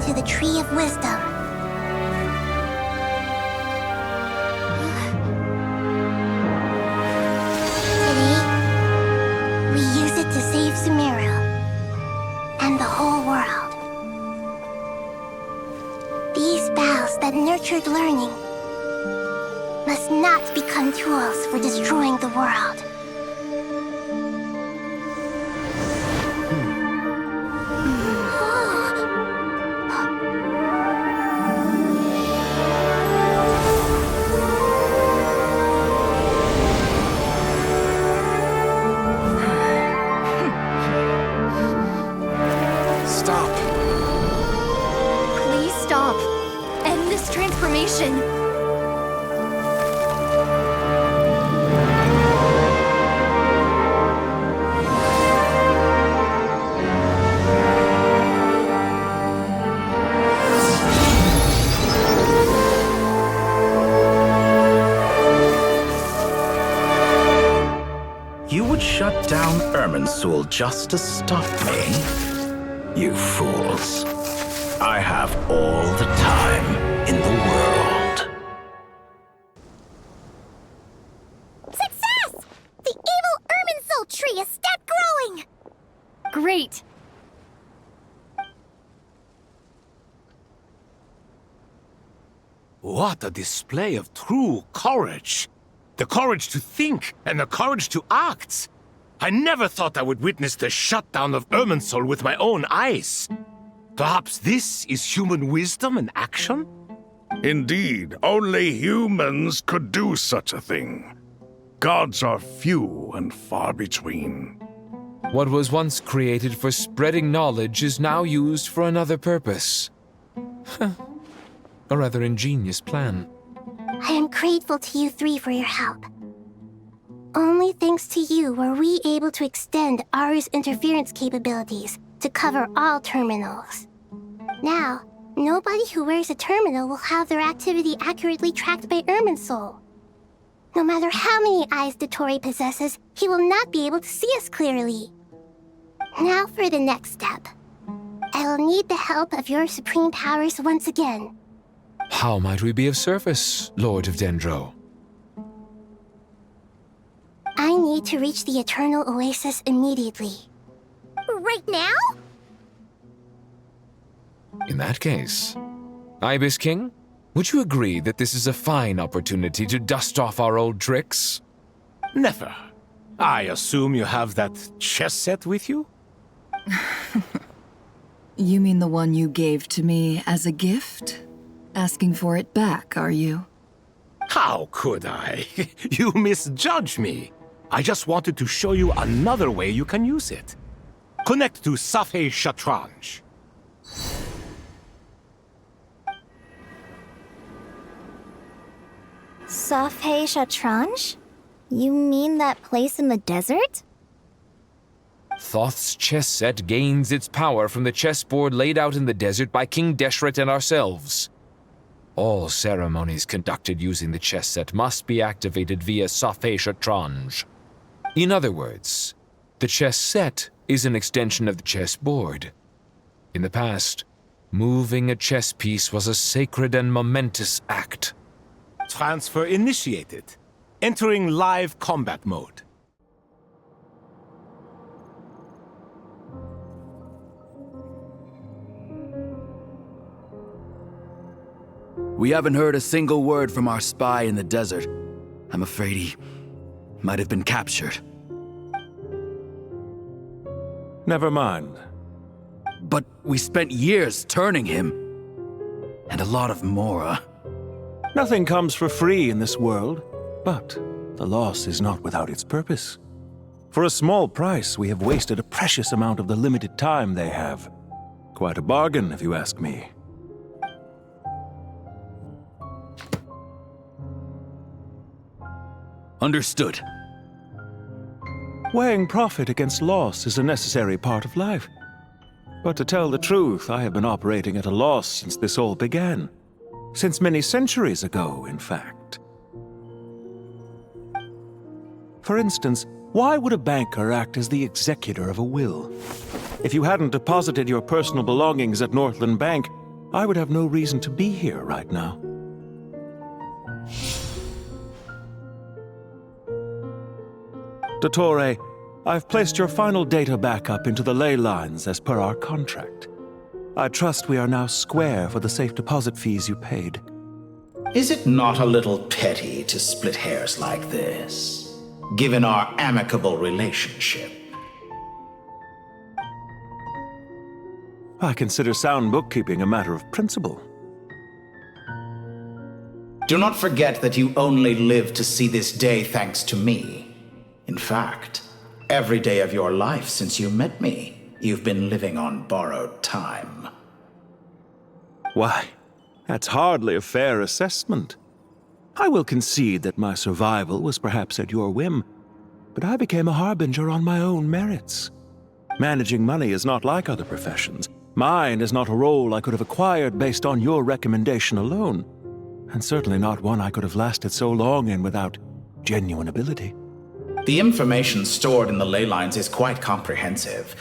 To the Tree of Wisdom. Today, we use it to save Sumeru and the whole world. These boughs that nurtured learning must not become tools for destroying the world. Shut down Irminsul just to stop me? You fools. I have all the time in the world. Success! The evil Irminsul tree has stopped growing! Great! What a display of true courage! The courage to think and the courage to act! I never thought I would witness the shutdown of Irminsul with my own eyes. Perhaps this is human wisdom in action? Indeed, only humans could do such a thing. Gods are few and far between. What was once created for spreading knowledge is now used for another purpose. A rather ingenious plan. I am grateful to you three for your help. Only thanks to you were we able to extend Aru's interference capabilities to cover all terminals. Now, nobody who wears a terminal will have their activity accurately tracked by Irminsul. No matter how many eyes Dottore possesses, he will not be able to see us clearly. Now for the next step. I will need the help of your supreme powers once again. How might we be of service, Lord of Dendro? I need to reach the Eternal Oasis immediately. Right now? In that case, Ibis King, Would you agree that this is a fine opportunity to dust off our old tricks? Never. I assume you have that chess set with you? You mean the one you gave to me as a gift? Asking for it back, are you? How could I? You misjudge me. I just wanted to show you another way you can use it. Connect to Safei Shatranj. Safei Shatranj? You mean that place in the desert? Thoth's chess set gains its power from the chessboard laid out in the desert by King Deshret and ourselves. All ceremonies conducted using the chess set must be activated via Safei Shatranj. In other words, the chess set is an extension of the chessboard. In the past, moving a chess piece was a sacred and momentous act. Transfer initiated. Entering live combat mode. We haven't heard a single word from our spy in the desert. I'm afraid he might have been captured. Never mind. But we spent years turning him. And a lot of Mora. Nothing comes for free in this world, but the loss is not without its purpose. For a small price, we have wasted a precious amount of the limited time they have. Quite a bargain, if you ask me. Understood. Weighing profit against loss is a necessary part of life. But to tell the truth, I have been operating at a loss since this all began. Since many centuries ago, in fact. For instance, why would a banker act as the executor of a will? If you hadn't deposited your personal belongings at Northland Bank, I would have no reason to be here right now. Dottore, I've placed your final data backup into the ley lines as per our contract. I trust we are now square for the safe deposit fees you paid. Is it not a little petty to split hairs like this, given our amicable relationship? I consider sound bookkeeping a matter of principle. Do not forget that you only live to see this day thanks to me. In fact, every day of your life since you met me, you've been living on borrowed time. Why, that's hardly a fair assessment. I will concede that my survival was perhaps at your whim, but I became a harbinger on my own merits. Managing money is not like other professions. Mine is not a role I could have acquired based on your recommendation alone, and certainly not one I could have lasted so long in without genuine ability. The information stored in the ley lines is quite comprehensive.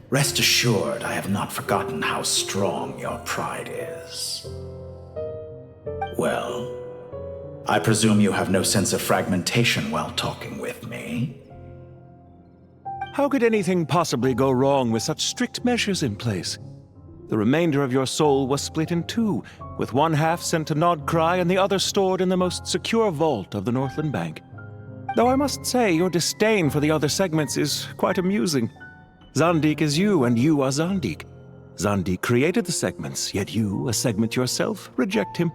Rest assured, I have not forgotten how strong your pride is. Well, I presume you have no sense of fragmentation while talking with me. How could anything possibly go wrong with such strict measures in place? The remainder of your soul was split in two, with one half sent to nod-crai and the other stored in the most secure vault of the Northland Bank. Though I must say, your disdain for the other segments is quite amusing. Zandik is you, and you are Zandik. Zandik created the segments, yet you, a segment yourself, reject him.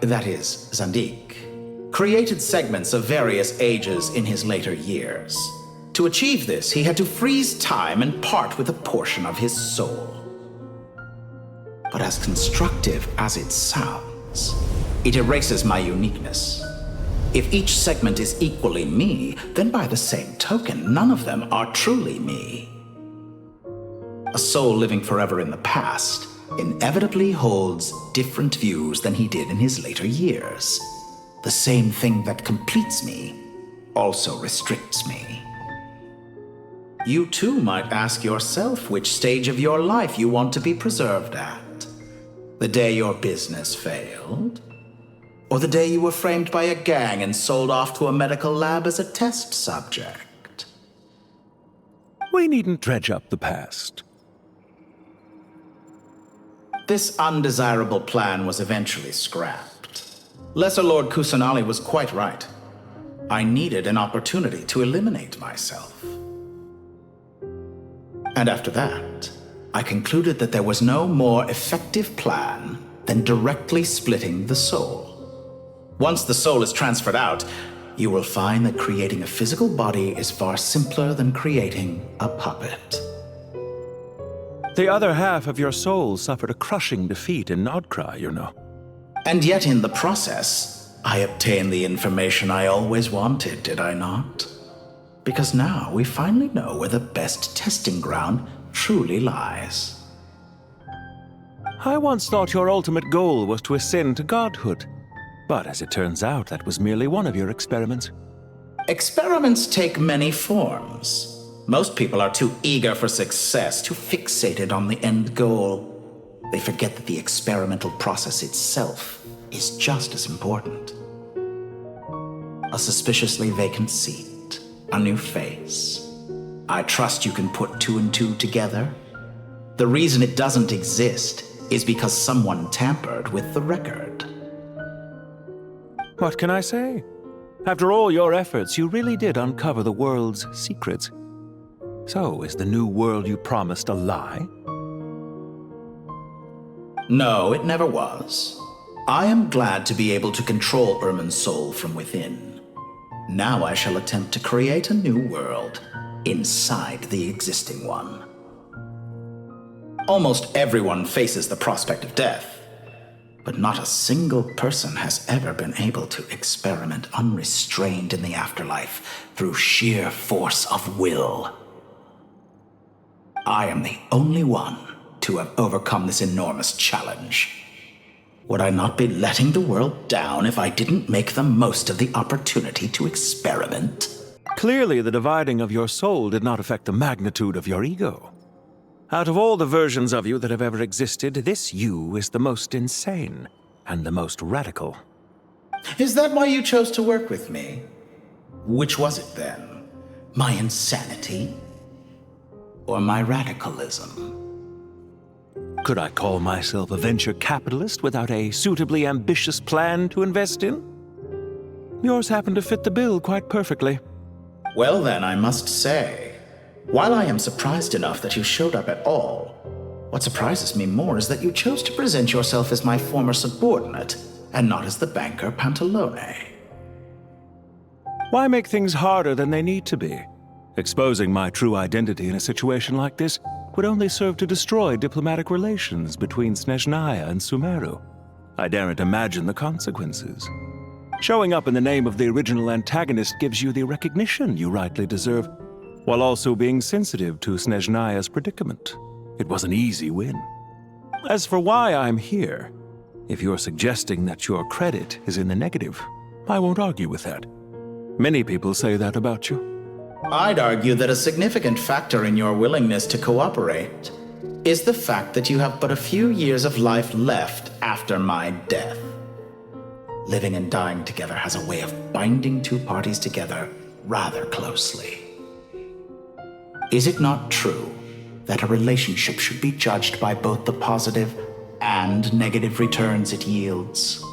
That is, Zandik, created segments of various ages in his later years. To achieve this, he had to freeze time and part with a portion of his soul. But as constructive as it sounds, it erases my uniqueness. If each segment is equally me, then by the same token, none of them are truly me. A soul living forever in the past inevitably holds different views than he did in his later years. The same thing that completes me also restricts me. You too might ask yourself which stage of your life you want to be preserved at. The day your business failed? Or the day you were framed by a gang and sold off to a medical lab as a test subject? We needn't dredge up the past. This undesirable plan was eventually scrapped. Lesser Lord Kusanali was quite right. I needed an opportunity to eliminate myself. And after that, I concluded that there was no more effective plan than directly splitting the soul. Once the soul is transferred out, you will find that creating a physical body is far simpler than creating a puppet. The other half of your soul suffered a crushing defeat in nod-crai, you know. And yet in the process, I obtained the information I always wanted, did I not? Because now we finally know where the best testing ground truly lies. I once thought your ultimate goal was to ascend to godhood. But as it turns out, that was merely one of your experiments. Experiments take many forms. Most people are too eager for success, too fixated on the end goal. They forget that the experimental process itself is just as important. A suspiciously vacant seat, a new face. I trust you can put two and two together. The reason it doesn't exist is because someone tampered with the record. What can I say? After all your efforts, you really did uncover the world's secrets. So, is the new world you promised a lie? No, it never was. I am glad to be able to control Irmin's soul from within. Now I shall attempt to create a new world inside the existing one. Almost everyone faces the prospect of death, but not a single person has ever been able to experiment unrestrained in the afterlife through sheer force of will. I am the only one to have overcome this enormous challenge. Would I not be letting the world down if I didn't make the most of the opportunity to experiment? Clearly, the dividing of your soul did not affect the magnitude of your ego. Out of all the versions of you that have ever existed, this you is the most insane and the most radical. Is that why you chose to work with me? Which was it then? My insanity? Or my radicalism? Could I call myself a venture capitalist without a suitably ambitious plan to invest in? Yours happened to fit the bill quite perfectly. Well then, I must say, while I am surprised enough that you showed up at all, what surprises me more is that you chose to present yourself as my former subordinate, and not as the banker Pantalone. Why make things harder than they need to be? Exposing my true identity in a situation like this would only serve to destroy diplomatic relations between Snezhnaya and Sumeru. I daren't imagine the consequences. Showing up in the name of the original antagonist gives you the recognition you rightly deserve, while also being sensitive to Snezhnaya's predicament. It was an easy win. As for why I'm here, if you're suggesting that your credit is in the negative, I won't argue with that. Many people say that about you. I'd argue that a significant factor in your willingness to cooperate is the fact that you have but a few years of life left after my death. Living and dying together has a way of binding two parties together rather closely. Is it not true that a relationship should be judged by both the positive and negative returns it yields?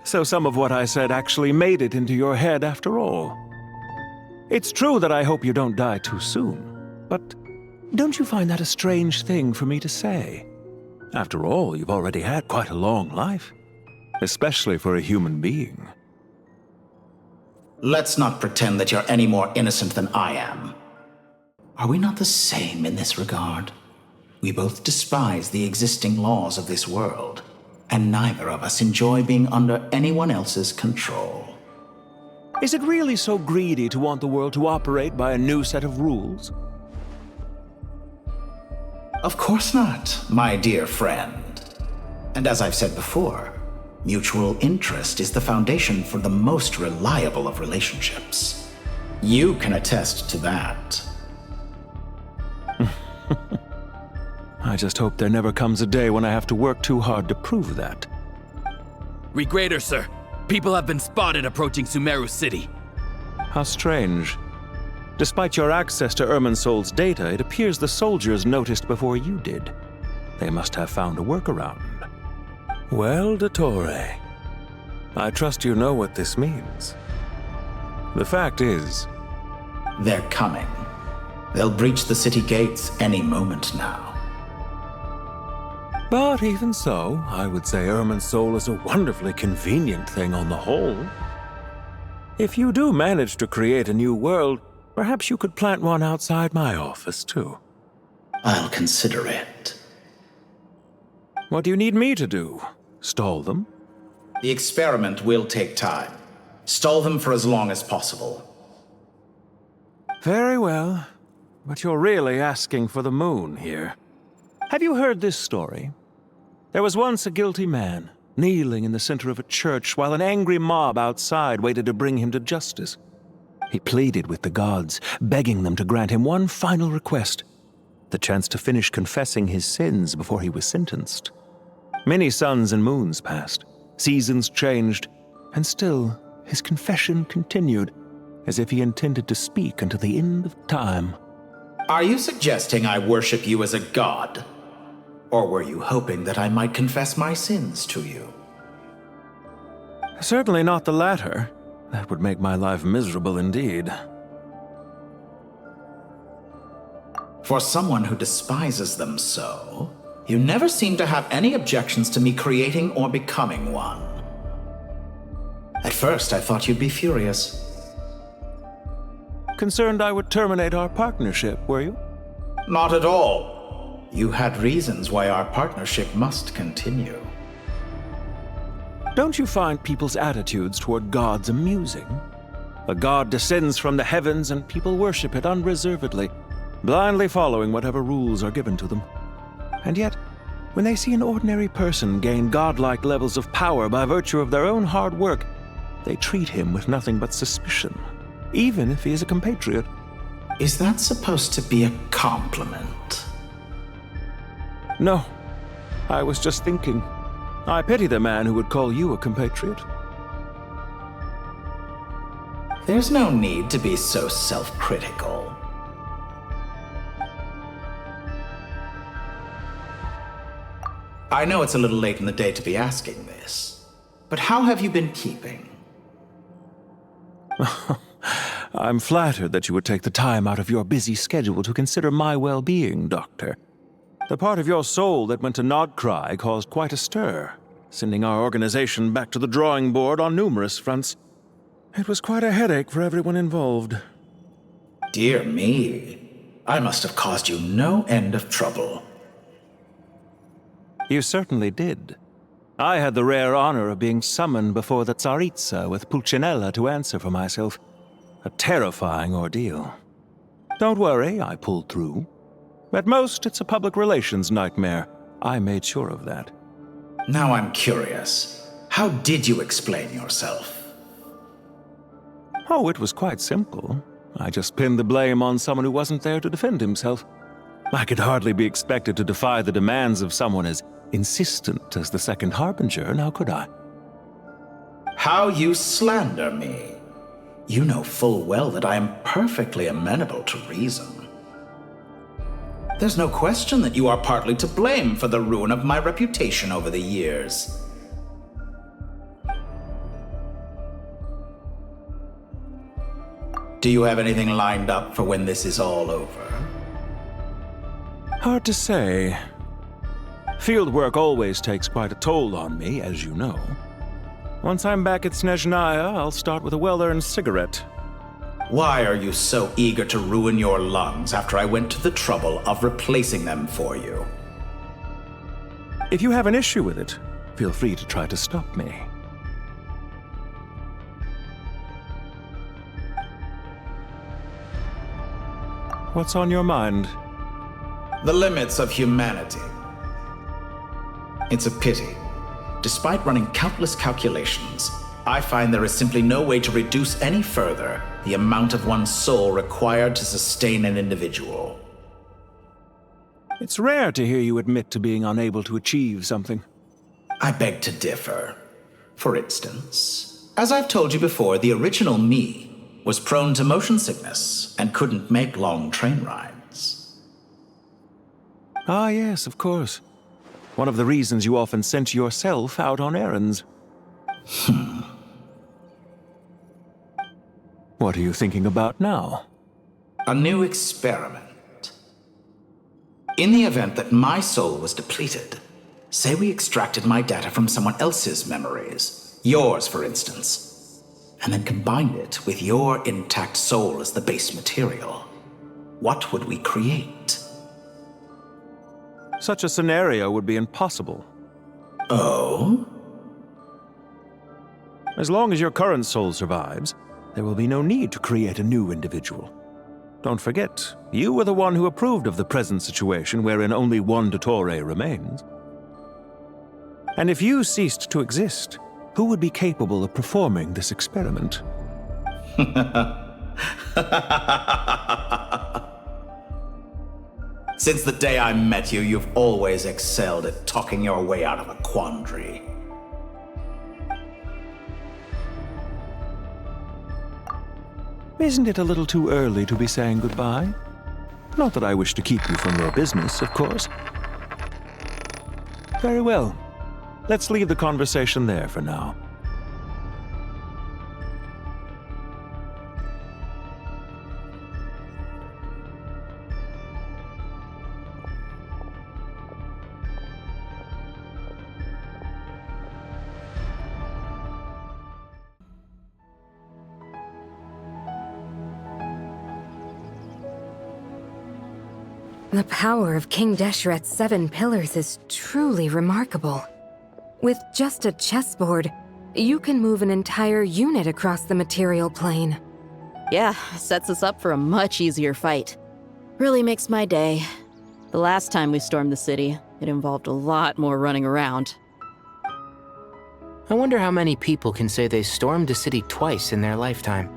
So some of what I said actually made it into your head after all. It's true that I hope you don't die too soon, but don't you find that a strange thing for me to say? After all, you've already had quite a long life, especially for a human being. Let's not pretend that you're any more innocent than I am. Are we not the same in this regard? We both despise the existing laws of this world, and neither of us enjoy being under anyone else's control. Is it really so greedy to want the world to operate by a new set of rules? Of course not, my dear friend. And as I've said before, mutual interest is the foundation for the most reliable of relationships. You can attest to that. I just hope there never comes a day when I have to work too hard to prove that. Regreater, sir. People have been spotted approaching Sumeru City. How strange. Despite your access to Irminsol's data, it appears the soldiers noticed before you did. They must have found a workaround. Well, Dottore, I trust you know what this means. The fact is... They're coming. They'll breach the city gates any moment now. But even so, I would say Irminsol is a wonderfully convenient thing on the whole. If you do manage to create a new world, perhaps you could plant one outside my office, too. I'll consider it. What do you need me to do? Stall them? The experiment will take time. Stall them for as long as possible. Very well. But you're really asking for the moon here. Have you heard this story? There was once a guilty man, kneeling in the center of a church while an angry mob outside waited to bring him to justice. He pleaded with the gods, begging them to grant him one final request, the chance to finish confessing his sins before he was sentenced. Many suns and moons passed, seasons changed, and still his confession continued, as if he intended to speak until the end of time. Are you suggesting I worship you as a god? Or were you hoping that I might confess my sins to you? Certainly not the latter. That would make my life miserable indeed. For someone who despises them so, you never seem to have any objections to me creating or becoming one. At first, I thought you'd be furious. Concerned I would terminate our partnership, were you? Not at all. You had reasons why our partnership must continue. Don't you find people's attitudes toward gods amusing? A god descends from the heavens and people worship it unreservedly, blindly following whatever rules are given to them. And yet, when they see an ordinary person gain godlike levels of power by virtue of their own hard work, they treat him with nothing but suspicion, even if he is a compatriot. Is that supposed to be a compliment? No. I was just thinking. I pity the man who would call you a compatriot. There's no need to be so self-critical. I know it's a little late in the day to be asking this, but how have you been keeping? I'm flattered that you would take the time out of your busy schedule to consider my well-being, Doctor. The part of your soul that went to nod-crai caused quite a stir, sending our organization back to the drawing board on numerous fronts. It was quite a headache for everyone involved. Dear me, I must have caused you no end of trouble. You certainly did. I had the rare honor of being summoned before the Tsaritsa with Pulcinella to answer for myself. A terrifying ordeal. Don't worry, I pulled through. At most, it's a public relations nightmare. I made sure of that. Now I'm curious. How did you explain yourself? Oh, it was quite simple. I just pinned the blame on someone who wasn't there to defend himself. I could hardly be expected to defy the demands of someone as insistent as the Second Harbinger, now could I? How you slander me. You know full well that I am perfectly amenable to reason. There's no question that you are partly to blame for the ruin of my reputation over the years. Do you have anything lined up for when this is all over? Hard to say. Fieldwork always takes quite a toll on me, as you know. Once I'm back at Snezhnaya, I'll start with a well-earned cigarette. Why are you so eager to ruin your lungs after I went to the trouble of replacing them for you? If you have an issue with it, feel free to try to stop me. What's on your mind? The limits of humanity. It's a pity. Despite running countless calculations, I find there is simply no way to reduce any further the amount of one's soul required to sustain an individual. It's rare to hear you admit to being unable to achieve something. I beg to differ. For instance, as I've told you before, the original me was prone to motion sickness and couldn't make long train rides. Ah, yes, of course. One of the reasons you often sent yourself out on errands. What are you thinking about now? A new experiment. In the event that my soul was depleted, say we extracted my data from someone else's memories, yours for instance, and then combined it with your intact soul as the base material, what would we create? Such a scenario would be impossible. Oh? As long as your current soul survives, there will be no need to create a new individual. Don't forget, you were the one who approved of the present situation wherein only one Dottore remains. And if you ceased to exist, who would be capable of performing this experiment? Since the day I met you, you've always excelled at talking your way out of a quandary. Isn't it a little too early to be saying goodbye? Not that I wish to keep you from your business, of course. Very well. Let's leave the conversation there for now. The power of King Deshret's 7 pillars is truly remarkable. With just a chessboard, you can move an entire unit across the material plane. Yeah, sets us up for a much easier fight. Really makes my day. The last time we stormed the city, it involved a lot more running around. I wonder how many people can say they stormed a city twice in their lifetime.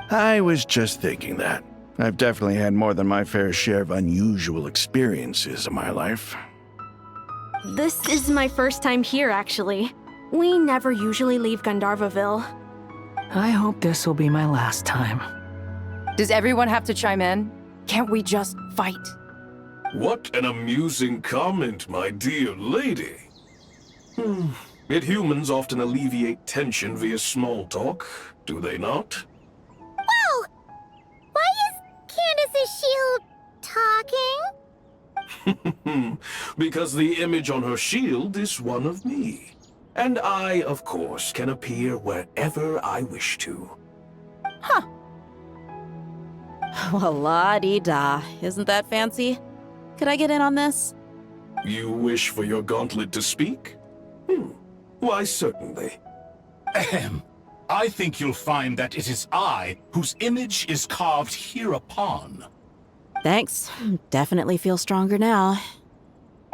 I was just thinking that. I've definitely had more than my fair share of unusual experiences in my life. This is my first time here, actually. We never usually leave Gandharvaville. I hope this will be my last time. Does everyone have to chime in? Can't we just fight? What an amusing comment, my dear lady. Yet humans often alleviate tension via small talk, do they not? Whoa! Why is Candace's shield talking? Because the image on her shield is one of me. And I, of course, can appear wherever I wish to. Huh. Well, la-dee-da. Isn't that fancy? Could I get in on this? You wish for your gauntlet to speak? Why, certainly. Ahem. I think you'll find that it is I whose image is carved hereupon. Thanks. Definitely feel stronger now.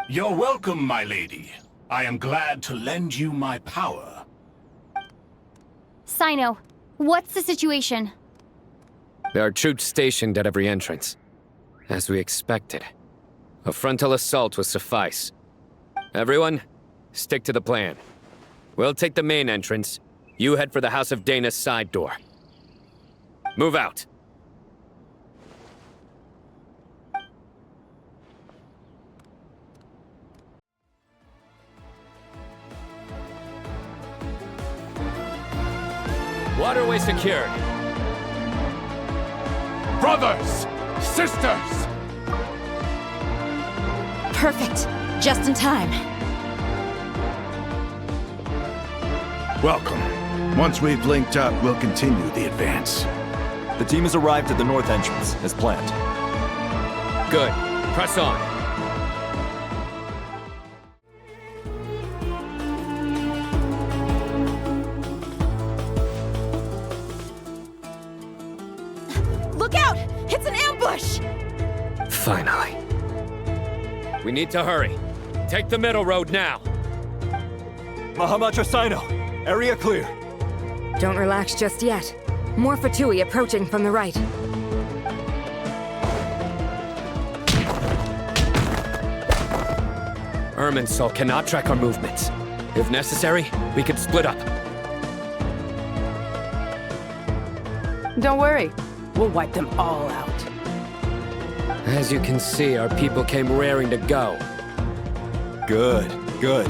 You're welcome, my lady. I am glad to lend you my power. Sino, what's the situation? There are troops stationed at every entrance. As we expected. A frontal assault will suffice. Everyone, stick to the plan. We'll take the main entrance. You head for the House of Dana's side door. Move out. Waterway secured. Brothers! Sisters! Perfect. Just in time. Welcome. Once we've linked up, we'll continue the advance. The team has arrived at the north entrance, as planned. Good. Press on. Look out! It's an ambush! Finally. We need to hurry. Take the middle road now. Mahamatra Sino, area clear. Don't relax just yet. More Fatui approaching from the right. Irminsul cannot track our movements. If necessary, we could split up. Don't worry. We'll wipe them all out. As you can see, our people came raring to go. Good, good.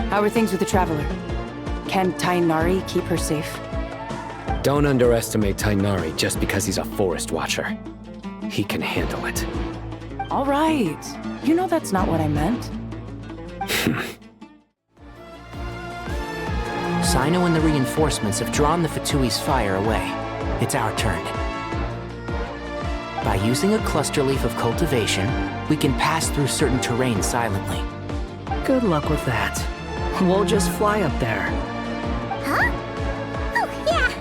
How are things with the Traveler? Can Tainari keep her safe? Don't underestimate Tainari just because he's a forest watcher. He can handle it. All right. You know that's not what I meant. Sino and the reinforcements have drawn the Fatui's fire away. It's our turn. By using a cluster leaf of cultivation, we can pass through certain terrain silently. Good luck with that. We'll just fly up there. Huh? Oh, yeah!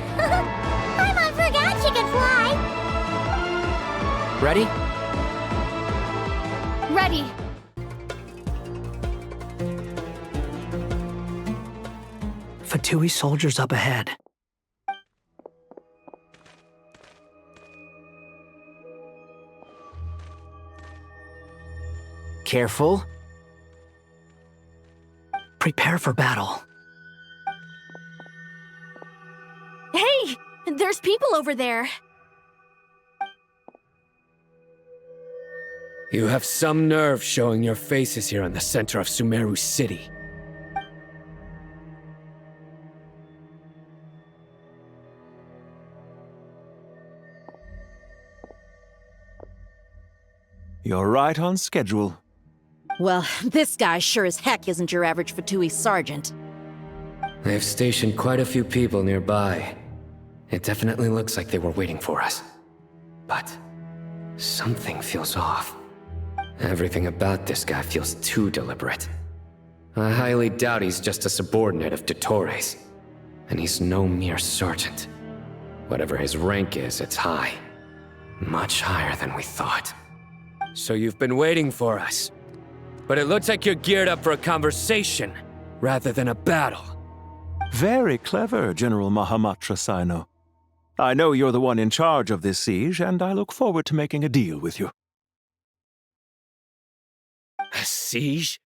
Paimon forgot she could fly! Ready? Ready. Fatui soldiers up ahead. Careful. Prepare for battle. Hey! There's people over there. You have some nerve showing your faces here in the center of Sumeru City. You're right on schedule. Well, this guy sure as heck isn't your average Fatui sergeant. They've stationed quite a few people nearby. It definitely looks like they were waiting for us. But something feels off. Everything about this guy feels too deliberate. I highly doubt he's just a subordinate of Dottores. And he's no mere sergeant. Whatever his rank is, it's high. Much higher than we thought. So you've been waiting for us. But it looks like you're geared up for a conversation, rather than a battle. Very clever, General Mahamatra Sino. I know you're the one in charge of this siege, and I look forward to making a deal with you. A siege?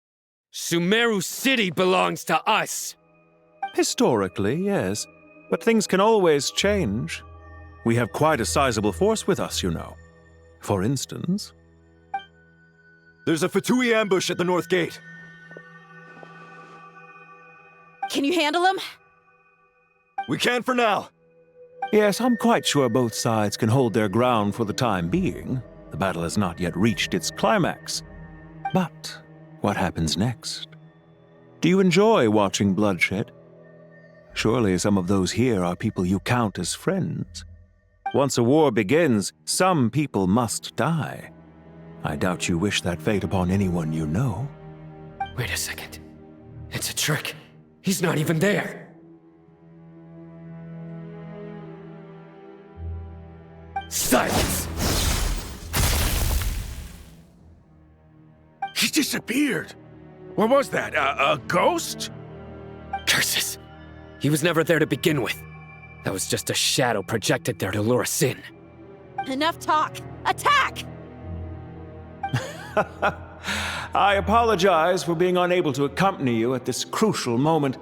Sumeru City belongs to us! Historically, yes. But things can always change. We have quite a sizable force with us, you know. For instance... There's a Fatui ambush at the north gate. Can you handle him? We can for now. Yes, I'm quite sure both sides can hold their ground for the time being. The battle has not yet reached its climax. But what happens next? Do you enjoy watching bloodshed? Surely some of those here are people you count as friends. Once a war begins, some people must die. I doubt you wish that fate upon anyone you know. Wait a second. It's a trick. He's not even there. Silence! He disappeared. What was that? A ghost? Curses! He was never there to begin with. That was just a shadow projected there to lure us in. Enough talk! Attack! I apologize for being unable to accompany you at this crucial moment,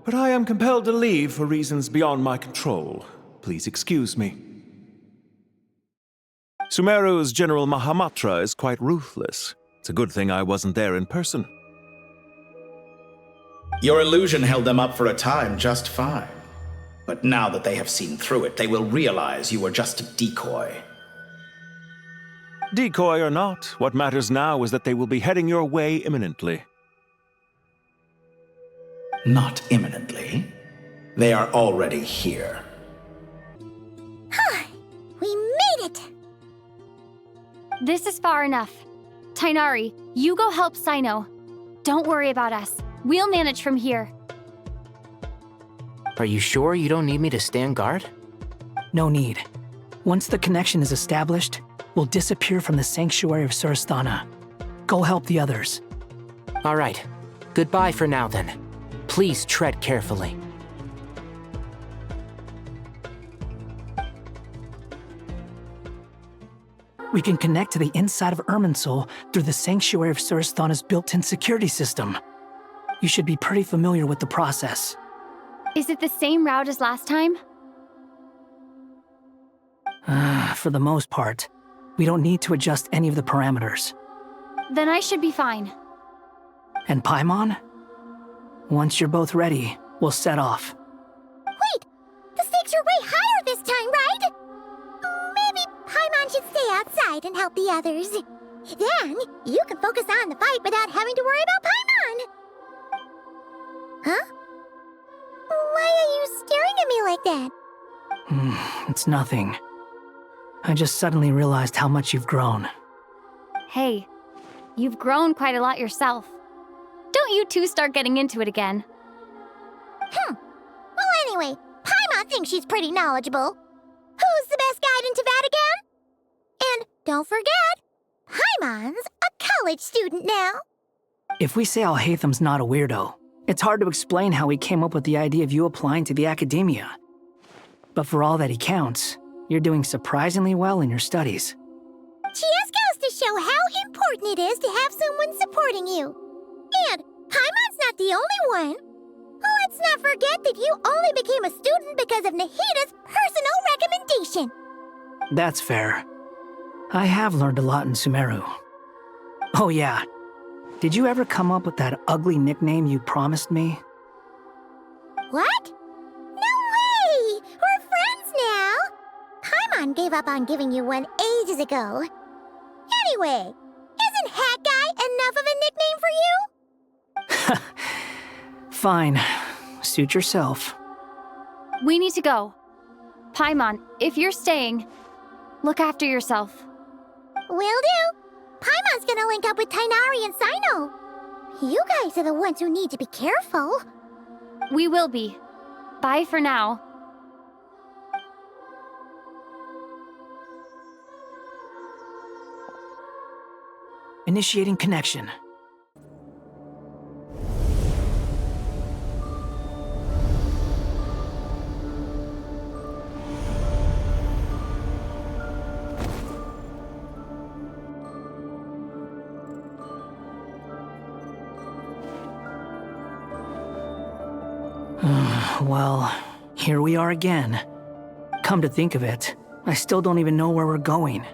but I am compelled to leave for reasons beyond my control. Please excuse me. Sumeru's General Mahamatra is quite ruthless. It's a good thing I wasn't there in person. Your illusion held them up for a time just fine. But now that they have seen through it, they will realize you were just a decoy. Decoy or not, what matters now is that they will be heading your way imminently. Not imminently. They are already here. We made it! This is far enough. Tainari, you go help Sino. Don't worry about us. We'll manage from here. Are you sure you don't need me to stand guard? No need. Once the connection is established, we'll disappear from the Sanctuary of Surasthana. Go help the others. All right. Goodbye for now, then. Please tread carefully. We can connect to the inside of Irminsul through the Sanctuary of Surasthana's built-in security system. You should be pretty familiar with the process. Is it the same route as last time? For the most part, we don't need to adjust any of the parameters. Then I should be fine. And Paimon? Once you're both ready, we'll set off. Wait! The stakes are way higher this time, right? Maybe Paimon should stay outside and help the others. Then, you can focus on the fight without having to worry about Paimon. Huh? Why are you staring at me like that? It's nothing. I just suddenly realized how much you've grown. Hey, you've grown quite a lot yourself. Don't you two start getting into it again. Well, anyway, Paimon thinks she's pretty knowledgeable. Who's the best guide in Tavatigan? And don't forget, Paimon's a college student now. If we say Alhatham's not a weirdo, it's hard to explain how he came up with the idea of you applying to the academia. But for all that he counts, you're doing surprisingly well in your studies. Just goes to show how important it is to have someone supporting you. And Paimon's not the only one. Let's not forget that you only became a student because of Nahida's personal recommendation. That's fair. I have learned a lot in Sumeru. Oh yeah, did you ever come up with that ugly nickname you promised me? What? No way! We're friends now! Paimon gave up on giving you one ages ago. Anyway, isn't Hat Guy enough of a nickname for you? Fine. Suit yourself. We need to go. Paimon, if you're staying, look after yourself. Will do. Paimon's gonna link up with Tainari and Sino. You guys are the ones who need to be careful. We will be. Bye for now. Initiating connection. Well, here we are again. Come to think of it, I still don't even know where we're going.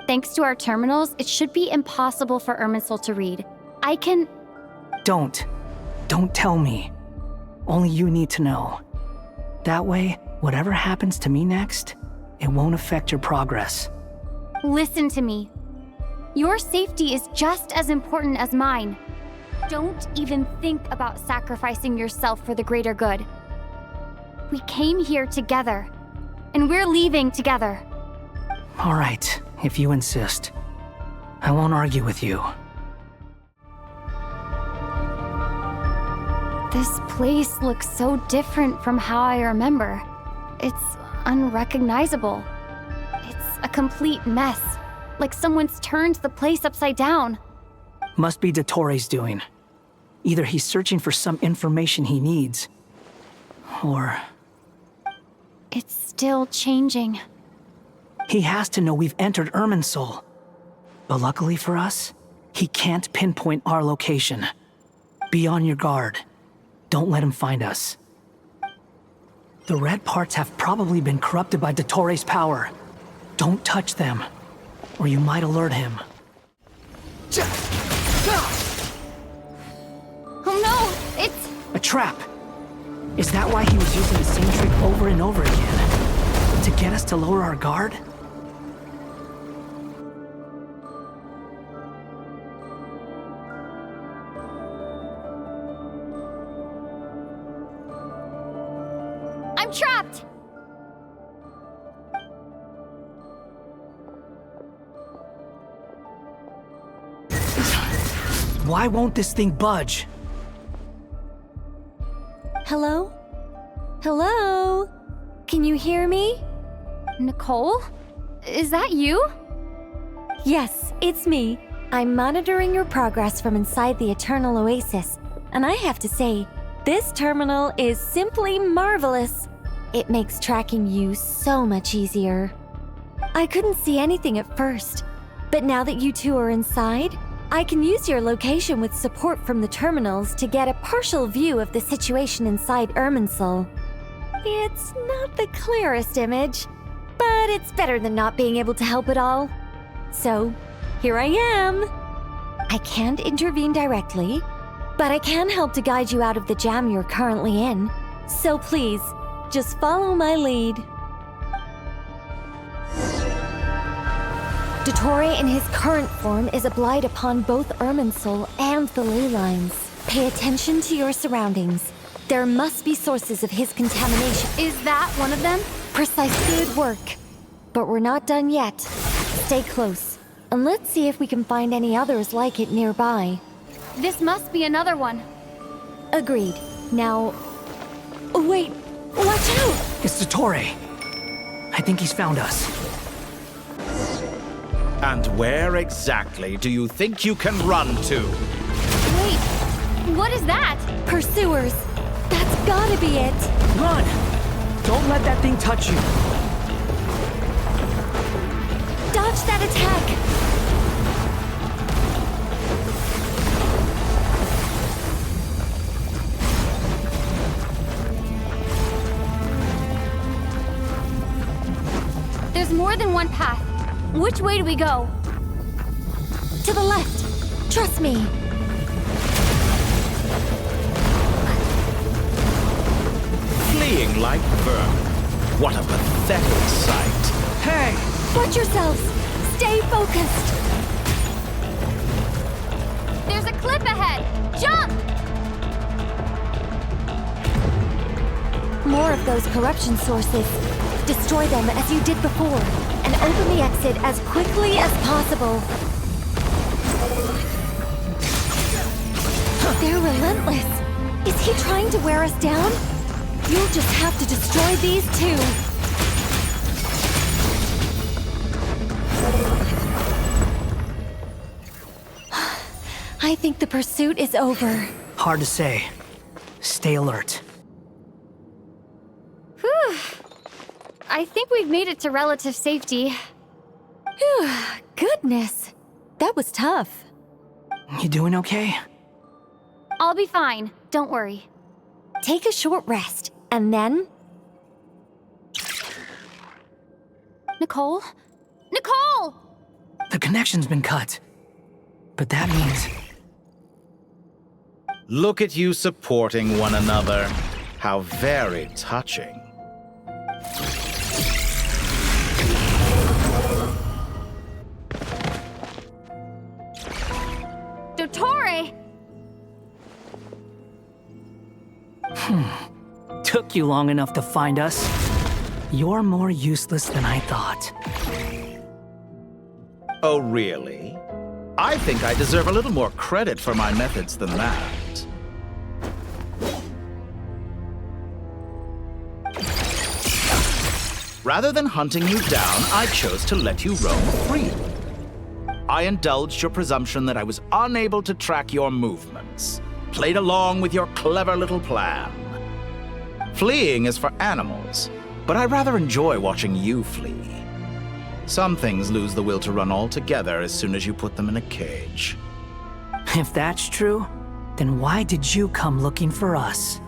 Thanks to our terminals, it should be impossible for Irminsul to read. I can... Don't tell me. Only you need to know. That way, whatever happens to me next, it won't affect your progress. Listen to me. Your safety is just as important as mine. Don't even think about sacrificing yourself for the greater good. We came here together, and we're leaving together. All right, if you insist. I won't argue with you. This place looks so different from how I remember. It's unrecognizable. It's a complete mess, like someone's turned the place upside down. Must be Dottoro's doing. Either he's searching for some information he needs, or... It's still changing. He has to know we've entered Irminsul. But luckily for us, he can't pinpoint our location. Be on your guard. Don't let him find us. The red parts have probably been corrupted by Dottoro's power. Don't touch them, or you might alert him. Oh no, it's... A trap! Is that why he was using the same trick over and over again? To get us to lower our guard? I'm trapped! Why won't this thing budge? Hello? Hello? Can you hear me? Nicole? Is that you? Yes, it's me. I'm monitoring your progress from inside the Eternal Oasis, and I have to say, this terminal is simply marvelous. It makes tracking you so much easier. I couldn't see anything at first, but now that you two are inside, I can use your location with support from the terminals to get a partial view of the situation inside Irminsul. It's not the clearest image, But it's better than not being able to help at all. So, here I am. I can't intervene directly, but I can help to guide you out of the jam you're currently in. So please, just follow my lead. Dottore in his current form is a blight upon both Irminsul and the ley lines. Pay attention to your surroundings. There must be sources of his contamination. Is that one of them? Precise. Good work. But we're not done yet. Stay close, and let's see if we can find any others like it nearby. This must be another one. Agreed. Now... Oh, wait! Watch out! It's Dottore. I think he's found us. And where exactly do you think you can run to? Wait, what is that? Pursuers. That's gotta be it. Run! Don't let that thing touch you. Dodge that attack! There's more than one path. Which way do we go? To the left. Trust me. Fleeing like vermin. What a pathetic sight. Hey! Watch yourselves. Stay focused. There's a cliff ahead. Jump! More of those corruption sources. Destroy them as you did before, and open the exit as quickly as possible. They're relentless. Is he trying to wear us down? You'll just have to destroy these too. I think the pursuit is over. Hard to say. Stay alert. Whew. I think we've made it to relative safety. Phew, goodness. That was tough. You doing okay? I'll be fine. Don't worry. Take a short rest, and then... Nicole? Nicole! The connection's been cut. But that means... Look at you supporting one another. How very touching. Dottore! Took you long enough to find us. You're more useless than I thought. Oh, really? I think I deserve a little more credit for my methods than that. Rather than hunting you down, I chose to let you roam free. I indulged your presumption that I was unable to track your movements, played along with your clever little plan. Fleeing is for animals, but I rather enjoy watching you flee. Some things lose the will to run altogether as soon as you put them in a cage. If that's true, then why did you come looking for us?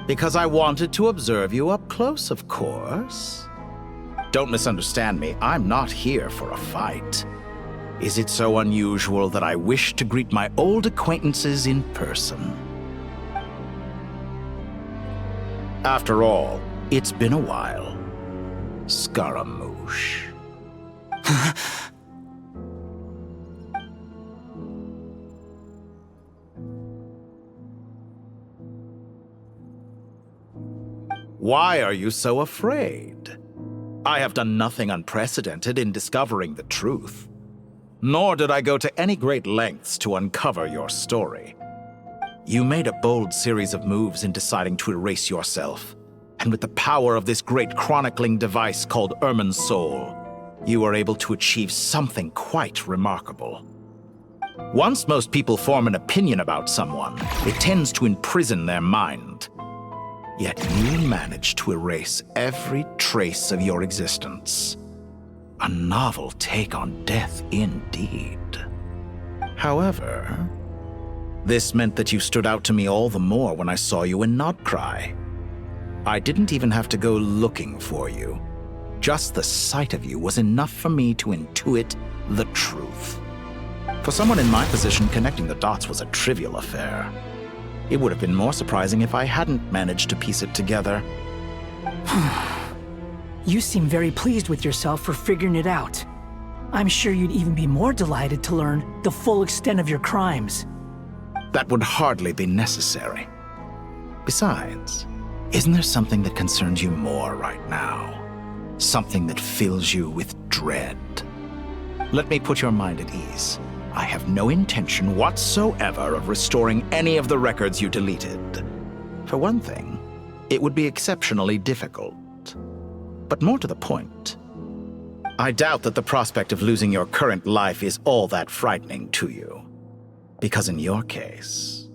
Because I wanted to observe you up close, of course. Don't misunderstand me, I'm not here for a fight. Is it so unusual that I wish to greet my old acquaintances in person? After all, it's been a while. Scaramouche. Why are you so afraid? I have done nothing unprecedented in discovering the truth. Nor did I go to any great lengths to uncover your story. You made a bold series of moves in deciding to erase yourself. And with the power of this great chronicling device called Irminsul, you were able to achieve something quite remarkable. Once most people form an opinion about someone, it tends to imprison their mind. Yet you managed to erase every trace of your existence. A novel take on death indeed. However, this meant that you stood out to me all the more when I saw you in nod-crai. I didn't even have to go looking for you. Just the sight of you was enough for me to intuit the truth. For someone in my position, connecting the dots was a trivial affair. It would have been more surprising if I hadn't managed to piece it together. You seem very pleased with yourself for figuring it out. I'm sure you'd even be more delighted to learn the full extent of your crimes. That would hardly be necessary. Besides, isn't there something that concerns you more right now? Something that fills you with dread? Let me put your mind at ease. I have no intention whatsoever of restoring any of the records you deleted. For one thing, it would be exceptionally difficult. But more to the point, I doubt that the prospect of losing your current life is all that frightening to you. Because in your case,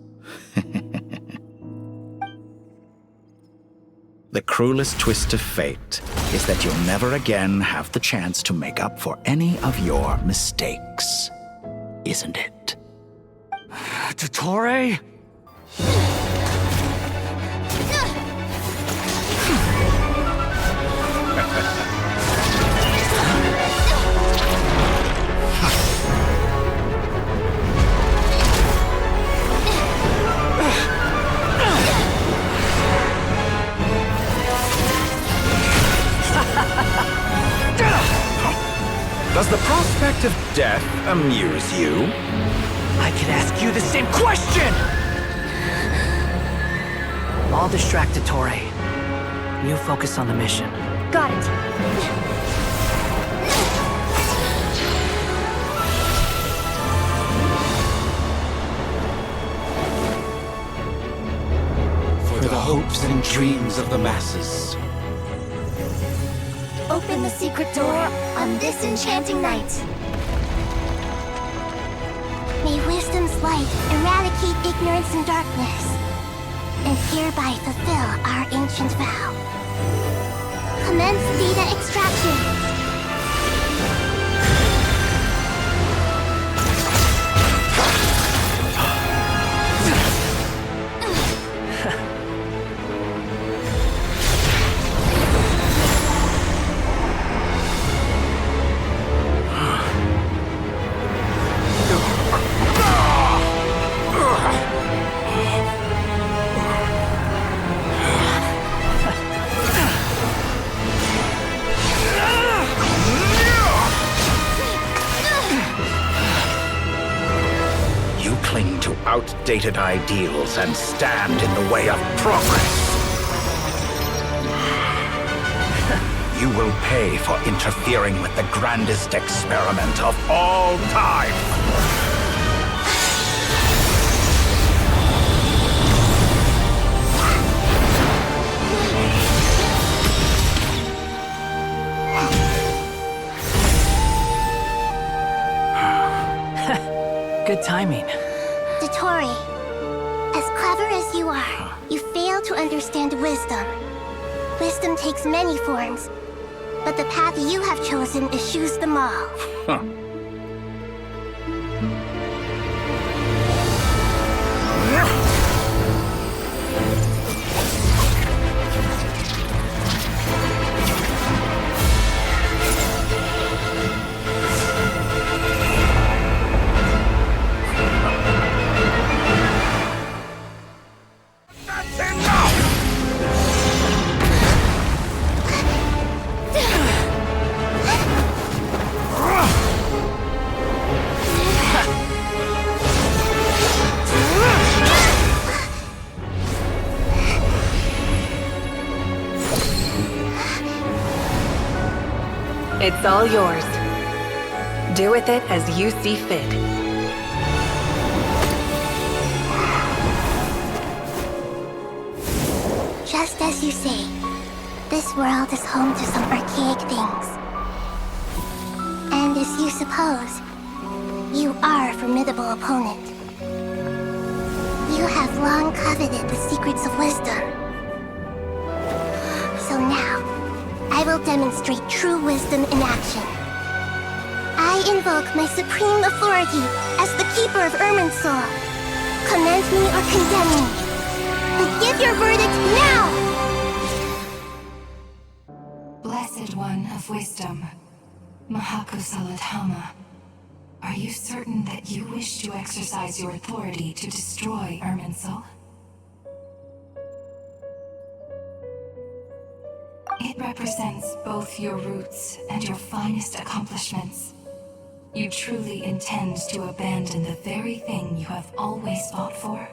the cruelest twist of fate is that you'll never again have the chance to make up for any of your mistakes. Isn't it? Dottore? Does the prospect of death amuse you? I could ask you the same question! I'll distract Dottore. You focus on the mission. Got it. For the hopes and dreams of the masses. Open the secret door on this enchanting night. May wisdom's light eradicate ignorance and darkness, and hereby fulfill our ancient vow. Commence data extraction. Outdated ideals and stand in the way of progress. You will pay for interfering with the grandest experiment of all time. Good timing. Dottore, as clever as you are, you fail to understand wisdom. Wisdom takes many forms, but the path you have chosen eschews them all. Huh. It's all yours. Do with it as you see fit. Just as you say, this world is home to some archaic things. And as you suppose, you are a formidable opponent. You have long coveted the secrets of wisdom. So now, I will demonstrate true wisdom in action. I invoke my supreme authority as the keeper of Irminsul. Commend me or condemn me, but give your verdict now! Blessed Exalted One of Wisdom, Mahakusaladhama, are you certain that you wish to exercise your authority to destroy Irminsul? It represents both your roots and your finest accomplishments. You truly intend to abandon the very thing you have always fought for?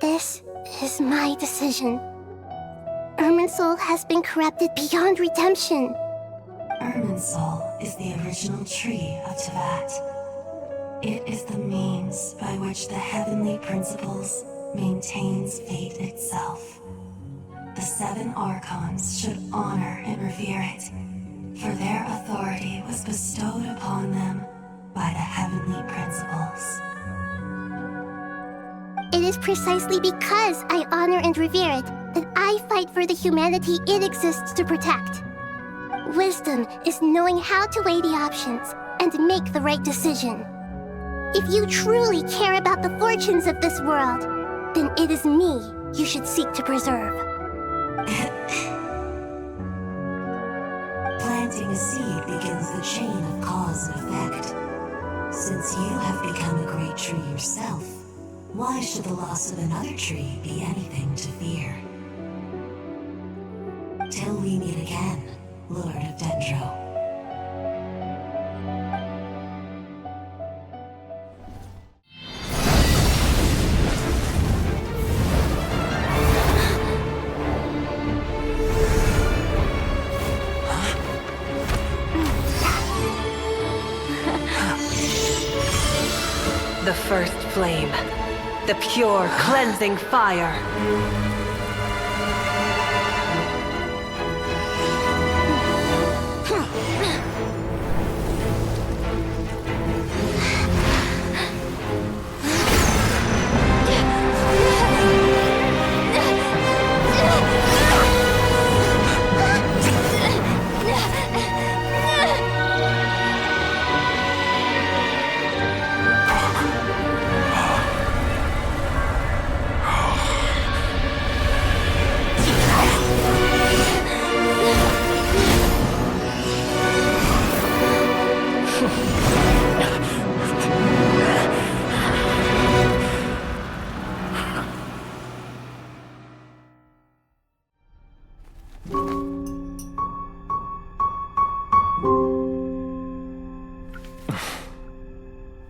This is my decision. Irminsul has been corrupted beyond redemption. Irminsul is the original tree of Tevat. It is the means by which the heavenly principles maintains fate itself. The 7 Archons should honor and revere it, for their authority was bestowed upon them by the heavenly principles. It is precisely because I honor and revere it that I fight for the humanity it exists to protect. Wisdom is knowing how to weigh the options and make the right decision. If you truly care about the fortunes of this world, then it is me you should seek to preserve. Planting a seed begins the chain of cause and effect. Since you have become a great tree yourself, why should the loss of another tree be anything to fear? Till we meet again, Lord of Dendro. The first flame. The pure, cleansing fire.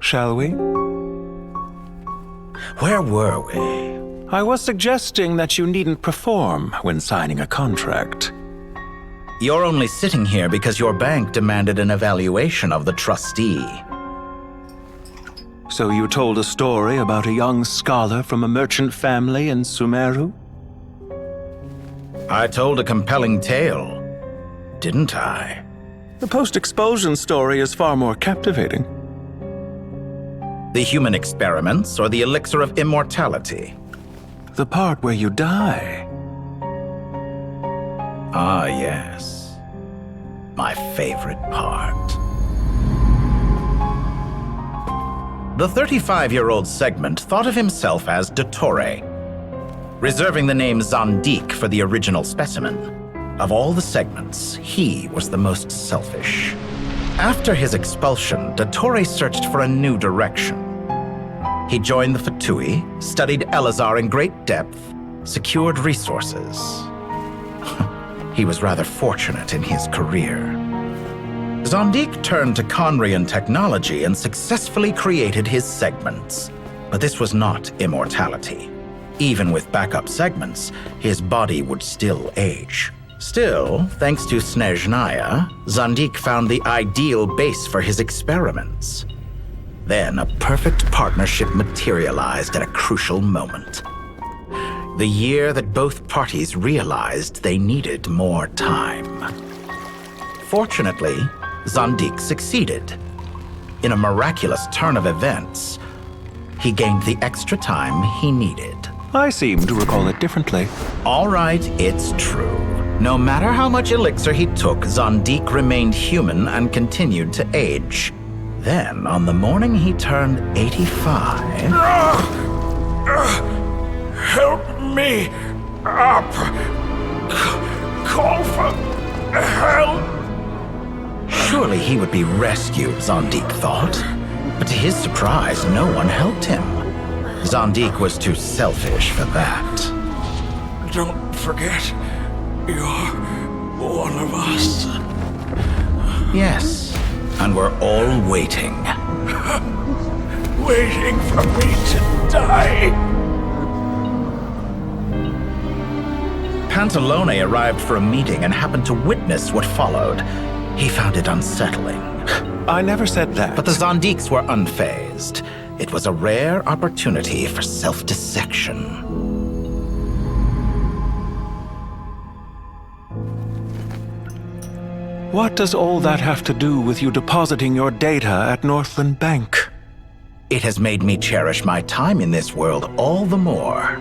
Shall we? Where were we? I was suggesting that you needn't perform when signing a contract. You're only sitting here because your bank demanded an evaluation of the trustee. So you told a story about a young scholar from a merchant family in Sumeru? I told a compelling tale, didn't I? The post-expulsion story is far more captivating. The human experiments or the elixir of immortality? The part where you die. Ah, yes. My favorite part. The 35-year-old Segment thought of himself as Dottore, reserving the name Zandik for the original specimen. Of all the Segments, he was the most selfish. After his expulsion, Dottore searched for a new direction. He joined the Fatui, studied Elazar in great depth, secured resources. He was rather fortunate in his career. Zandik turned to Conrian technology and successfully created his segments. But this was not immortality. Even with backup segments, his body would still age. Still, thanks to Snezhnaya, Zandik found the ideal base for his experiments. Then a perfect partnership materialized at a crucial moment. The year that both parties realized they needed more time. Fortunately, Zandik succeeded. In a miraculous turn of events, he gained the extra time he needed. I seem to recall it differently. All right, it's true. No matter how much elixir he took, Zandik remained human and continued to age. Then, on the morning he turned 85... Help me up! Call for he would be rescued, Zondik thought. But to his surprise, no one helped him. Zondik was too selfish for that. Don't forget, you're one of us. Yes, and we're all waiting. Waiting for me to die. Pantalone arrived for a meeting and happened to witness what followed. He found it unsettling. I never said that. But the Zondiks were unfazed. It was a rare opportunity for self-dissection. What does all that have to do with you depositing your data at Northland Bank? It has made me cherish my time in this world all the more.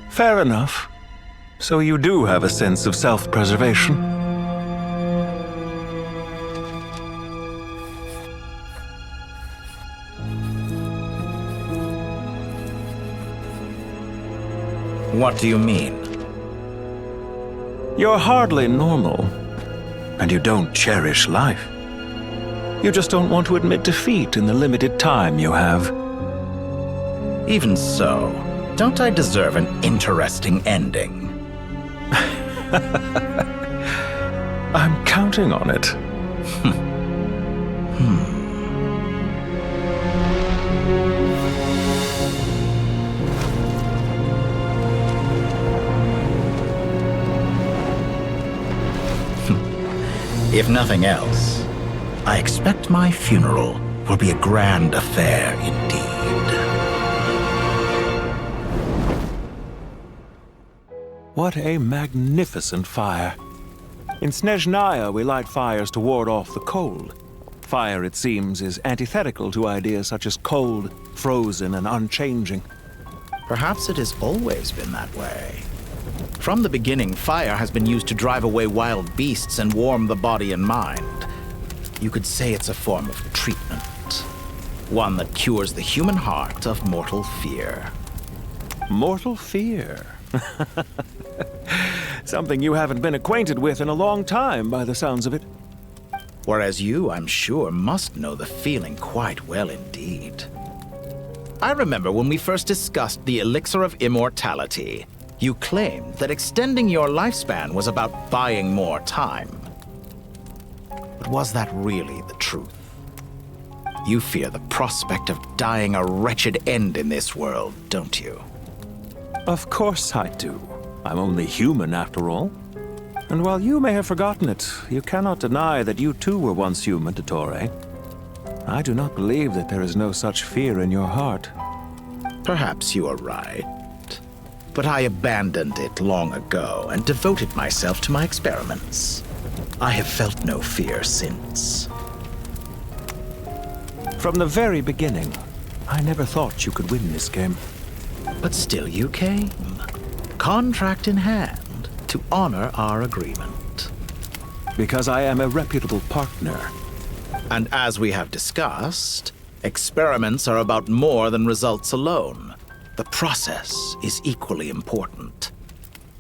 Fair enough. So you do have a sense of self-preservation. What do you mean? You're hardly normal, and you don't cherish life. You just don't want to admit defeat in the limited time you have. Even so, don't I deserve an interesting ending? I'm counting on it. If nothing else, I expect my funeral will be a grand affair indeed. What a magnificent fire. In Snezhnaya, we light fires to ward off the cold. Fire, it seems, is antithetical to ideas such as cold, frozen, and unchanging. Perhaps it has always been that way. From the beginning, fire has been used to drive away wild beasts and warm the body and mind. You could say it's a form of treatment. One that cures the human heart of mortal fear. Mortal fear? Something you haven't been acquainted with in a long time, by the sounds of it. Whereas you, I'm sure, must know the feeling quite well indeed. I remember when we first discussed the elixir of immortality. You claimed that extending your lifespan was about buying more time. But was that really the truth? You fear the prospect of dying a wretched end in this world, don't you? Of course I do. I'm only human, after all. And while you may have forgotten it, you cannot deny that you too were once human, Dottore. I do not believe that there is no such fear in your heart. Perhaps you are right. But I abandoned it long ago and devoted myself to my experiments. I have felt no fear since. From the very beginning, I never thought you could win this game. But still you came, contract in hand, to honor our agreement. Because I am a reputable partner. And as we have discussed, experiments are about more than results alone. The process is equally important.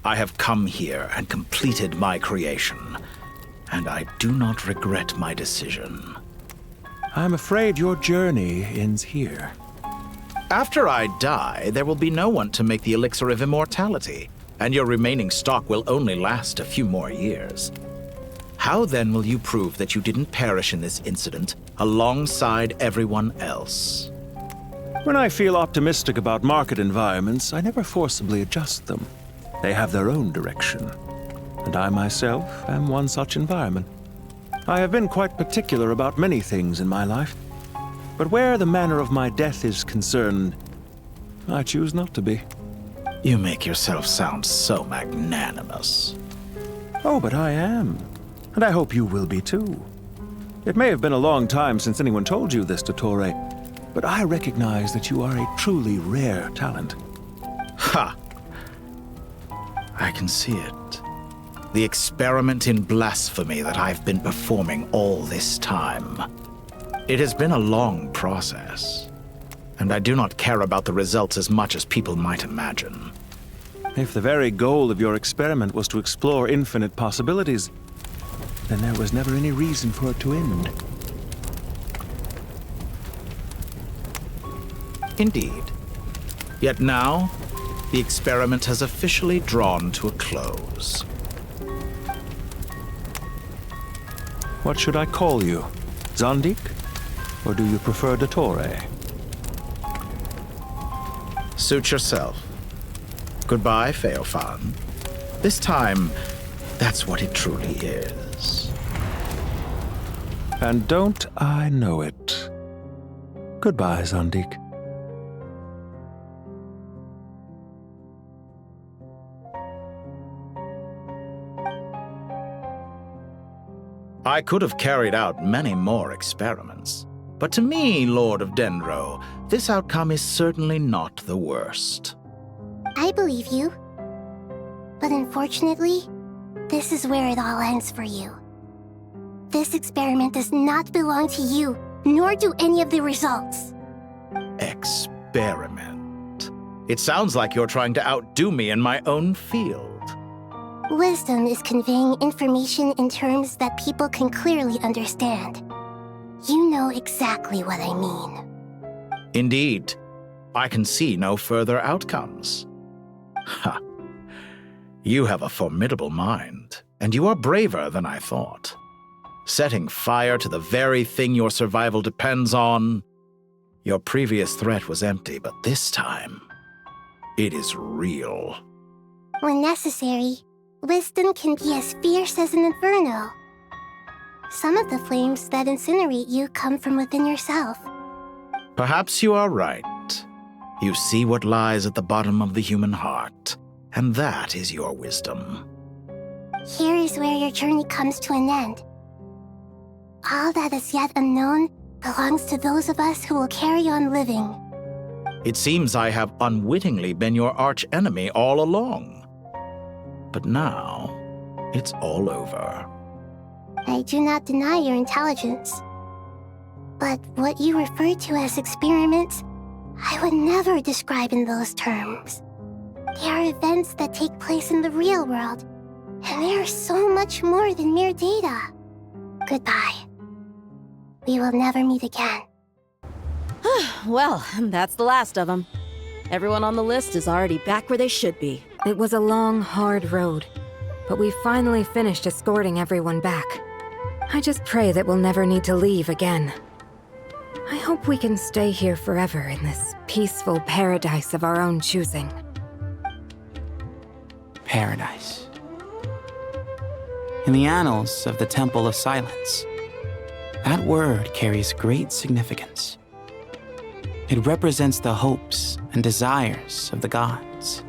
I have come here and completed my creation, and I do not regret my decision. I'm afraid your journey ends here. After I die, there will be no one to make the elixir of immortality, and your remaining stock will only last a few more years. How then will you prove that you didn't perish in this incident alongside everyone else? When I feel optimistic about market environments, I never forcibly adjust them. They have their own direction. And I myself am one such environment. I have been quite particular about many things in my life. But where the manner of my death is concerned, I choose not to be. You make yourself sound so magnanimous. Oh, but I am. And I hope you will be too. It may have been a long time since anyone told you this, Dottore, but I recognize that you are a truly rare talent. Ha! I can see it. The experiment in blasphemy that I've been performing all this time. It has been a long process, and I do not care about the results as much as people might imagine. If the very goal of your experiment was to explore infinite possibilities, then there was never any reason for it to end. Indeed. Yet now, the experiment has officially drawn to a close. What should I call you? Zandik? Or do you prefer Dottore? Suit yourself. Goodbye, Feofan. This time, that's what it truly is. And don't I know it? Goodbye, Zandik. I could have carried out many more experiments, but to me, Lord of Dendro, this outcome is certainly not the worst. I believe you. But unfortunately, this is where it all ends for you. This experiment does not belong to you, nor do any of the results. Experiment? It sounds like you're trying to outdo me in my own field. Wisdom is conveying information in terms that people can clearly understand. You know exactly what I mean. Indeed. I can see no further outcomes. Ha. You have a formidable mind, and you are braver than I thought. Setting fire to the very thing your survival depends on. Your previous threat was empty, but this time, it is real. When necessary, wisdom can be as fierce as an inferno. Some of the flames that incinerate you come from within yourself. Perhaps you are right. You see what lies at the bottom of the human heart, and that is your wisdom. Here is where your journey comes to an end. All that is yet unknown belongs to those of us who will carry on living. It seems I have unwittingly been your arch-enemy all along. But now, it's all over. I do not deny your intelligence. But what you refer to as experiments, I would never describe in those terms. They are events that take place in the real world, and they are so much more than mere data. Goodbye. We will never meet again. Well, that's the last of them. Everyone on the list is already back where they should be. It was a long, hard road, but we finally finished escorting everyone back. I just pray that we'll never need to leave again. I hope we can stay here forever in this peaceful paradise of our own choosing. Paradise. In the annals of the Temple of Silence, that word carries great significance. It represents the hopes and desires of the gods.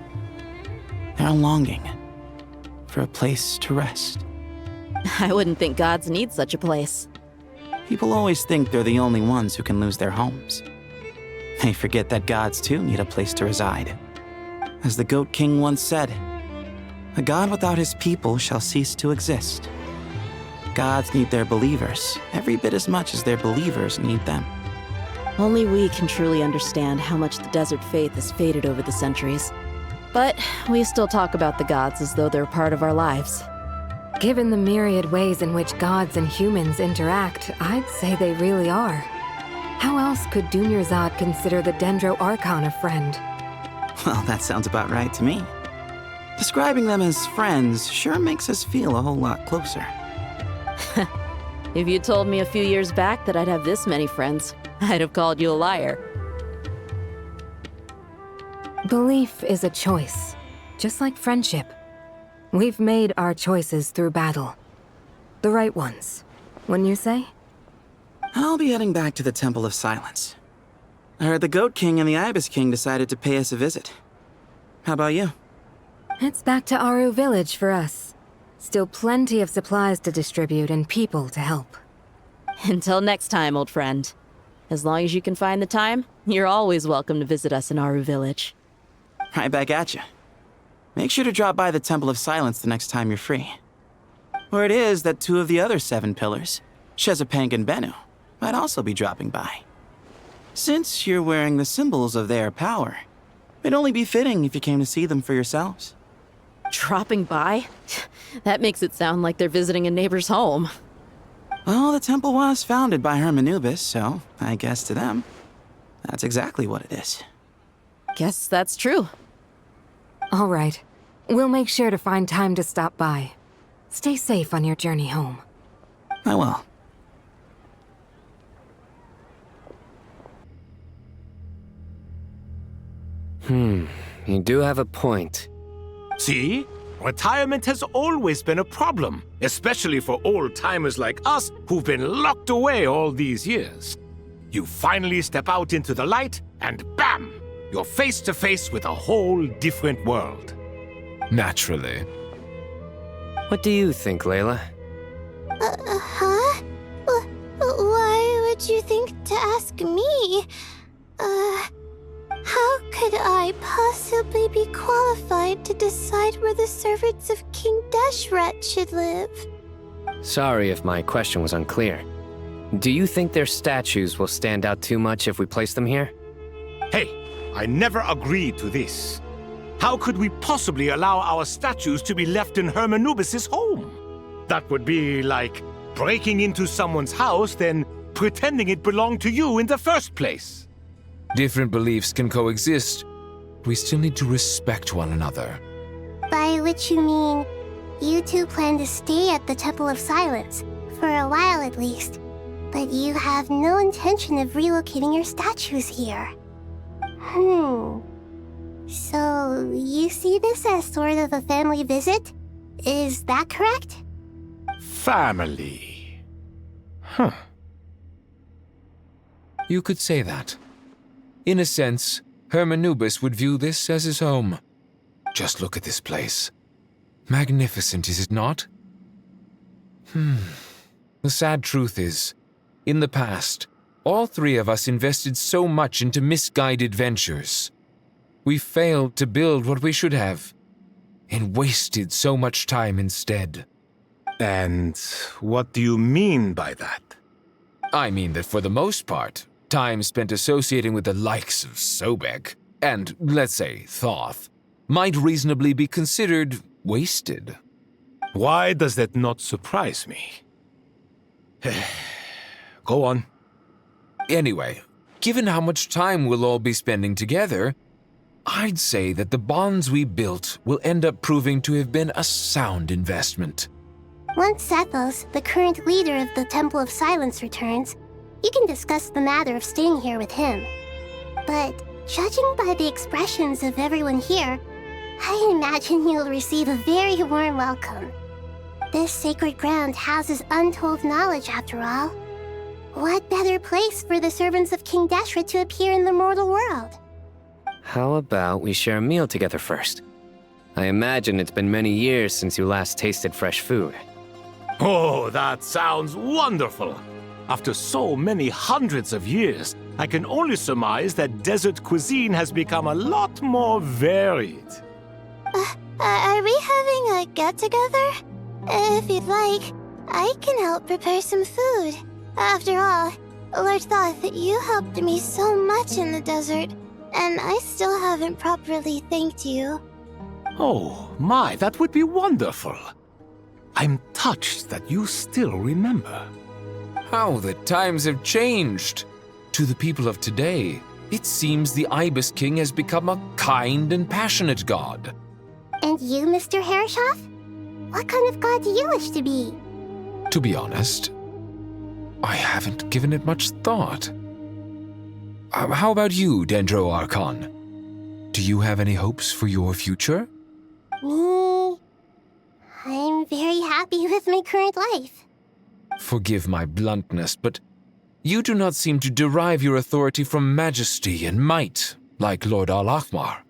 Their longing for a place to rest. I wouldn't think gods need such a place. People always think they're the only ones who can lose their homes. They forget that gods too need a place to reside. As the Goat King once said, "A god without his people shall cease to exist." Gods need their believers every bit as much as their believers need them. Only we can truly understand how much the desert faith has faded over the centuries. But we still talk about the gods as though they're part of our lives. Given the myriad ways in which gods and humans interact, I'd say they really are. How else could Dunyarzad consider the Dendro Archon a friend? Well, that sounds about right to me. Describing them as friends sure makes us feel a whole lot closer. If you told me a few years back that I'd have this many friends, I'd have called you a liar. Belief is a choice, just like friendship. We've made our choices through battle. The right ones, wouldn't you say? I'll be heading back to the Temple of Silence. I heard the Goat King and the Ibis King decided to pay us a visit. How about you? It's back to Aru Village for us. Still plenty of supplies to distribute and people to help. Until next time, old friend. As long as you can find the time, you're always welcome to visit us in Aru Village. Right back at you. Make sure to drop by the Temple of Silence the next time you're free. Word is that 2 of the other 7 pillars, Shezapang and Bennu, might also be dropping by. Since you're wearing the symbols of their power, it'd only be fitting if you came to see them for yourselves. Dropping by? That makes it sound like they're visiting a neighbor's home. Well, the temple was founded by Hermanubis, so I guess to them, that's exactly what it is. Guess that's true. All right. We'll make sure to find time to stop by. Stay safe on your journey home. I will. You do have a point. See? Retirement has always been a problem, especially for old-timers like us who've been locked away all these years. You finally step out into the light, and bam! You're face to face with a whole different world. Naturally. What do you think, Layla? Huh? Why would you think to ask me? How could I possibly be qualified to decide where the servants of King Deshret should live? Sorry if my question was unclear. Do you think their statues will stand out too much if we place them here? Hey, I never agreed to this. How could we possibly allow our statues to be left in Hermanubis' home? That would be like breaking into someone's house, then pretending it belonged to you in the first place. Different beliefs can coexist. We still need to respect one another. By which you mean, you two plan to stay at the Temple of Silence, for a while at least, but you have no intention of relocating your statues here. So, you see this as sort of a family visit? Is that correct? Family. You could say that. In a sense, Hermanubis would view this as his home. Just look at this place. Magnificent, is it not? The sad truth is, in the past, all three of us invested so much into misguided ventures. We failed to build what we should have, and wasted so much time instead. And what do you mean by that? I mean that for the most part, time spent associating with the likes of Sobek, and, let's say, Thoth, might reasonably be considered wasted. Why does that not surprise me? Go on. Anyway, given how much time we'll all be spending together, I'd say that the bonds we built will end up proving to have been a sound investment. Once Sethos, the current leader of the Temple of Silence, returns, you can discuss the matter of staying here with him. But judging by the expressions of everyone here, I imagine you'll receive a very warm welcome. This sacred ground houses untold knowledge, after all. What better place for the servants of King Deshret to appear in the mortal world? How about we share a meal together first? I imagine it's been many years since you last tasted fresh food. Oh, that sounds wonderful! After so many hundreds of years, I can only surmise that desert cuisine has become a lot more varied. Are we having a get-together? If you'd like, I can help prepare some food. After all, Lord Thoth, you helped me so much in the desert, and I still haven't properly thanked you. Oh, my, that would be wonderful. I'm touched that you still remember. How the times have changed! To the people of today, it seems the Ibis King has become a kind and passionate god. And you, Mr. Herreshoff? What kind of god do you wish to be? To be honest, I haven't given it much thought. How about you, Dendro Archon? Do you have any hopes for your future? Me? I'm very happy with my current life. Forgive my bluntness, but you do not seem to derive your authority from majesty and might, like Lord Al-Ahmar.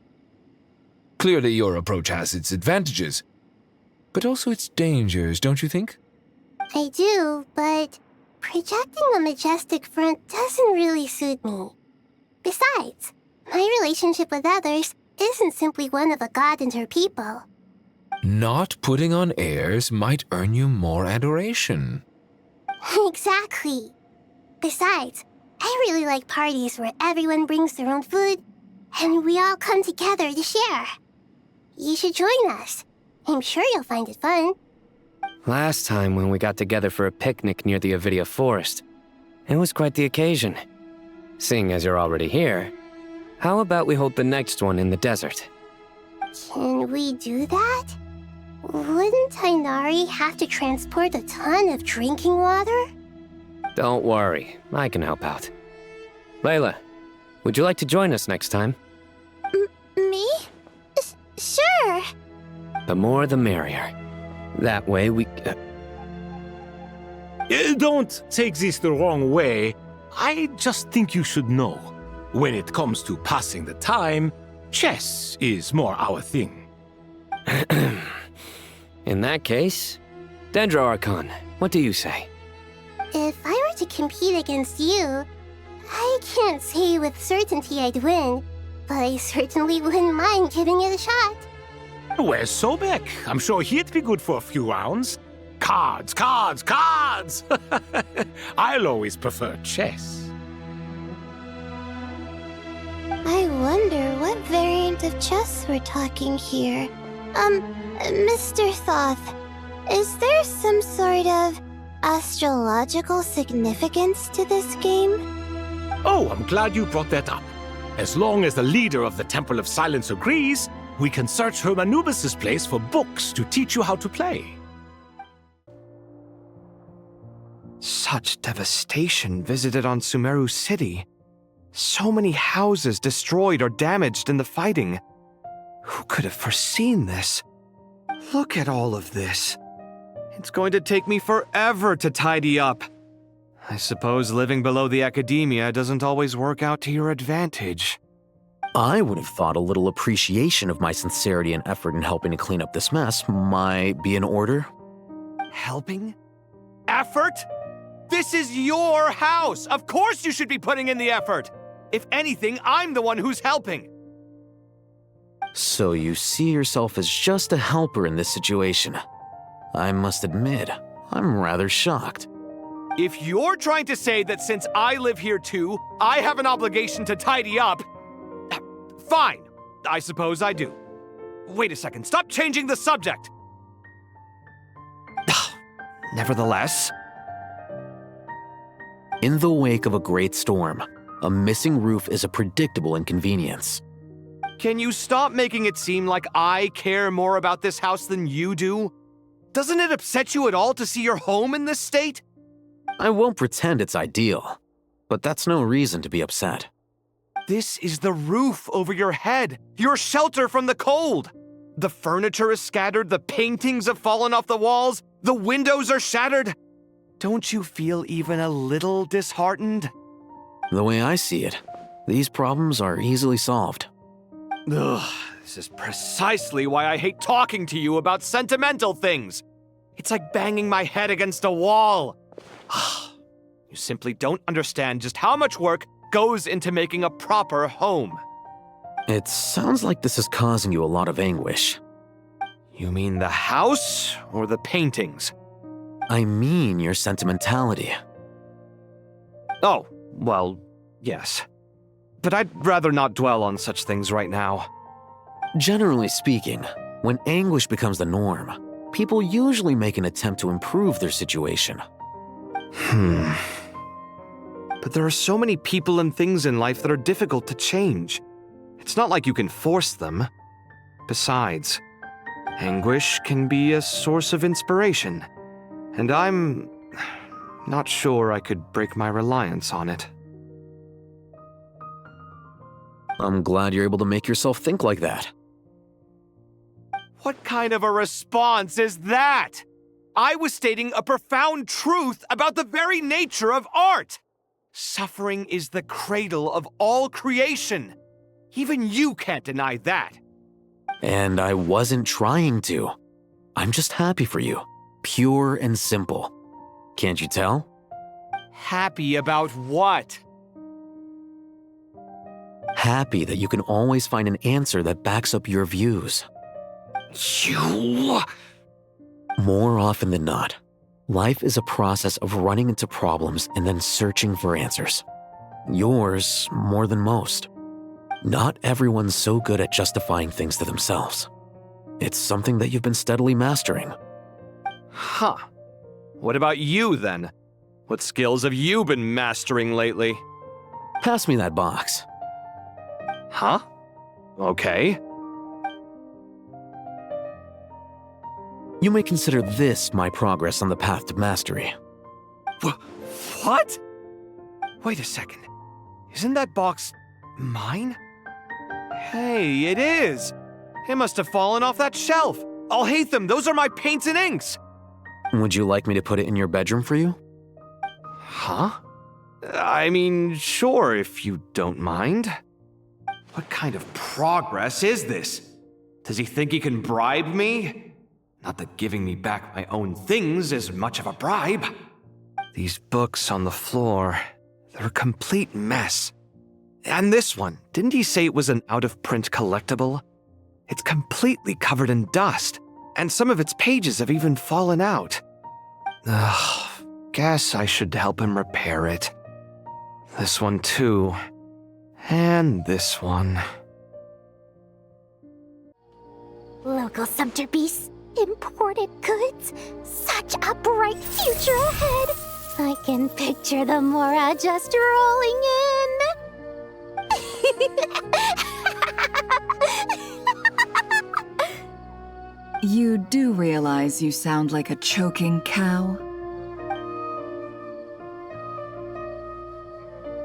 Clearly your approach has its advantages, but also its dangers, don't you think? I do, but projecting a majestic front doesn't really suit me. Besides, my relationship with others isn't simply one of a god and her people. Not putting on airs might earn you more adoration. Exactly. Besides, I really like parties where everyone brings their own food, and we all come together to share. You should join us. I'm sure you'll find it fun. Last time when we got together for a picnic near the Avidia Forest, it was quite the occasion. Seeing as you're already here, how about we hold the next one in the desert? Can we do that? Wouldn't Tainari have to transport a ton of drinking water? Don't worry, I can help out. Layla, would you like to join us next time? Me? Sure. The more the merrier. That way we... Don't take this the wrong way. I just think you should know. When it comes to passing the time, chess is more our thing. In that case, Dendro Archon, what do you say? If I were to compete against you, I can't say with certainty I'd win, but I certainly wouldn't mind giving it a shot. Where's Sobek? I'm sure he'd be good for a few rounds. Cards, cards, cards! I'll always prefer chess. I wonder what variant of chess we're talking here. Mr. Thoth, is there some sort of astrological significance to this game? Oh, I'm glad you brought that up. As long as the leader of the Temple of Silence agrees, we can search Hermanubis' place for books to teach you how to play. Such devastation visited on Sumeru City. So many houses destroyed or damaged in the fighting. Who could have foreseen this? Look at all of this. It's going to take me forever to tidy up. I suppose living below the academia doesn't always work out to your advantage. I would have thought a little appreciation of my sincerity and effort in helping to clean up this mess might be in order. Helping? Effort? This is your house! Of course you should be putting in the effort! If anything, I'm the one who's helping! So you see yourself as just a helper in this situation. I must admit, I'm rather shocked. If you're trying to say that since I live here too, I have an obligation to tidy up, fine, I suppose I do. Wait a second, stop changing the subject! Nevertheless... In the wake of a great storm, a missing roof is a predictable inconvenience. Can you stop making it seem like I care more about this house than you do? Doesn't it upset you at all to see your home in this state? I won't pretend it's ideal, but that's no reason to be upset. This is the roof over your head, your shelter from the cold. The furniture is scattered, the paintings have fallen off the walls, the windows are shattered. Don't you feel even a little disheartened? The way I see it, these problems are easily solved. Ugh, this is precisely why I hate talking to you about sentimental things. It's like banging my head against a wall. You simply don't understand just how much work goes into making a proper home. It sounds like this is causing you a lot of anguish. You mean the house or the paintings? I mean your sentimentality. Oh, well, yes. But I'd rather not dwell on such things right now. Generally speaking, when anguish becomes the norm, people usually make an attempt to improve their situation. But there are so many people and things in life that are difficult to change. It's not like you can force them. Besides, anguish can be a source of inspiration. And I'm not sure I could break my reliance on it. I'm glad you're able to make yourself think like that. What kind of a response is that? I was stating a profound truth about the very nature of art. Suffering is the cradle of all creation. Even you can't deny that. And I wasn't trying to. I'm just happy for you. Pure and simple. Can't you tell? Happy about what? Happy that you can always find an answer that backs up your views. You... More often than not, life is a process of running into problems and then searching for answers. Yours more than most. Not everyone's so good at justifying things to themselves. It's something that you've been steadily mastering. Huh. What about you, then? What skills have you been mastering lately? Pass me that box. Huh? Okay. You may consider this my progress on the path to mastery. What? Wait a second. Isn't that box mine? Hey, it is! It must have fallen off that shelf! I'll hate them! Those are my paints and inks! Would you like me to put it in your bedroom for you? Huh? I mean, sure, if you don't mind. What kind of progress is this? Does he think he can bribe me? Not that giving me back my own things is much of a bribe. These books on the floor, they're a complete mess. And this one, didn't he say it was an out-of-print collectible? It's completely covered in dust, and some of its pages have even fallen out. Ugh, guess I should help him repair it. This one too. And this one. Local subterbeasts, imported goods, such a bright future ahead. I can picture the Mora just rolling in. You do realize you sound like a choking cow?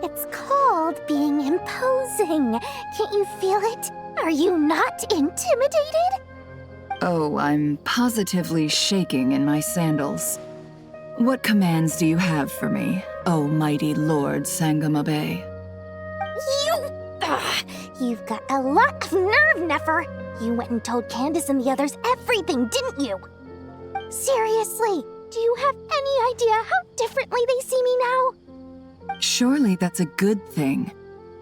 It's called being imposing. Can't you feel it? Are you not intimidated? Oh, I'm positively shaking in my sandals. What commands do you have for me, oh mighty Lord Sangamabe? You've got a lot of nerve, Nefer. You went and told Candace and the others everything, didn't you? Seriously, do you have any idea how differently they see me now? Surely that's a good thing.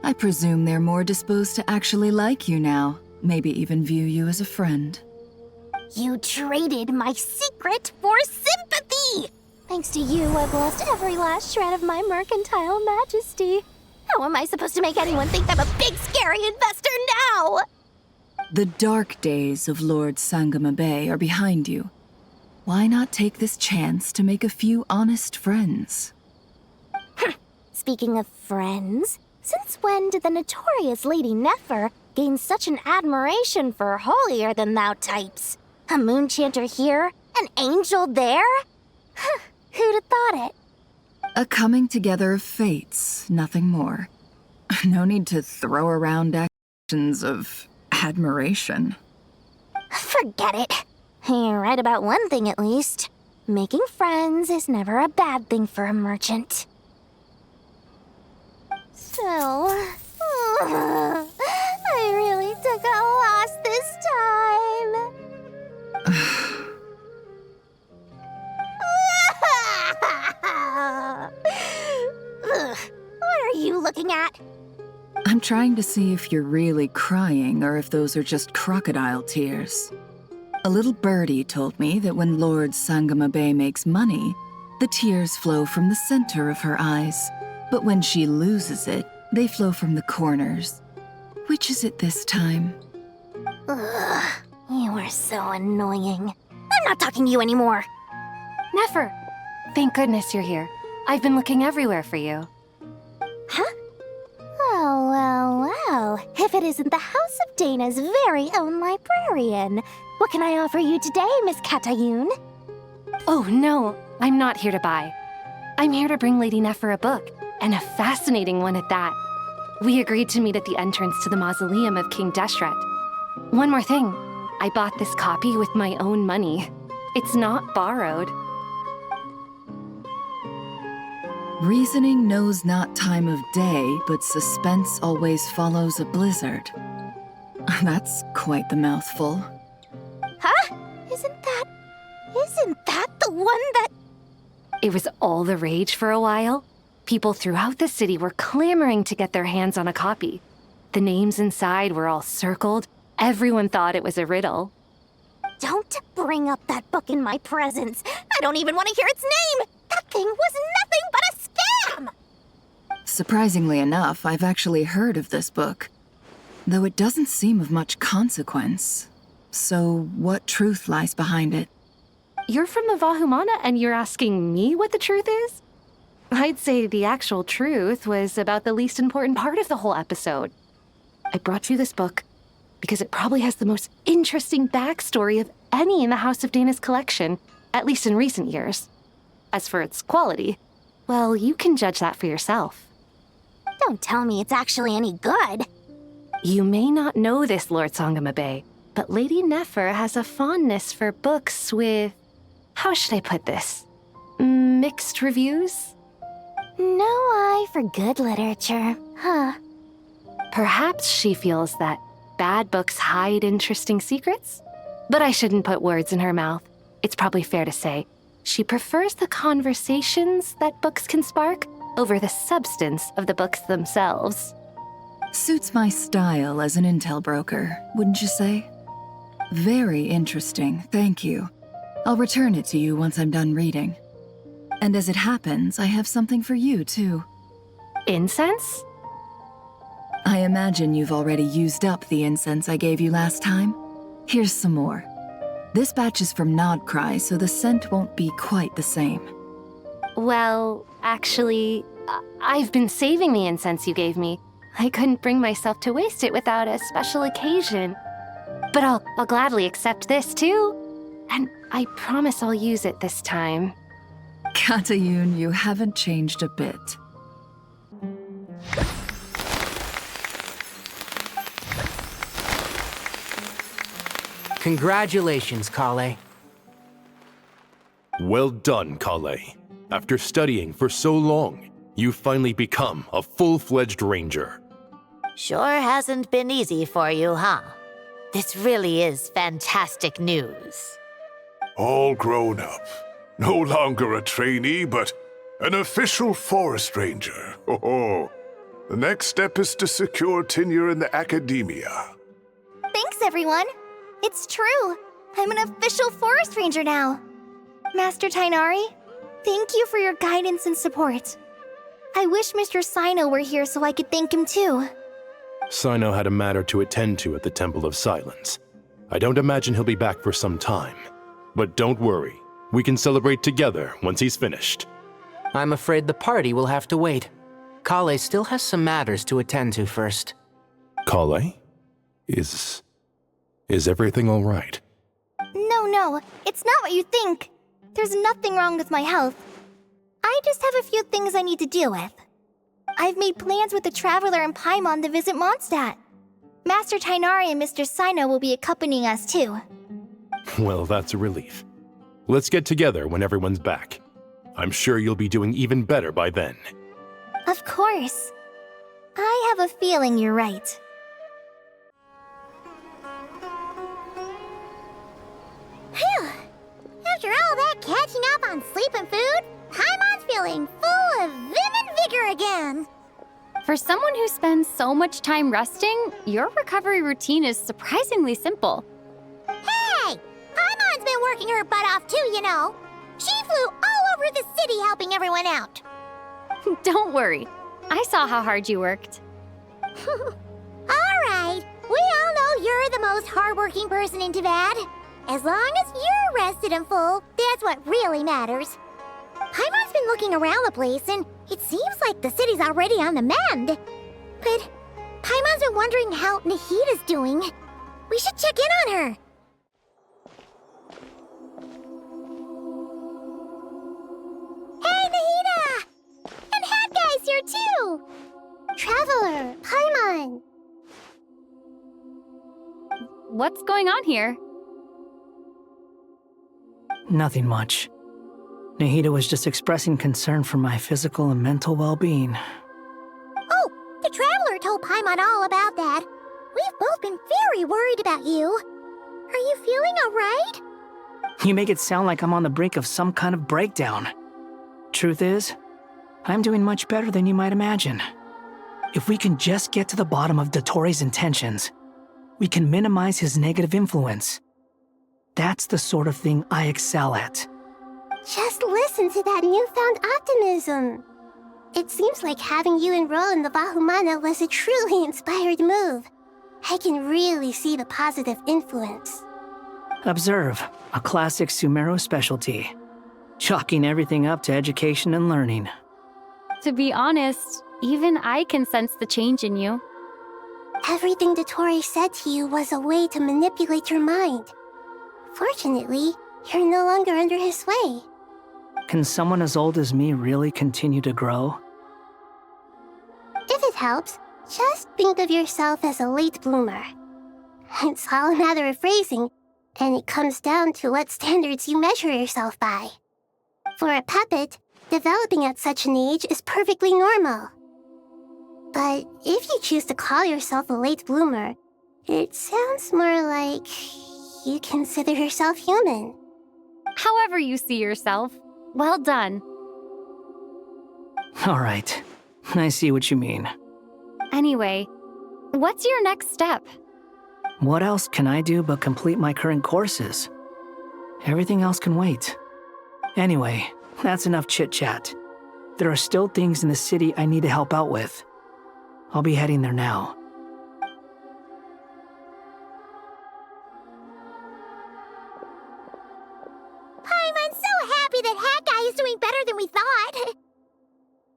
I presume they're more disposed to actually like you now, maybe even view you as a friend. You traded my secret for sympathy! Thanks to you, I've lost every last shred of my mercantile majesty. How am I supposed to make anyone think I'm a big, scary investor now? The dark days of Lord Sangamabe are behind you. Why not take this chance to make a few honest friends? Speaking of friends, since when did the notorious Lady Nefer gain such an admiration for holier-than-thou types? A moon chanter here, an angel there? Who'd have thought it? A coming together of fates, nothing more. No need to throw around actions of admiration. Forget it. You're right about one thing at least. Making friends is never a bad thing for a merchant. So, I really took a loss this time. What are you looking at? I'm trying to see if you're really crying or if those are just crocodile tears. A little birdie told me that when Lord Sangamabe makes money, the tears flow from the center of her eyes. But when she loses it, they flow from the corners. Which is it this time? Ugh, you are so annoying. I'm not talking to you anymore. Nefer, thank goodness you're here. I've been looking everywhere for you. Huh? Well. If it isn't the House of Dana's very own librarian. What can I offer you today, Miss Katayun? Oh, no. I'm not here to buy. I'm here to bring Lady Nefer a book, and a fascinating one at that. We agreed to meet at the entrance to the mausoleum of King Deshret. One more thing. I bought this copy with my own money. It's not borrowed. Reasoning knows not time of day, but suspense always follows a blizzard. That's quite the mouthful. Huh? Isn't that the one that... It was all the rage for a while. People throughout the city were clamoring to get their hands on a copy. The names inside were all circled. Everyone thought it was a riddle. Don't bring up that book in my presence. I don't even want to hear its name. That thing was nothing but a scam. Surprisingly enough, I've actually heard of this book, though it doesn't seem of much consequence. So what truth lies behind it? You're from the Vahumana and you're asking me what the truth is? I'd say the actual truth was about the least important part of the whole episode. I brought you this book because it probably has the most interesting backstory of any in the House of Dana's collection, at least in recent years. As for its quality, well, you can judge that for yourself. Don't tell me it's actually any good. You may not know this, Lord Sangamabe, but Lady Nefer has a fondness for books with, how should I put this, mixed reviews? No eye for good literature, huh? Perhaps she feels that bad books hide interesting secrets? But I shouldn't put words in her mouth. It's probably fair to say she prefers the conversations that books can spark over the substance of the books themselves. Suits my style as an intel broker, wouldn't you say? Very interesting, thank you. I'll return it to you once I'm done reading. And as it happens, I have something for you, too. Incense? I imagine you've already used up the incense I gave you last time. Here's some more. This batch is from nod-crai, so the scent won't be quite the same. Well, actually, I've been saving the incense you gave me. I couldn't bring myself to waste it without a special occasion. But I'll gladly accept this, too. And I promise I'll use it this time. Katayun, you haven't changed a bit. Congratulations, Kale. Well done, Kale. After studying for so long, you've finally become a full-fledged ranger. Sure hasn't been easy for you, huh? This really is fantastic news. All grown up. No longer a trainee, but an official forest ranger. Oh, the next step is to secure tenure in the academia. Thanks, everyone. It's true. I'm an official forest ranger now. Master Tainari, thank you for your guidance and support. I wish Mr. Sino were here so I could thank him too. Sino had a matter to attend to at the Temple of Silence. I don't imagine he'll be back for some time. But don't worry, we can celebrate together once he's finished. I'm afraid the party will have to wait. Kale still has some matters to attend to first. Kale? Is everything all right? No, it's not what you think. There's nothing wrong with my health. I just have a few things I need to deal with. I've made plans with the Traveler and Paimon to visit Mondstadt. Master Tainari and Mr. Sino will be accompanying us too. Well, that's a relief. Let's get together when everyone's back. I'm sure you'll be doing even better by then. Of course. I have a feeling you're right. Phew! After all that catching up on sleep and food, Paimon's feeling full of vim and vigor again. For someone who spends so much time resting, your recovery routine is surprisingly simple. Hey! Paimon's been working her butt off too, you know. She flew all over the city helping everyone out. Don't worry. I saw how hard you worked. All right. We all know you're the most hardworking person in Teyvat. As long as you're rested and full, that's what really matters. Paimon's been looking around the place, and it seems like the city's already on the mend. But Paimon's been wondering how Nahida's doing. We should check in on her. Hey, Nahida! And Hat Guy's here too! Traveler, Paimon! What's going on here? Nothing much. Nahida was just expressing concern for my physical and mental well-being. Oh, the Traveler told Paimon all about that. We've both been very worried about you. Are you feeling alright? You make it sound like I'm on the brink of some kind of breakdown. Truth is, I'm doing much better than you might imagine. If we can just get to the bottom of Dotori's intentions, we can minimize his negative influence. That's the sort of thing I excel at. Just listen to that newfound optimism. It seems like having you enroll in the Vahumana was a truly inspired move. I can really see the positive influence. Observe, a classic Sumeru specialty. Chalking everything up to education and learning. To be honest, even I can sense the change in you. Everything Dottore said to you was a way to manipulate your mind. Fortunately, you're no longer under his sway. Can someone as old as me really continue to grow? If it helps, just think of yourself as a late bloomer. It's all a matter of phrasing, and it comes down to what standards you measure yourself by. For a puppet, developing at such an age is perfectly normal. But if you choose to call yourself a late bloomer, it sounds more like you consider yourself human. However you see yourself, well done. All right, I see what you mean. Anyway, what's your next step? What else can I do but complete my current courses? Everything else can wait. Anyway, that's enough chit-chat. There are still things in the city I need to help out with. I'll be heading there now. I'm so happy that Hat Guy is doing better than we thought.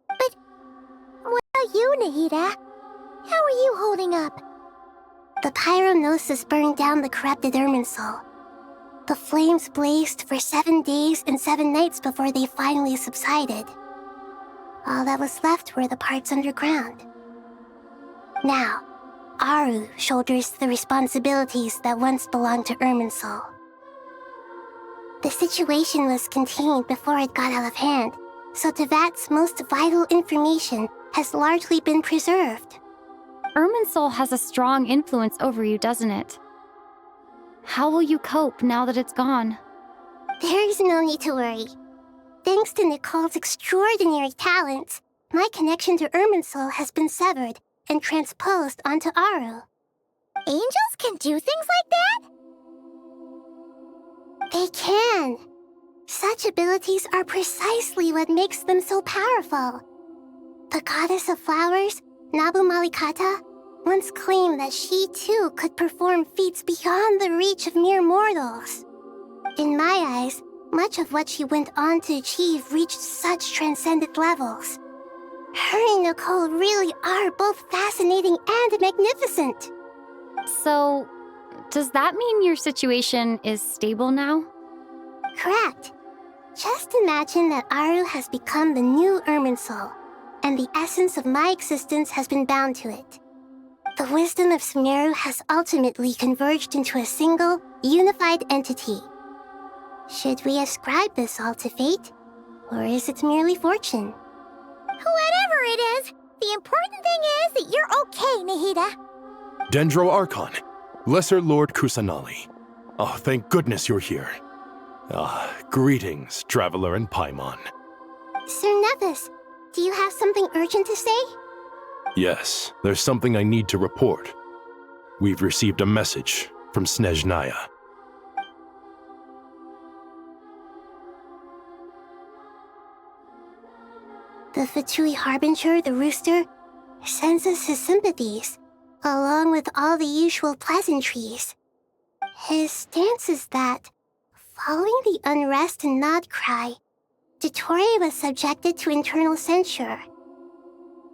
But what about you, Nahida? How are you holding up? The pyronosis burned down the corrupted Irminsul. The flames blazed for 7 days and 7 nights before they finally subsided. All that was left were the parts underground. Now, Aru shoulders the responsibilities that once belonged to Irminsul. The situation was contained before it got out of hand, so Tevat's most vital information has largely been preserved. Irminsul has a strong influence over you, doesn't it? How will you cope now that it's gone? There is no need to worry. Thanks to Nicole's extraordinary talents, my connection to Irminsul has been severed and transposed onto Aru. Angels can do things like that? They can. Such abilities are precisely what makes them so powerful. The goddess of flowers, Nabu Malikata, once claimed that she too could perform feats beyond the reach of mere mortals. In my eyes, much of what she went on to achieve reached such transcendent levels. Her and Nicole really are both fascinating and magnificent. So, does that mean your situation is stable now? Correct. Just imagine that Aru has become the new Irminsul, and the essence of my existence has been bound to it. The wisdom of Sumeru has ultimately converged into a single, unified entity. Should we ascribe this all to fate, or is it merely fortune? Whatever it is, the important thing is that you're okay, Nahida. Dendro Archon, Lesser Lord Kusanali. Oh, thank goodness you're here. Greetings, Traveler and Paimon. Sir Nepis, do you have something urgent to say? Yes, there's something I need to report. We've received a message from Snezhnaya. The Fatui Harbinger, the Rooster, sends us his sympathies, along with all the usual pleasantries. His stance is that, following the unrest in nod-crai, Dottore was subjected to internal censure.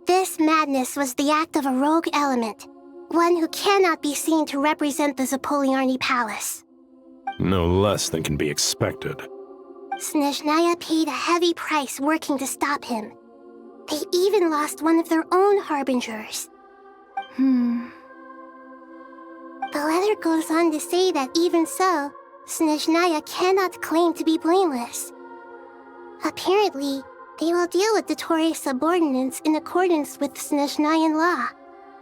This madness was the act of a rogue element, one who cannot be seen to represent the Zapoliarni Palace. No less than can be expected. Snezhnaya paid a heavy price working to stop him. They even lost one of their own harbingers. The letter goes on to say that even so, Snezhnaya cannot claim to be blameless. Apparently, they will deal with Dottore's subordinates in accordance with Snezhnayan law,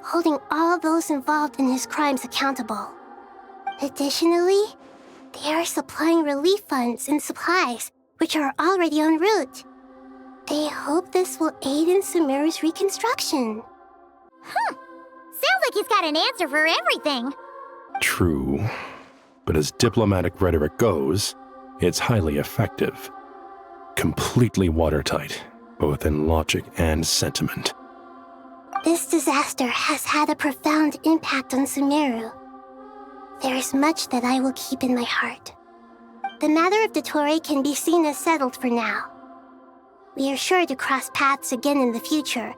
holding all those involved in his crimes accountable. Additionally, they are supplying relief funds and supplies, which are already en route. They hope this will aid in Sumeru's reconstruction. Sounds like he's got an answer for everything. True. But as diplomatic rhetoric goes, it's highly effective. Completely watertight, both in logic and sentiment. This disaster has had a profound impact on Sumeru. there is much that I will keep in my heart. The matter of Dottore can be seen as settled for now. We are sure to cross paths again in the future,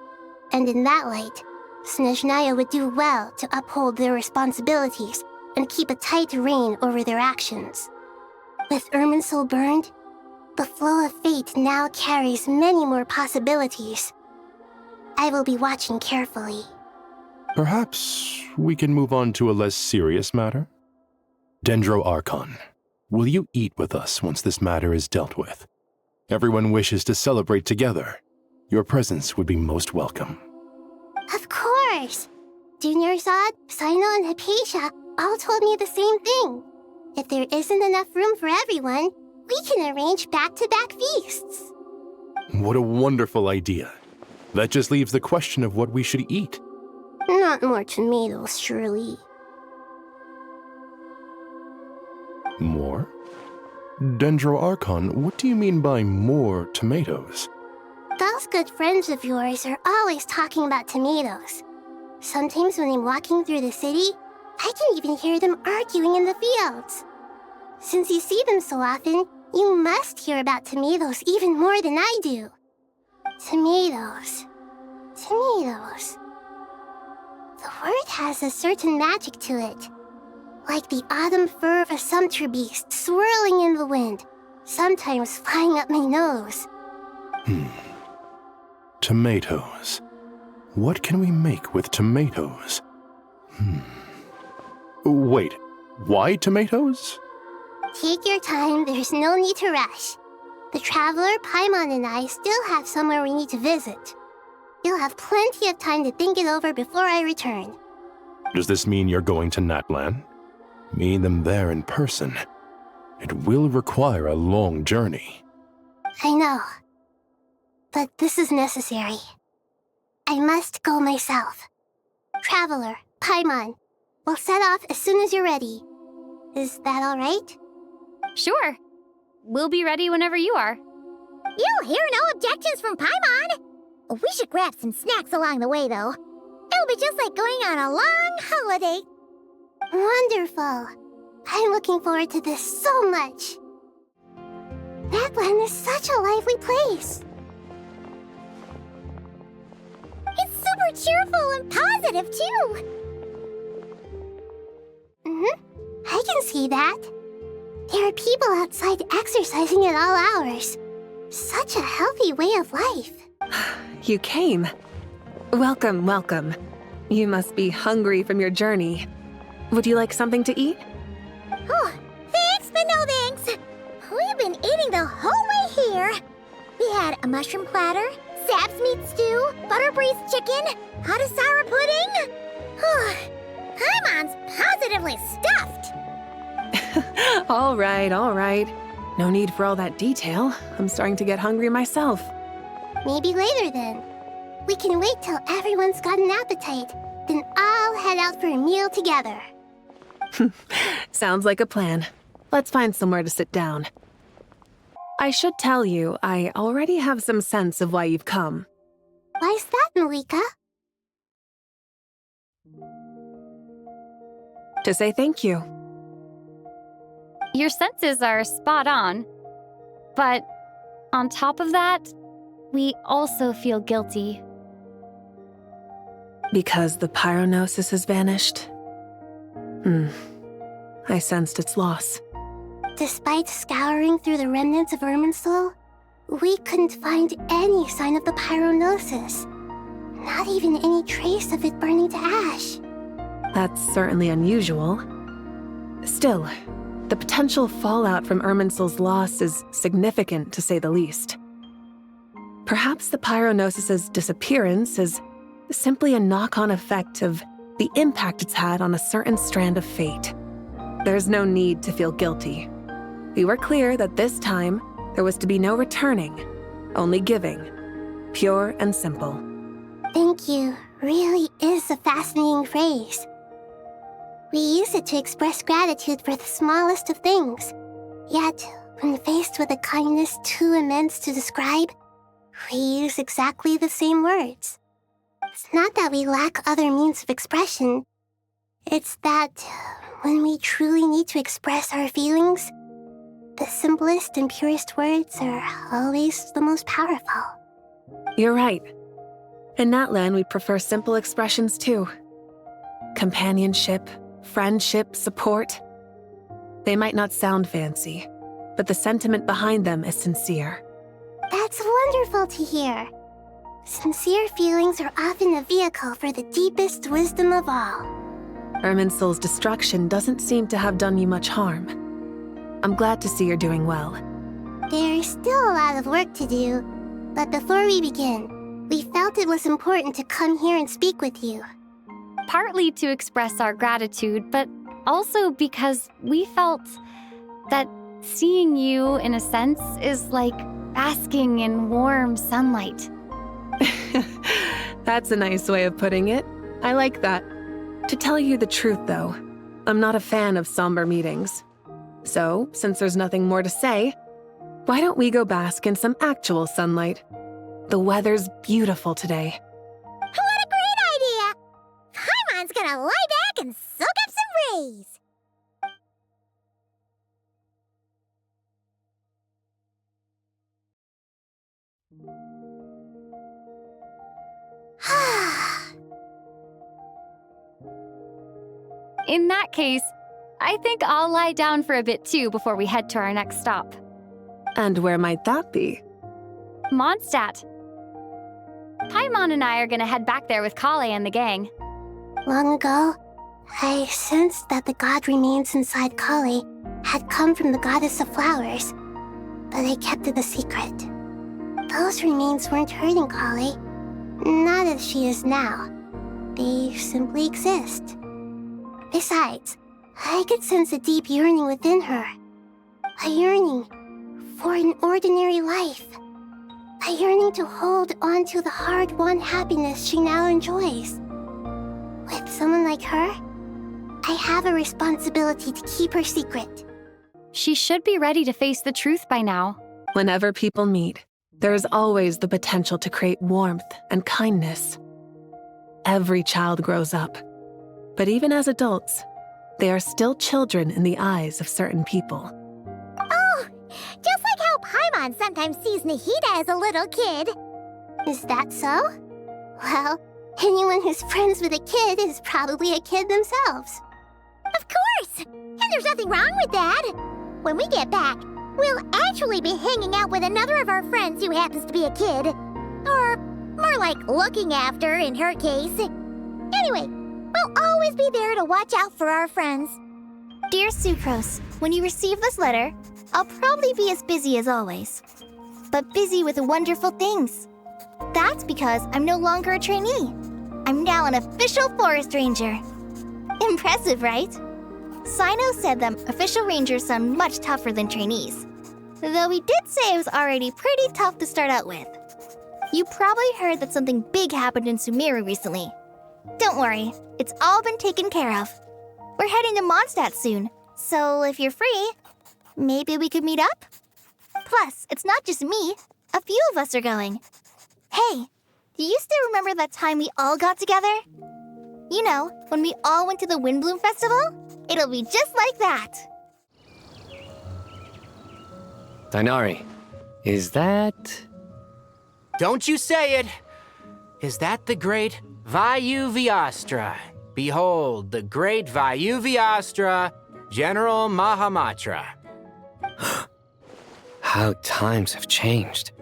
and in that light, Snezhnaya would do well to uphold their responsibilities and keep a tight rein over their actions. With Irminsul burned, the flow of fate now carries many more possibilities. I will be watching carefully. Perhaps we can move on to a less serious matter? Dendro Archon, will you eat with us once this matter is dealt with? Everyone wishes to celebrate together. Your presence would be most welcome. Of course! Junior Zod, Sino, and Hypatia all told me the same thing. If there isn't enough room for everyone, we can arrange back-to-back feasts. What a wonderful idea. That just leaves the question of what we should eat. Not more tomatoes, surely. More? Dendro Archon, what do you mean by more tomatoes? Those good friends of yours are always talking about tomatoes. Sometimes when I'm walking through the city, I can even hear them arguing in the fields. Since you see them so often, you must hear about tomatoes even more than I do. Tomatoes. Tomatoes. The word has a certain magic to it. Like the autumn fur of a sumpter beast swirling in the wind, sometimes flying up my nose. Tomatoes. What can we make with tomatoes? Wait, why tomatoes? Take your time, there's no need to rush. The Traveler, Paimon, and I still have somewhere we need to visit. You'll have plenty of time to think it over before I return. Does this mean you're going to Natlan? Meet them there in person. It will require a long journey. I know. But this is necessary. I must go myself. Traveler, Paimon, we'll set off as soon as you're ready. Is that all right? Sure. We'll be ready whenever you are. You'll hear no objections from Paimon. We should grab some snacks along the way, though. It'll be just like going on a long holiday. Wonderful. I'm looking forward to this so much. Natlan is such a lively place. It's super cheerful and positive, too. I can see that. There are people outside exercising at all hours. Such a healthy way of life. You came. Welcome, welcome. You must be hungry from your journey. Would you like something to eat? Oh, thanks, but no thanks. We've been eating the whole way here. We had a mushroom platter, Sab's meat stew, butter braised chicken, hot asara pudding. Paimon's positively stuffed. All right, all right. No need for all that detail. I'm starting to get hungry myself. Maybe later then. We can wait till everyone's got an appetite, then I'll head out for a meal together. Sounds like a plan. Let's find somewhere to sit down. I should tell you, I already have some sense of why you've come. Why's that, Malika? To say thank you. Your senses are spot on. But on top of that, we also feel guilty. Because the pyronosis has vanished? I sensed its loss. Despite scouring through the remnants of Irminsul, we couldn't find any sign of the pyronosis. Not even any trace of it burning to ash. That's certainly unusual. Still, the potential fallout from Irminsul's loss is significant, to say the least. Perhaps the pyronosis's disappearance is simply a knock-on effect of the impact it's had on a certain strand of fate. There's no need to feel guilty. We were clear that this time, there was to be no returning, only giving. Pure and simple. Thank you really is a fascinating phrase. We use it to express gratitude for the smallest of things. Yet, when faced with a kindness too immense to describe, we use exactly the same words. It's not that we lack other means of expression. It's that when we truly need to express our feelings, the simplest and purest words are always the most powerful. You're right. In Natlan, we prefer simple expressions too. Companionship, friendship, support. They might not sound fancy, but the sentiment behind them is sincere. That's wonderful to hear. Sincere feelings are often a vehicle for the deepest wisdom of all. Irminsul's destruction doesn't seem to have done you much harm. I'm glad to see you're doing well. There's still a lot of work to do, but before we begin, we felt it was important to come here and speak with you. Partly to express our gratitude, but also because we felt that seeing you, in a sense, is like basking in warm sunlight. That's a nice way of putting it. I like that. To tell you the truth, though, I'm not a fan of somber meetings. So, since there's nothing more to say, why don't we go bask in some actual sunlight? The weather's beautiful today. What a great idea! Paimon's gonna lie back and soak up some rays. In that case, I think I'll lie down for a bit too before we head to our next stop. And where might that be? Mondstadt. Paimon and I are gonna head back there with Kale and the gang. Long ago, I sensed that the god remains inside Kale had come from the goddess of flowers, but I kept it a secret. Those remains weren't hurting Kale, not as she is now. They simply exist. Besides, I could sense a deep yearning within her. A yearning for an ordinary life. A yearning to hold on to the hard-won happiness she now enjoys. With someone like her, I have a responsibility to keep her secret. She should be ready to face the truth by now. Whenever people meet, there is always the potential to create warmth and kindness. Every child grows up, but even as adults, they are still children in the eyes of certain people. Oh, just like how Paimon sometimes sees Nahida as a little kid. Is that so? Well, anyone who's friends with a kid is probably a kid themselves. Of course! And there's nothing wrong with that. When we get back, we'll actually be hanging out with another of our friends who happens to be a kid. Or more like looking after, in her case. Anyway, we'll always be there to watch out for our friends. Dear Sucrose, when you receive this letter, I'll probably be as busy as always. But busy with wonderful things. That's because I'm no longer a trainee. I'm now an official forest ranger. Impressive, right? Sino said them official rangers sound much tougher than trainees. Though he did say it was already pretty tough to start out with. You probably heard that something big happened in Sumeru recently. Don't worry, it's all been taken care of. We're heading to Mondstadt soon, so if you're free, maybe we could meet up? Plus, it's not just me. A few of us are going. Hey, do you still remember that time we all got together? You know, when we all went to the Windbloom Festival? It'll be just like that. Dainari, is that... Don't you say it! Is that the great Vayu-Vyastra? Behold, the great Vayu-Vyastra, General Mahamatra. How times have changed.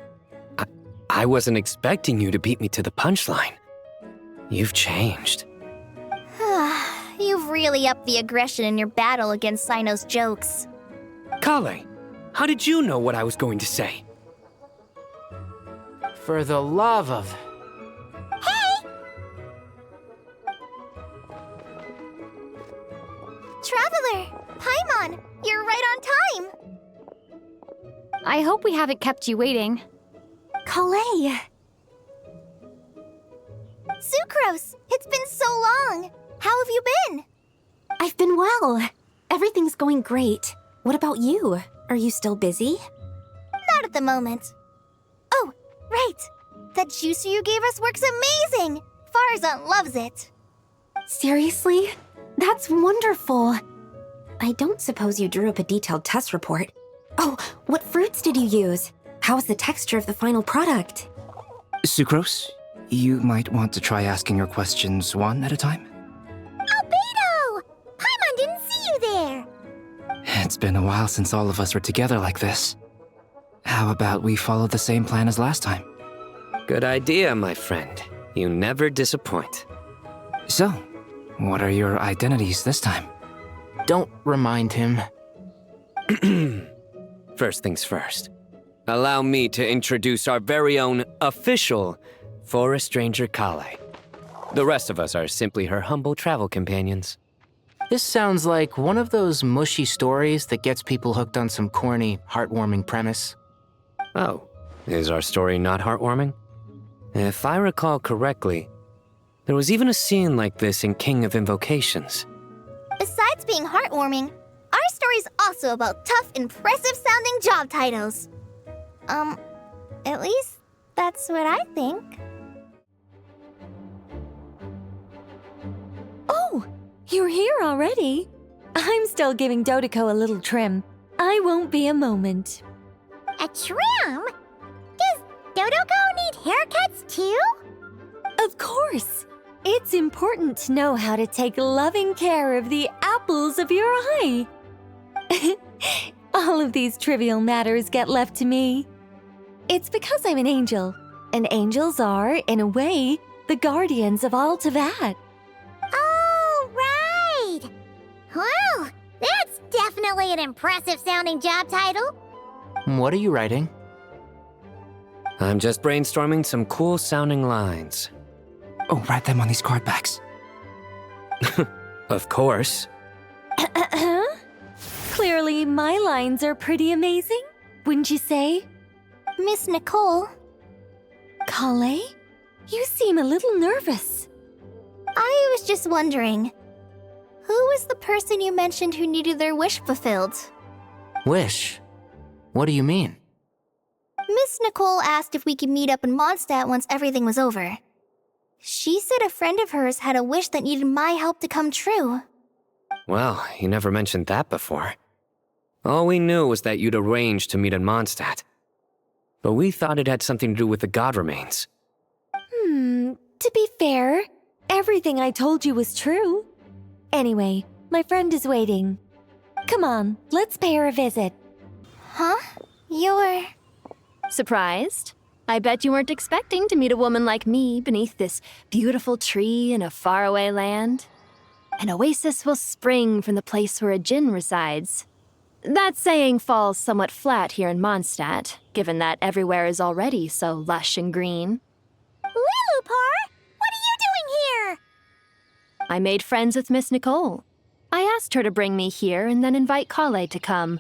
I wasn't expecting you to beat me to the punchline. You've changed. You've really upped the aggression in your battle against Sino's jokes. Kale, how did you know what I was going to say? For the love of... Hey! Traveler! Paimon, you're right on time! I hope we haven't kept you waiting. Kale! Sucrose! It's been so long! How have you been? I've been well. Everything's going great. What about you? Are you still busy? Not at the moment. Oh, right! That juicer you gave us works amazing! Farzan loves it! Seriously? That's wonderful. I don't suppose you drew up a detailed test report. Oh, what fruits did you use? How was the texture of the final product? Sucrose, you might want to try asking your questions one at a time. Albedo! Paimon didn't see you there! It's been a while since all of us were together like this. How about we follow the same plan as last time? Good idea, my friend. You never disappoint. So, what are your identities this time? Don't remind him. First things first. Allow me to introduce our very own official forest ranger Kale. The rest of us are simply her humble travel companions. This sounds like one of those mushy stories that gets people hooked on some corny, heartwarming premise. Oh, is our story not heartwarming? If I recall correctly, there was even a scene like this in King of Invocations. Besides being heartwarming, our story's also about tough, impressive-sounding job titles. At least that's what I think. Oh, you're here already? I'm still giving Dodeko a little trim. I won't be a moment. A trim? Does Dodeko need haircuts too? Of course. It's important to know how to take loving care of the apples of your eye. All of these trivial matters get left to me. It's because I'm an angel, and angels are, in a way, the guardians of all Teyvat. Oh, right! Well, that's definitely an impressive-sounding job title. What are you writing? I'm just brainstorming some cool-sounding lines. Oh, write them on these card backs. Of course. Clearly, my lines are pretty amazing, wouldn't you say? Miss Nicole. Kale? You seem a little nervous. I was just wondering, who was the person you mentioned who needed their wish fulfilled? Wish? What do you mean? Miss Nicole asked if we could meet up in Mondstadt once everything was over. She said a friend of hers had a wish that needed my help to come true. Well, you never mentioned that before. All we knew was that you'd arranged to meet in Mondstadt. But we thought it had something to do with the god remains. To be fair, everything I told you was true. Anyway, my friend is waiting. Come on, let's pay her a visit. Huh? You're... Surprised? I bet you weren't expecting to meet a woman like me beneath this beautiful tree in a faraway land. An oasis will spring from the place where a djinn resides. That saying falls somewhat flat here in Mondstadt, given that everywhere is already so lush and green. Lilupar, what are you doing here? I made friends with Miss Nicole. I asked her to bring me here and then invite Kale to come.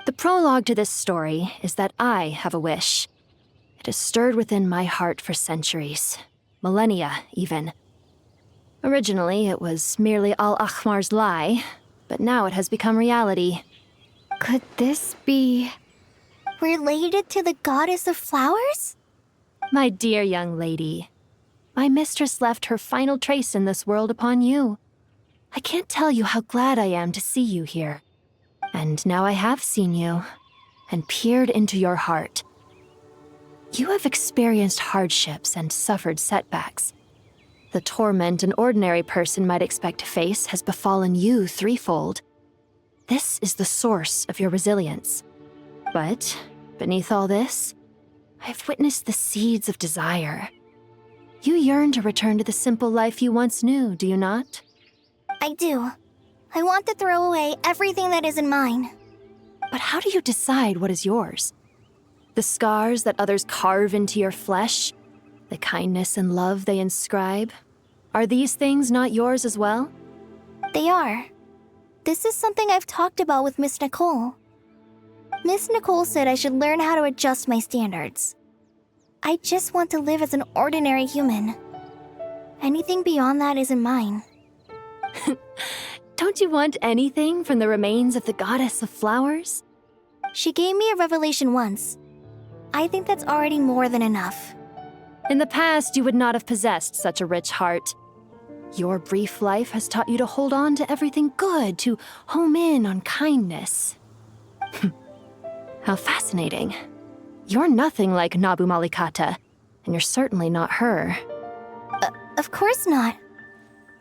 The prologue to this story is that I have a wish. It has stirred within my heart for centuries, millennia even. Originally, it was merely Al-Ahmar's lie, but now it has become reality. Could this be... related to the goddess of flowers? My dear young lady, my mistress left her final trace in this world upon you. I can't tell you how glad I am to see you here. And now I have seen you, and peered into your heart. You have experienced hardships and suffered setbacks. The torment an ordinary person might expect to face has befallen you threefold. This is the source of your resilience. But, beneath all this, I've witnessed the seeds of desire. You yearn to return to the simple life you once knew, do you not? I do. I want to throw away everything that isn't mine. But how do you decide what is yours? The scars that others carve into your flesh? The kindness and love they inscribe? Are these things not yours as well? They are. This is something I've talked about with Miss Nicole. Miss Nicole said I should learn how to adjust my standards. I just want to live as an ordinary human. Anything beyond that isn't mine. Don't you want anything from the remains of the goddess of flowers? She gave me a revelation once. I think that's already more than enough. In the past, you would not have possessed such a rich heart. Your brief life has taught you to hold on to everything good, to home in on kindness. How fascinating. You're nothing like Nabu Malikata, and you're certainly not her. Of course not.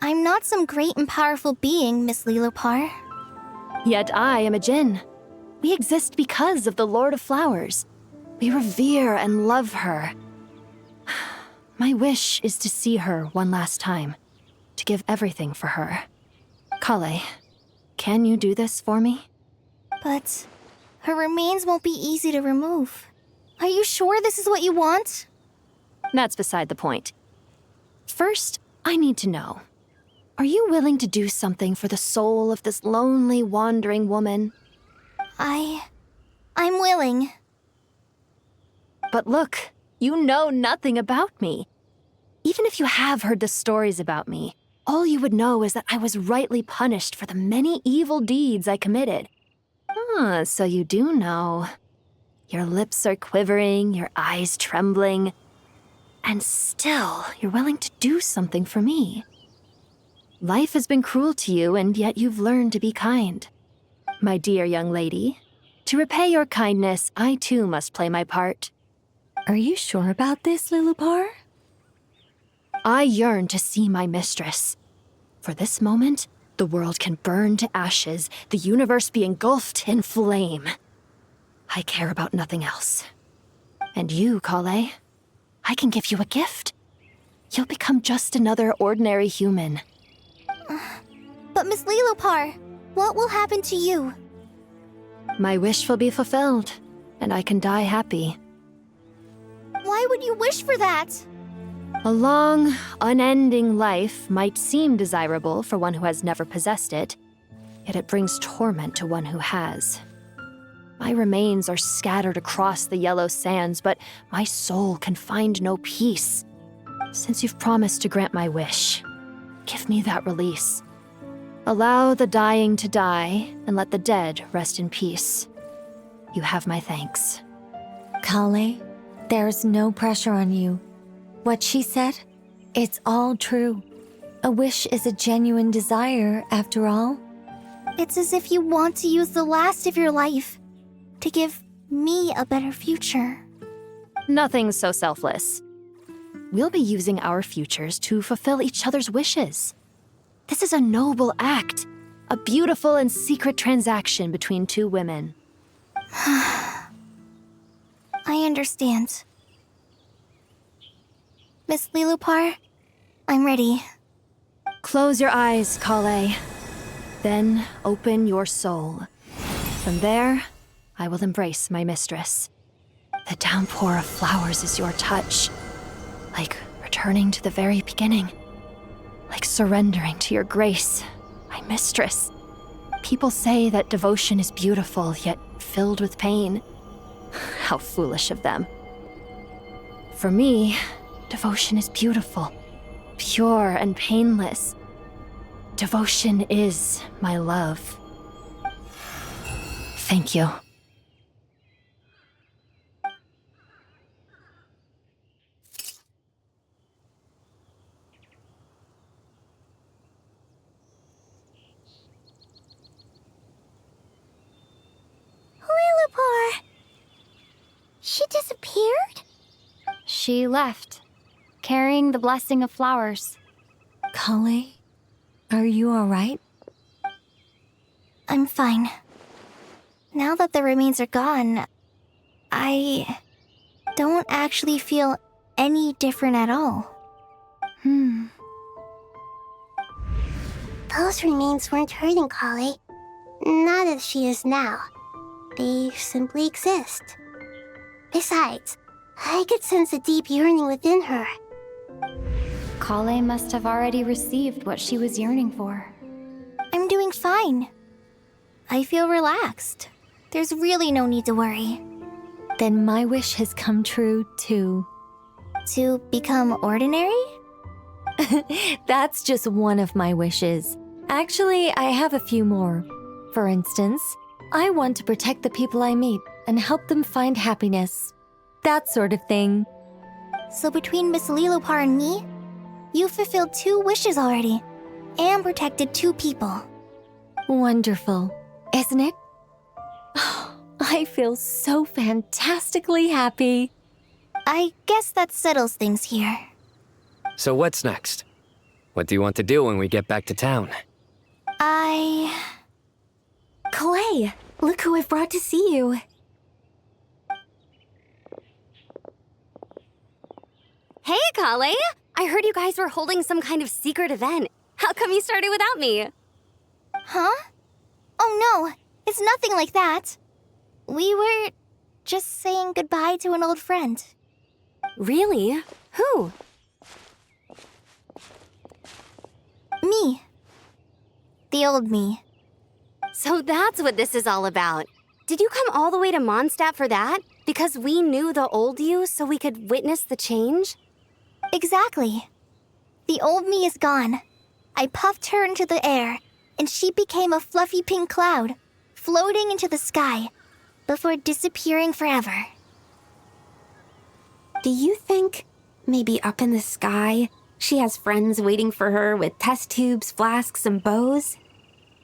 I'm not some great and powerful being, Miss Lilopar. Yet I am a Jinn. We exist because of the Lord of Flowers. We revere and love her. My wish is to see her one last time, to give everything for her. Kale, can you do this for me? But her remains won't be easy to remove. Are you sure this is what you want? That's beside the point. First, I need to know. Are you willing to do something for the soul of this lonely, wandering woman? I'm willing. But look, you know nothing about me. Even if you have heard the stories about me, all you would know is that I was rightly punished for the many evil deeds I committed. Ah, so you do know. Your lips are quivering, your eyes trembling, and still you're willing to do something for me. Life has been cruel to you, and yet you've learned to be kind. My dear young lady, to repay your kindness, I too must play my part. Are you sure about this, Lilopar? I yearn to see my mistress. For this moment, the world can burn to ashes, the universe be engulfed in flame. I care about nothing else. And you, Kale, I can give you a gift. You'll become just another ordinary human. But Miss Lilopar, what will happen to you? My wish will be fulfilled, and I can die happy. Why would you wish for that? A long, unending life might seem desirable for one who has never possessed it, yet it brings torment to one who has. My remains are scattered across the yellow sands, but my soul can find no peace. Since you've promised to grant my wish, give me that release. Allow the dying to die, and let the dead rest in peace. You have my thanks. Kale, there's no pressure on you. What she said, it's all true. A wish is a genuine desire, after all. It's as if you want to use the last of your life to give me a better future. Nothing so selfless. We'll be using our futures to fulfill each other's wishes. This is a noble act, a beautiful and secret transaction between two women. I understand. Miss Lilopar, I'm ready. Close your eyes, Kale. Then open your soul. From there, I will embrace my mistress. The downpour of flowers is your touch, like returning to the very beginning, like surrendering to your grace, my mistress. People say that devotion is beautiful, yet filled with pain. How foolish of them. For me, devotion is beautiful, pure and painless. Devotion is my love. Thank you. Lilopar! She disappeared? She left, carrying the blessing of flowers. Kale, are you alright? I'm fine. Now that the remains are gone, I don't actually feel any different at all. Those remains weren't hurting Kale. Not as she is now. They simply exist. Besides, I could sense a deep yearning within her. Kale must have already received what she was yearning for. I'm doing fine. I feel relaxed. There's really no need to worry. Then my wish has come true, too. To become ordinary? That's just one of my wishes. Actually, I have a few more. For instance, I want to protect the people I meet and help them find happiness. That sort of thing. So between Miss Lilopar and me, You fulfilled 2 wishes already, and protected 2 people. Wonderful, isn't it? I feel so fantastically happy. I guess that settles things here. So what's next? What do you want to do when we get back to town? Clay, look who I've brought to see you. Hey, Kale! I heard you guys were holding some kind of secret event. How come you started without me? Huh? Oh no, it's nothing like that. We were just saying goodbye to an old friend. Really? Who? Me. The old me. So that's what this is all about. Did you come all the way to Mondstadt for that? Because we knew the old you so we could witness the change? Exactly. The old me is gone. I puffed her into the air, and she became a fluffy pink cloud, floating into the sky, before disappearing forever. Do you think, maybe up in the sky, she has friends waiting for her with test tubes, flasks, and bows?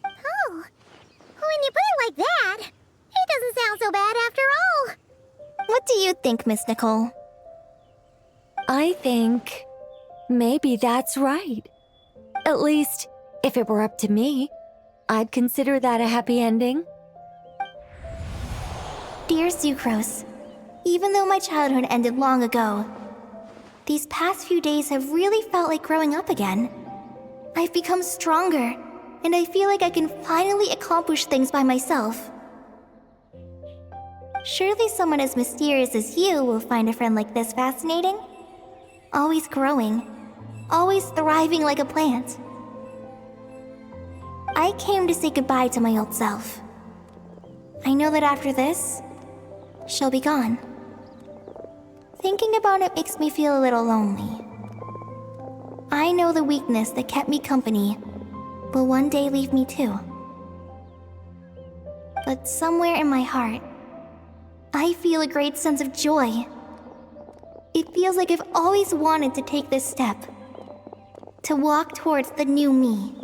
Oh, when you put it like that, it doesn't sound so bad after all. What do you think, Miss Nicole? I think maybe that's right. At least, if it were up to me, I'd consider that a happy ending. Dear Sucrose, even though my childhood ended long ago, these past few days have really felt like growing up again. I've become stronger, and I feel like I can finally accomplish things by myself. Surely someone as mysterious as you will find a friend like this fascinating? Always growing, always thriving like a plant. I came to say goodbye to my old self. I know that after this, she'll be gone. Thinking about it makes me feel a little lonely. I know the weakness that kept me company will one day leave me too. But somewhere in my heart, I feel a great sense of joy. It feels like I've always wanted to take this step, to walk towards the new me.